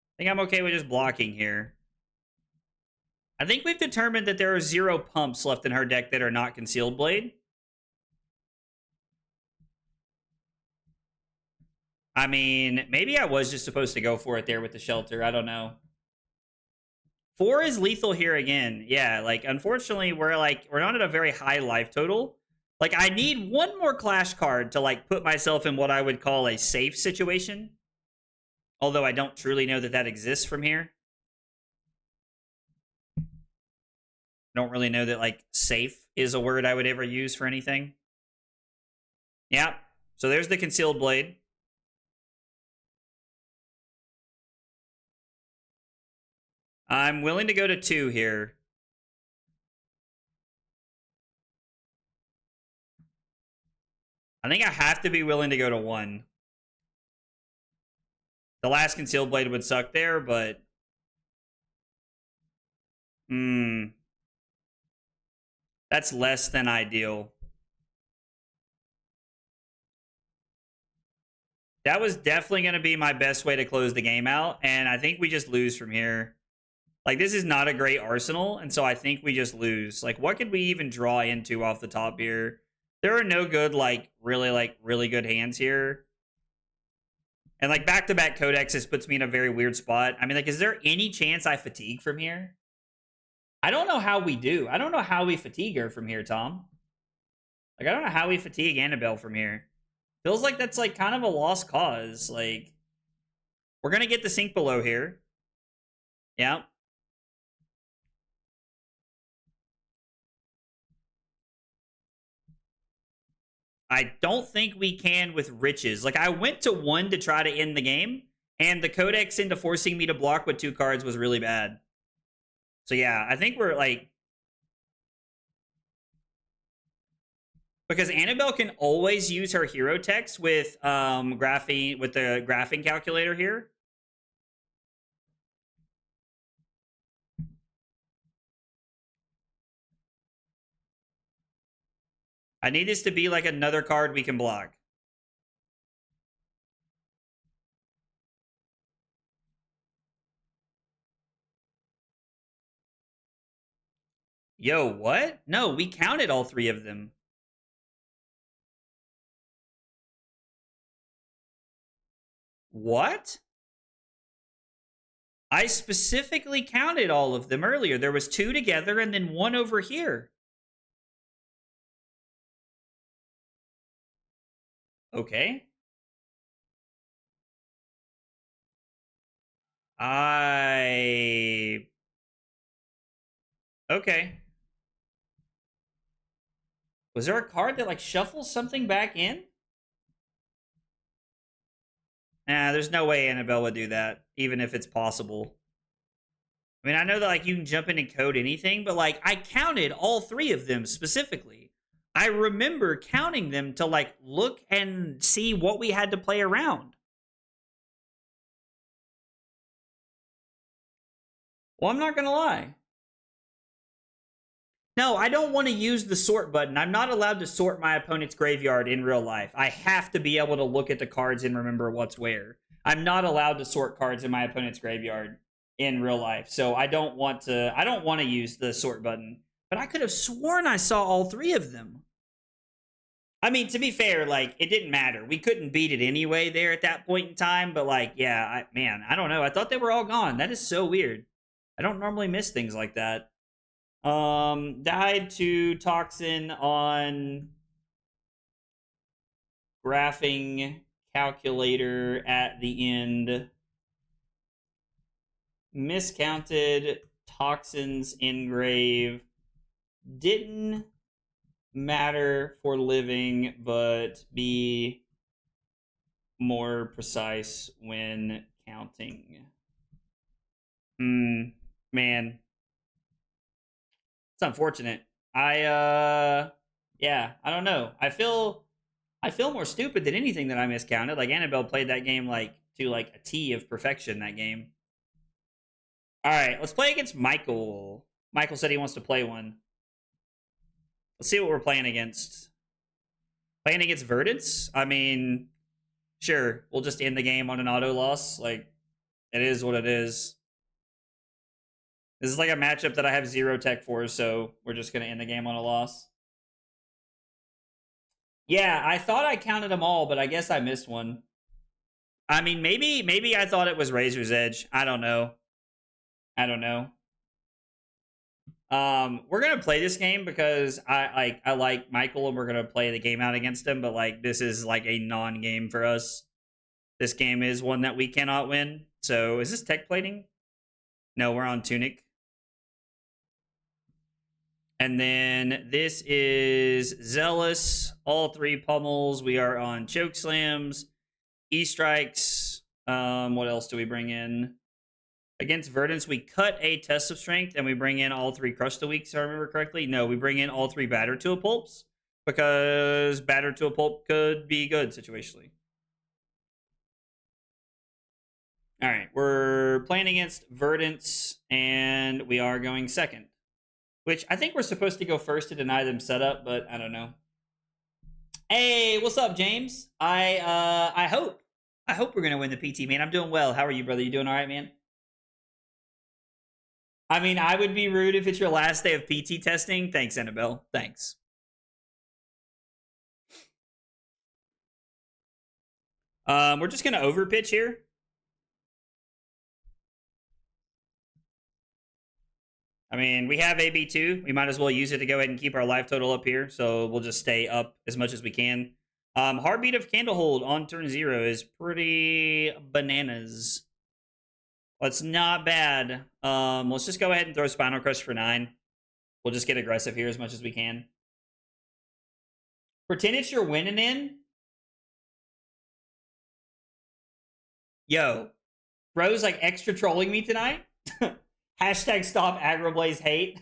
I think I'm okay with just blocking here. I think we've determined that there are 0 pumps left in her deck that are not Concealed Blade. I mean, maybe I was just supposed to go for it there with the Shelter. I don't know. 4 is lethal here again. Yeah, like, unfortunately, we're not at a very high life total. Like, I need 1 more Clash card to, like, put myself in what I would call a safe situation. Although I don't truly know that that exists from here. I don't really know that, like, safe is a word I would ever use for anything. Yeah, so there's the Concealed Blade. I'm willing to go to 2 here. I think I have to be willing to go to 1. The last Concealed Blade would suck there, but... That's less than ideal. That was definitely going to be my best way to close the game out, and I think we just lose from here. Like, this is not a great arsenal, and so I think we just lose. Like, what could we even draw into off the top here? There are no good, really good hands here. And, like, back-to-back codexes puts me in a very weird spot. I mean, like, is there any chance I fatigue from here? I don't know how we do. I don't know how we fatigue her from here, Tom. Like, I don't know how we fatigue Annabelle from here. Feels like that's, like, kind of a lost cause. Like, we're going to get the Sink Below here. Yeah. I don't think we can with riches. Like, I went to 1 to try to end the game, and the codex into forcing me to block with 2 cards was really bad. So yeah, I think we're like... Because Annabelle can always use her hero text with graphing, with the graphing calculator here. I need this to be like another card we can block. Yo, what? No, we counted all 3 of them. What? I specifically counted all of them earlier. There was 2 together and then 1 over here. Okay. Okay. Was there a card that like shuffles something back in? Nah, there's no way Annabelle would do that, even if it's possible. I mean, I know that like you can jump in and code anything, but like I counted all 3 of them specifically. I remember counting them to like look and see what we had to play around. Well, I'm not gonna lie. No, I don't want to use the sort button. I'm not allowed to sort my opponent's graveyard in real life. I have to be able to look at the cards and remember what's where. I'm not allowed to sort cards in my opponent's graveyard in real life. So I don't want to use the sort button. But I could have sworn I saw all 3 of them. I mean, to be fair, like, it didn't matter. We couldn't beat it anyway there at that point in time. But, like, yeah, man, I don't know. I thought they were all gone. That is so weird. I don't normally miss things like that. Died to toxin on graphing calculator at the end. Miscounted toxins engrave. Didn't matter for living, but be more precise when counting. Man. It's unfortunate. Yeah, I don't know. I feel more stupid than anything that I miscounted. Like Annabelle played that game like to like a T of perfection that game. All right, let's play against Michael. Michael said he wants to play one. Let's see what we're playing against. Playing against Verdance? I mean, sure, we'll just end the game on an auto loss. Like, it is what it is. This is like a matchup that I have 0 tech for, so we're just going to end the game on a loss. Yeah, I thought I counted them all, but I guess I missed one. I mean, maybe I thought it was Razor's Edge. I don't know. We're gonna play this game because I like Michael and we're gonna play the game out against him, but like this is like a non-game for us. This game is one that we cannot win. So is this tech plating? No, we're on Tunic. And then this is Zealous, all 3 pummels. We are on Choke Slams, E-Strikes. What else do we bring in? Against Verdance, we cut a Test of Strength and we bring in all 3 Crush the Weak, if I remember correctly. No, we bring in all 3 Batter to a Pulps because Batter to a Pulp could be good situationally. All right, we're playing against Verdance and we are going second. Which I think we're supposed to go first to deny them setup, but I don't know. Hey, what's up, James? I hope we're gonna win the PT, man. I'm doing well. How are you, brother? You doing all right, man? I mean, I would be rude if it's your last day of PT testing. Thanks, Annabelle. Thanks. We're just gonna overpitch here. I mean, we have AB2. We might as well use it to go ahead and keep our life total up here. So we'll just stay up as much as we can. Heartbeat of Candlehold on turn 0 is pretty bananas. That's not bad. Let's just go ahead and throw Spinal Crush for 9. We'll just get aggressive here as much as we can. Pretend it's your winning in. Yo, bro's like extra trolling me tonight. Hashtag stop aggroblaze hate.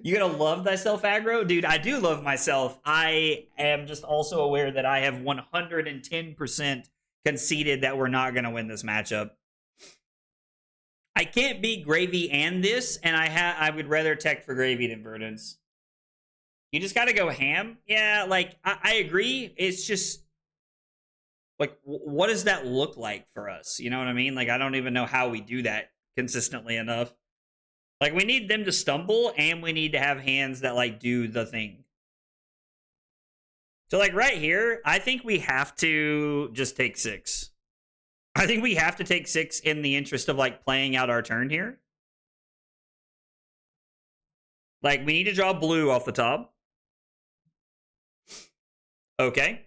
You gonna love thyself, aggro? Dude, I do love myself. I am just also aware that I have 110% conceded that we're not gonna win this matchup. I can't beat Gravy and this, and I would rather tech for Gravy than Verdance. You just gotta go ham. Yeah, like, I agree. It's just, like, what does that look like for us? You know what I mean? Like, I don't even know how we do that consistently enough. Like, we need them to stumble, and we need to have hands that, like, do the thing. So, like, right here, I think we have to just take 6. I think we have to take 6 in the interest of, like, playing out our turn here. Like, we need to draw blue off the top. Okay.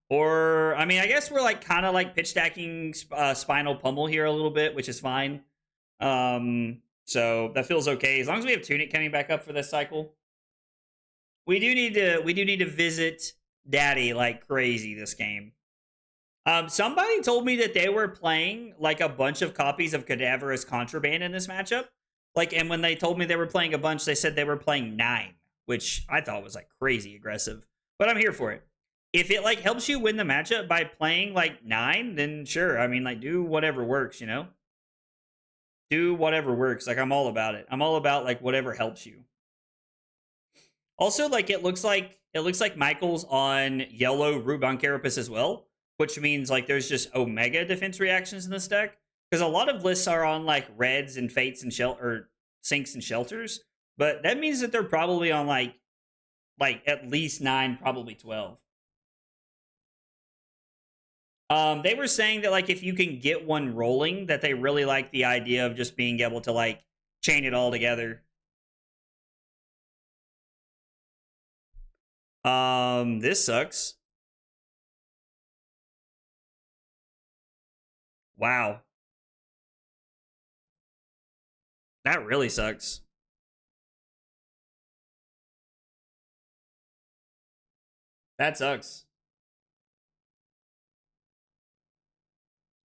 Or, I mean, I guess we're, like, kind of, like, pitch stacking Spinal Pummel here a little bit, which is fine. So that feels okay. As long as we have Tunic coming back up for this cycle. We do need to visit Daddy like crazy this game. Somebody told me that they were playing like a bunch of copies of Cadaverous Contraband in this matchup. Like, and when they told me they were playing a bunch, they said they were playing 9, which I thought was like crazy aggressive. But I'm here for it. If it like helps you win the matchup by playing like 9, then sure. I mean, like, do whatever works, you know? Do whatever works. Like, I'm all about it. I'm all about like whatever helps you. Also, like, it looks like Michael's on yellow Rubon Carapace as well, which means like there's just Omega defense reactions in this deck. Because a lot of lists are on like reds and fates and sinks and shelters, but that means that they're probably on like at least 9, probably 12. They were saying that like if you can get one rolling, that they really like the idea of just being able to like chain it all together. This sucks. Wow. That really sucks. That sucks.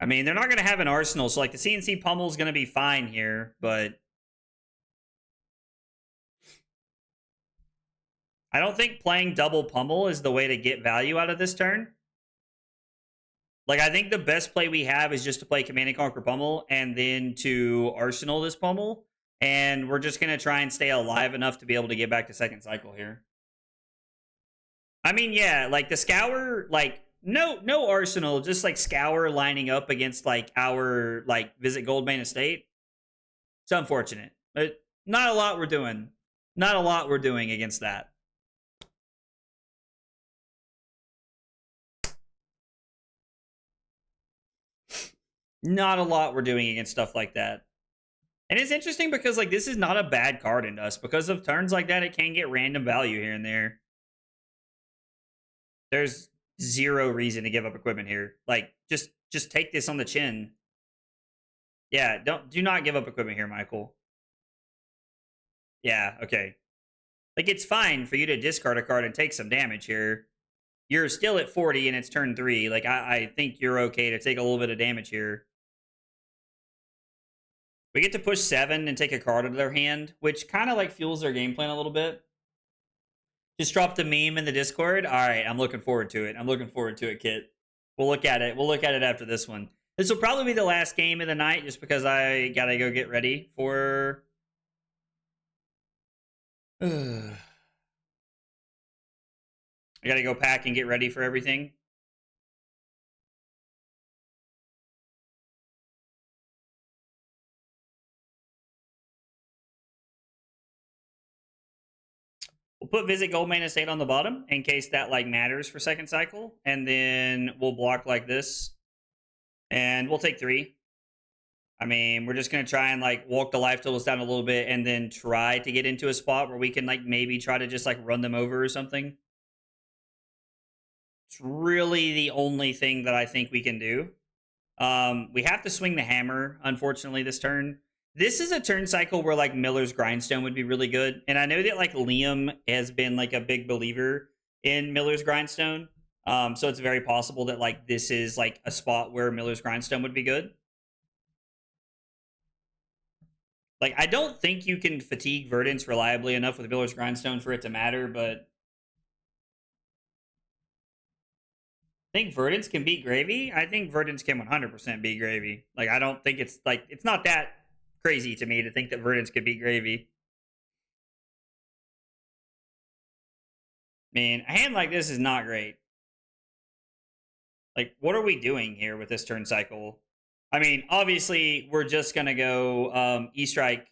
I mean, they're not going to have an arsenal, so like the CNC Pummel's going to be fine here, but I don't think playing double Pummel is the way to get value out of this turn. Like, I think the best play we have is just to play Command and Conquer Pummel and then to Arsenal this Pummel, and we're just going to try and stay alive enough to be able to get back to second cycle here. I mean, yeah, like the Scour, like no Arsenal, just like Scour lining up against like our like Visit Goldbane Estate. It's unfortunate, but not a lot we're doing. Not a lot we're doing against that. Not a lot we're doing against stuff like that. And it's interesting because like this is not a bad card in us. Because of turns like that, it can get random value here and there. There's zero reason to give up equipment here. Like, just take this on the chin. Yeah, do not give up equipment here, Michael. Yeah, okay. Like, it's fine for you to discard a card and take some damage here. You're still at 40 and it's turn 3. Like, I think you're okay to take a little bit of damage here. We get to push 7 and take a card out of their hand, which kind of like fuels their game plan a little bit. Just drop the meme in the Discord. All right, I'm looking forward to it. I'm looking forward to it, Kit. We'll look at it. We'll look at it after this one. This will probably be the last game of the night just because I gotta go get ready for... I gotta go pack and get ready for everything. We'll put Visit Goldmane Estate on the bottom in case that like matters for second cycle. And then we'll block like this. And we'll take 3. I mean, we're just going to try and like walk the life totals down a little bit and then try to get into a spot where we can like maybe try to just like run them over or something. It's really the only thing that I think we can do. We have to swing the hammer, unfortunately, this turn. This is a turn cycle where like Miller's Grindstone would be really good, and I know that like Liam has been like a big believer in Miller's Grindstone. So it's very possible that like this is like a spot where Miller's Grindstone would be good. Like I don't think you can fatigue Verdance reliably enough with Miller's Grindstone for it to matter, but I think Verdance can beat Gravy. I think Verdance can 100% beat Gravy. Like I don't think it's like it's not that crazy to me to think that Verdance could beat Gravy. I mean, a hand like this is not great. Like, what are we doing here with this turn cycle? I mean, obviously, we're just gonna go E-Strike,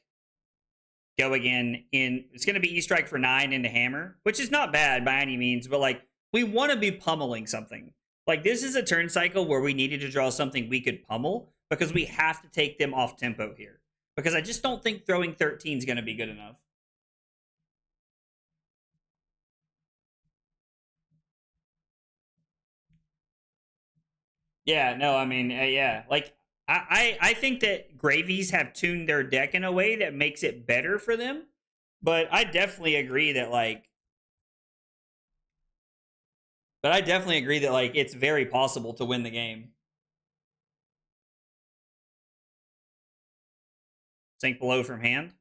go again in. It's gonna be E-Strike for 9 into Hammer, which is not bad by any means, but like we want to be pummeling something. Like this is a turn cycle where we needed to draw something we could pummel because we have to take them off tempo here. Because I just don't think throwing 13 is gonna be good enough. Yeah, no, I mean, yeah, like I think that Gravies have tuned their deck in a way that makes it better for them, but I definitely agree that like it's very possible to win the game. Sink below from hand.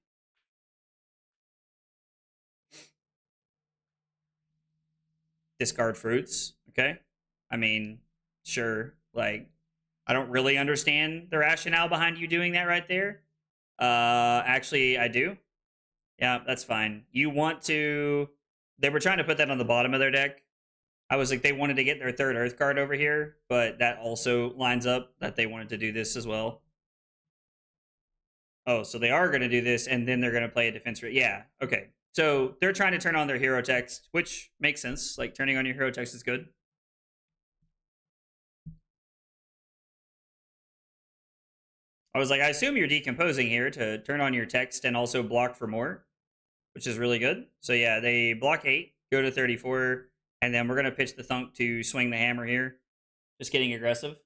Discard fruits. Okay, I mean, sure. Like, I don't really understand the rationale behind you doing that right there. Actually, I do. Yeah, that's fine. You want to. They were trying to put that on the bottom of their deck. I was like, they wanted to get their third Earth card over here, but that also lines up that they wanted to do this as well. Oh, so they are going to do this, and then they're going to play a defense. Yeah, okay. So they're trying to turn on their hero text, which makes sense. Like, turning on your hero text is good. I was like, I assume you're decomposing here to turn on your text and also block for more, which is really good. So yeah, they block 8, go to 34, and then we're going to pitch the Thunk to swing the hammer here. Just getting aggressive.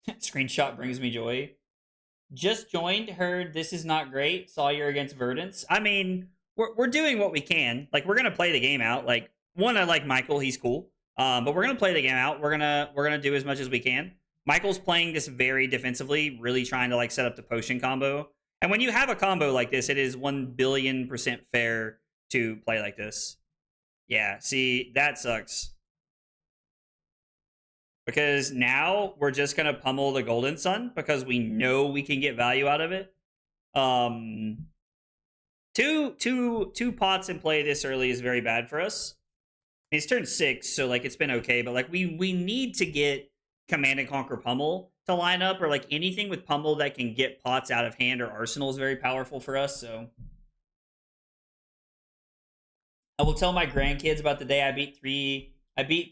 Screenshot brings me joy. Just joined, heard this is not great. Saw you're against Verdance. I mean, we're doing what we can. Like we're gonna play the game out. Like one, I like Michael, he's cool. But we're gonna play the game out. We're gonna do as much as we can. Michael's playing this very defensively, really trying to like set up the potion combo. And when you have a combo like this, it is 1,000,000,000% fair to play like this. Yeah, see, that sucks. Because now we're just gonna pummel the Golden Sun because we know we can get value out of it. Two pots in play this early is very bad for us. He's turned 6, so like it's been okay, but like we need to get Command and Conquer Pummel to line up, or like anything with Pummel that can get pots out of hand or Arsenal is very powerful for us. So I will tell my grandkids about the day I beat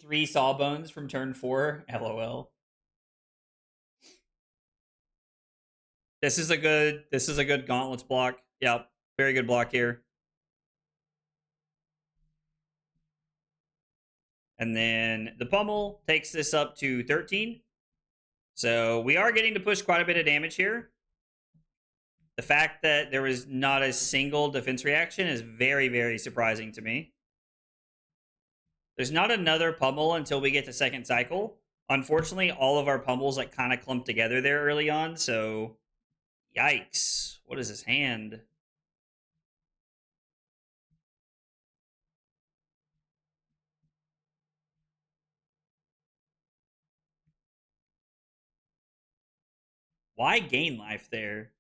three Sawbones from turn 4. LOL. This is a good Gauntlets block. Yep, very good block here. And then the Pummel takes this up to 13. So we are getting to push quite a bit of damage here. The fact that there was not a single defense reaction is very, very surprising to me. There's not another Pummel until we get to second cycle. Unfortunately, all of our Pummels like kind of clumped together there early on, so yikes. What is his hand? Why gain life there?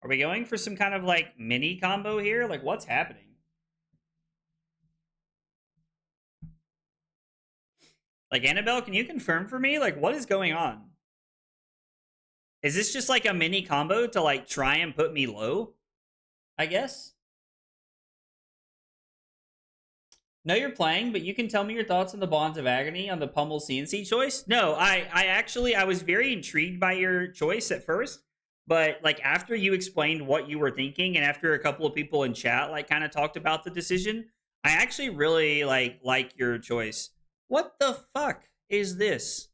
Are we going for some kind of like mini combo here? Like what's happening? Like Annabelle, can you confirm for me? Like what is going on? Is this just like a mini combo to like try and put me low? I guess. No, you're playing, but you can tell me your thoughts on the Bonds of Agony on the Pummel CNC choice. No, I was very intrigued by your choice at first, but like after you explained what you were thinking, and after a couple of people in chat like kind of talked about the decision, I actually really like your choice. What the fuck is this?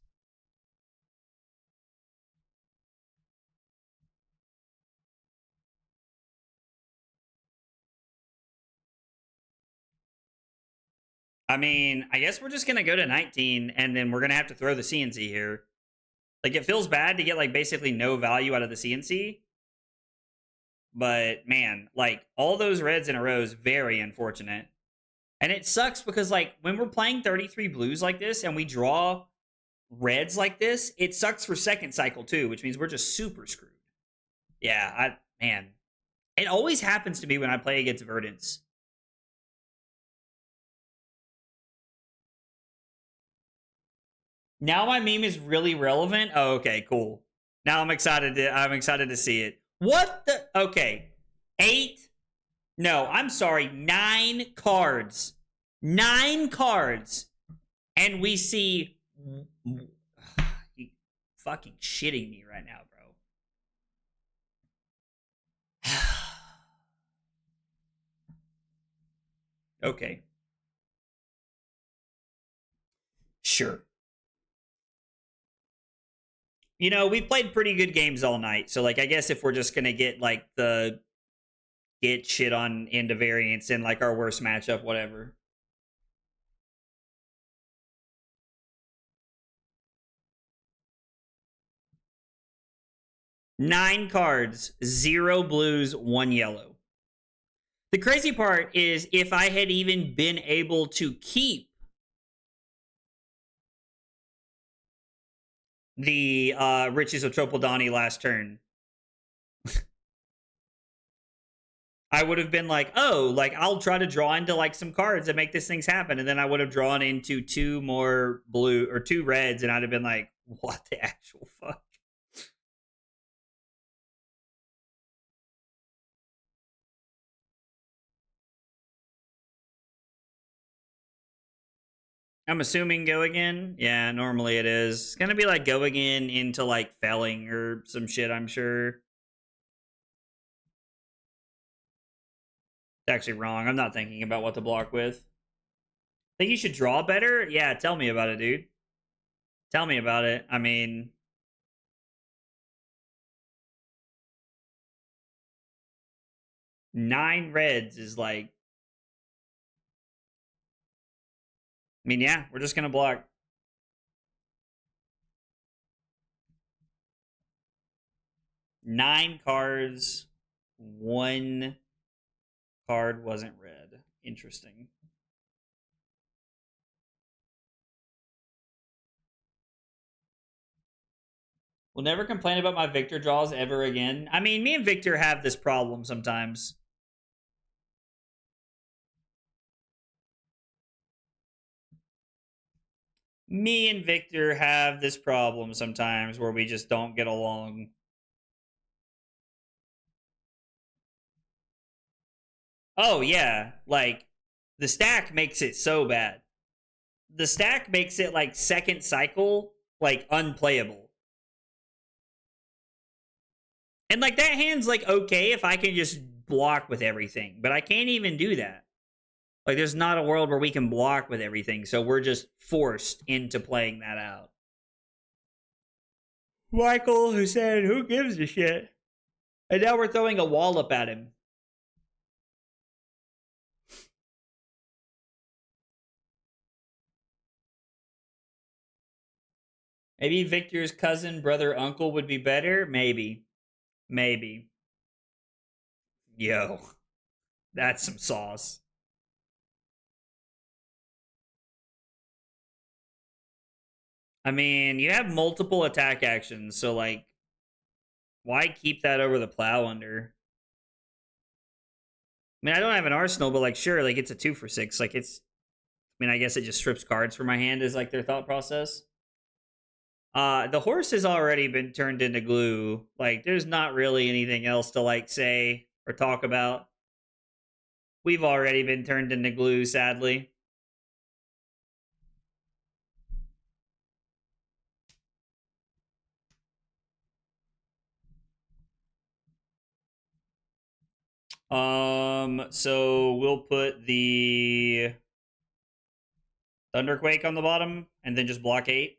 I mean, I guess we're just gonna go to 19, and then we're gonna have to throw the CNC here. Like, it feels bad to get, like, basically no value out of the CNC. But, man, like, all those reds in a row is very unfortunate. And it sucks because, like, when we're playing 33 blues like this and we draw reds like this, it sucks for second cycle, too, which means we're just super screwed. Yeah, man. It always happens to me when I play against Verdants. Now my meme is really relevant. Oh, okay, cool. Now I'm excited to see it. What the okay. 8 No, I'm sorry. 9 cards. 9 cards. And we see you fucking shitting me right now, bro. Okay. Sure. You know, we played pretty good games all night. So like I guess if we're just gonna get like the get shit on into variants in like our worst matchup, whatever. Nine cards, 0 blues, 1 yellow. The crazy part is if I had even been able to keep the Riches of Tropodani last turn, I would have been like, oh, like I'll try to draw into like some cards that make this things happen, and then I would have drawn into 2 more blue or 2 reds, and I'd have been like, what the actual fuck? I'm assuming go again. Yeah, normally it is. It's gonna be like go again into like felling or some shit, I'm sure. It's actually wrong. I'm not thinking about what to block with. Think you should draw better? Yeah, tell me about it, dude. Tell me about it. I mean, 9 reds is like. I mean, yeah, we're just gonna block. 9 cards, 1 card wasn't red. Interesting. We'll never complain about my Victor draws ever again. I mean, me and Victor have this problem sometimes. Me and Victor have this problem sometimes where we just don't get along. Oh, yeah. Like, the stack makes it so bad. The stack makes it like second cycle, like unplayable. And like that hand's like okay if I can just block with everything, but I can't even do that. Like there's not a world where we can block with everything, so we're just forced into playing that out. Michael, who said, "Who gives a shit?" And now we're throwing a wallop at him. Maybe Victor's cousin, brother, uncle would be better. Maybe, maybe. Yo, that's some sauce. I mean, you have multiple attack actions, so like, why keep that over the plow under? I mean, I don't have an arsenal, but like, sure, like it's a 2 for 6. Like it's, I mean, I guess it just strips cards from my hand is like their thought process. The horse has already been turned into glue. Like, there's not really anything else to like say or talk about. We've already been turned into glue, sadly. So we'll put the Thunderquake on the bottom and then just block 8.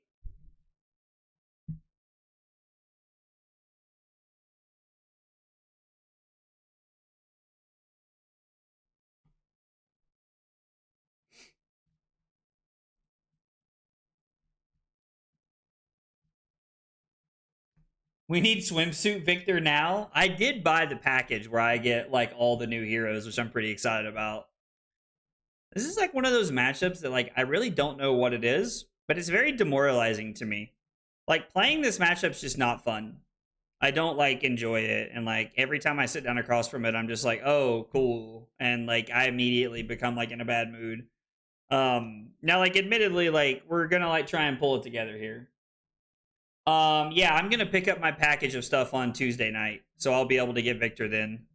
We need swimsuit Victor now. I did buy the package where I get like all the new heroes, which I'm pretty excited about. This is like one of those matchups that like I really don't know what it is, but it's very demoralizing to me. Like playing this matchup's just not fun. I don't like enjoy it, and like every time I sit down across from it, I'm just like, oh, cool, and like I immediately become like in a bad mood. Now like admittedly, like we're gonna like try and pull it together here. Yeah, I'm gonna pick up my package of stuff on Tuesday night, so I'll be able to get Victor then.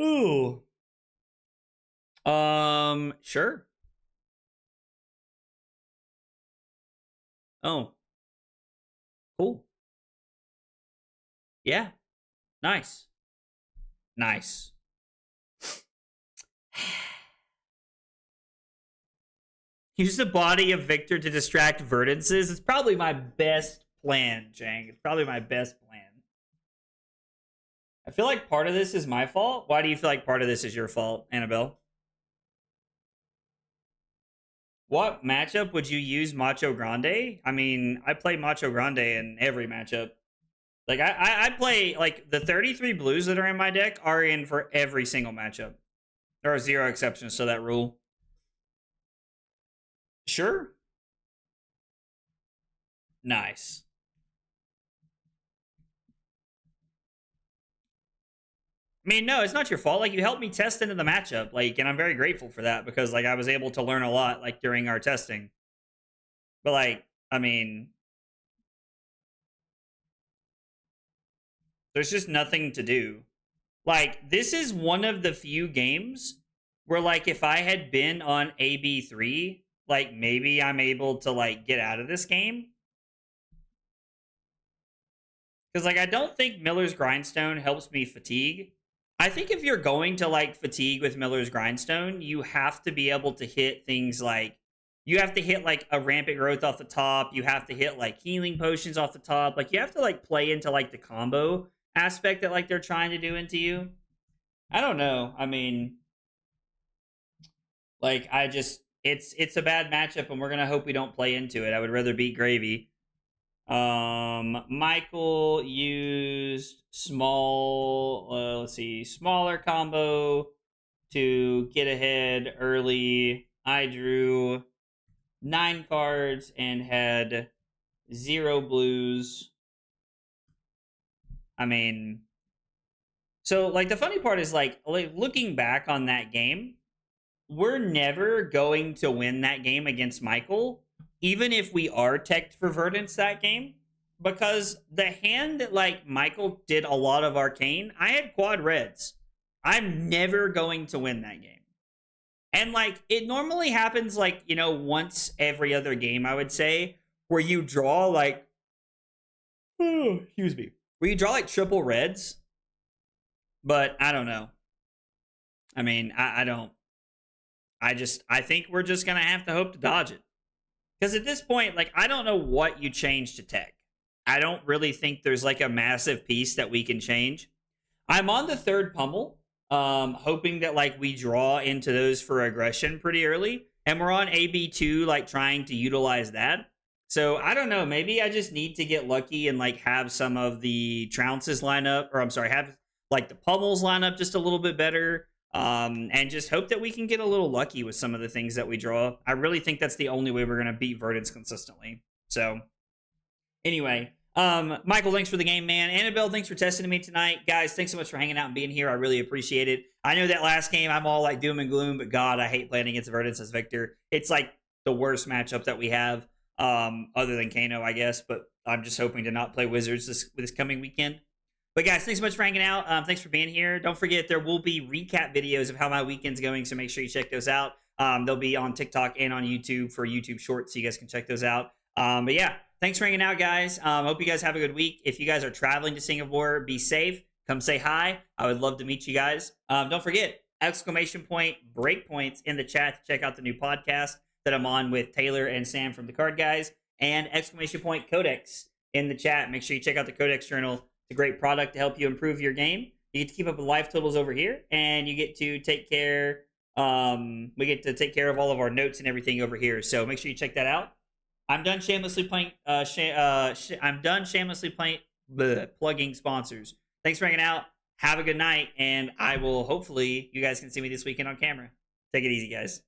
Ooh. Sure. Oh, cool. Yeah, nice. Nice. Use the body of Victor to distract Verdances. It's probably my best plan, Jang. It's probably my best plan. I feel like part of this is my fault. Why do you feel like part of this is your fault, Annabelle? What matchup would you use Macho Grande? I mean, I play Macho Grande in every matchup. Like, I play, like, the 33 blues that are in my deck are in for every single matchup. There are 0 exceptions to that rule. Sure. Nice. I mean, no, it's not your fault. Like, you helped me test into the matchup, like, and I'm very grateful for that because, like, I was able to learn a lot, like, during our testing. But, like, I mean, there's just nothing to do. Like, this is one of the few games where, like, if I had been on AB3, like, maybe I'm able to, like, get out of this game. Because, like, I don't think Miller's Grindstone helps me fatigue. I think if you're going to, like, fatigue with Miller's Grindstone, you have to be able to hit things like, you have to hit, like, a Rampant Growth off the top. You have to hit, like, Healing Potions off the top. Like, you have to, like, play into, like, the combo aspect that, like, they're trying to do into you. I don't know. I mean, like, I just, it's a bad matchup, and we're going to hope we don't play into it. I would rather beat Gravy. Michael used small, let's see, smaller combo to get ahead early. I drew 9 cards and had 0 blues. I mean, so like the funny part is like looking back on that game, we're never going to win that game against Michael, even if we are teched for Verdance that game, because the hand that like Michael did a lot of arcane, I had quad reds. I'm never going to win that game. And like it normally happens like, you know, once every other game, I would say, where you draw like excuse me. Where you draw like triple reds. But I don't know. I mean, I don't. I think we're just gonna have to hope to dodge it. Because at this point, like, I don't know what you change to tech. I don't really think there's like a massive piece that we can change. I'm on the 3rd pummel, hoping that like we draw into those for aggression pretty early. And we're on AB2, like trying to utilize that. So I don't know. Maybe I just need to get lucky and like have some of the trounces line up, or I'm sorry, have like the pummels line up just a little bit better. And just hope that we can get a little lucky with some of the things that we draw. I really think that's the only way we're going to beat Verdance consistently. So, anyway, Michael, thanks for the game, man. Annabelle, thanks for testing me tonight. Guys, thanks so much for hanging out and being here. I really appreciate it. I know that last game I'm all like doom and gloom, but God, I hate playing against Verdance as Victor. It's like the worst matchup that we have, other than Kano, I guess, but I'm just hoping to not play Wizards this coming weekend. But guys, thanks so much for hanging out. Thanks for being here. Don't forget, there will be recap videos of how my weekend's going, so make sure you check those out. They'll be on TikTok and on YouTube for YouTube Shorts, so you guys can check those out. But yeah, thanks for hanging out, guys. Hope you guys have a good week. If you guys are traveling to Singapore, be safe. Come say hi. I would love to meet you guys. Don't forget, exclamation point, breakpoints in the chat to check out the new podcast that I'm on with Taylor and Sam from the Card Guys, and exclamation point, codex in the chat. Make sure you check out the Codex Journal. It's a great product to help you improve your game. You get to keep up with life totals over here, and you get to take care. We get to take care of all of our notes and everything over here. So make sure you check that out. I'm done shamelessly playing. I'm done shamelessly playing. Plugging sponsors. Thanks for hanging out. Have a good night, and I will hopefully you guys can see me this weekend on camera. Take it easy, guys.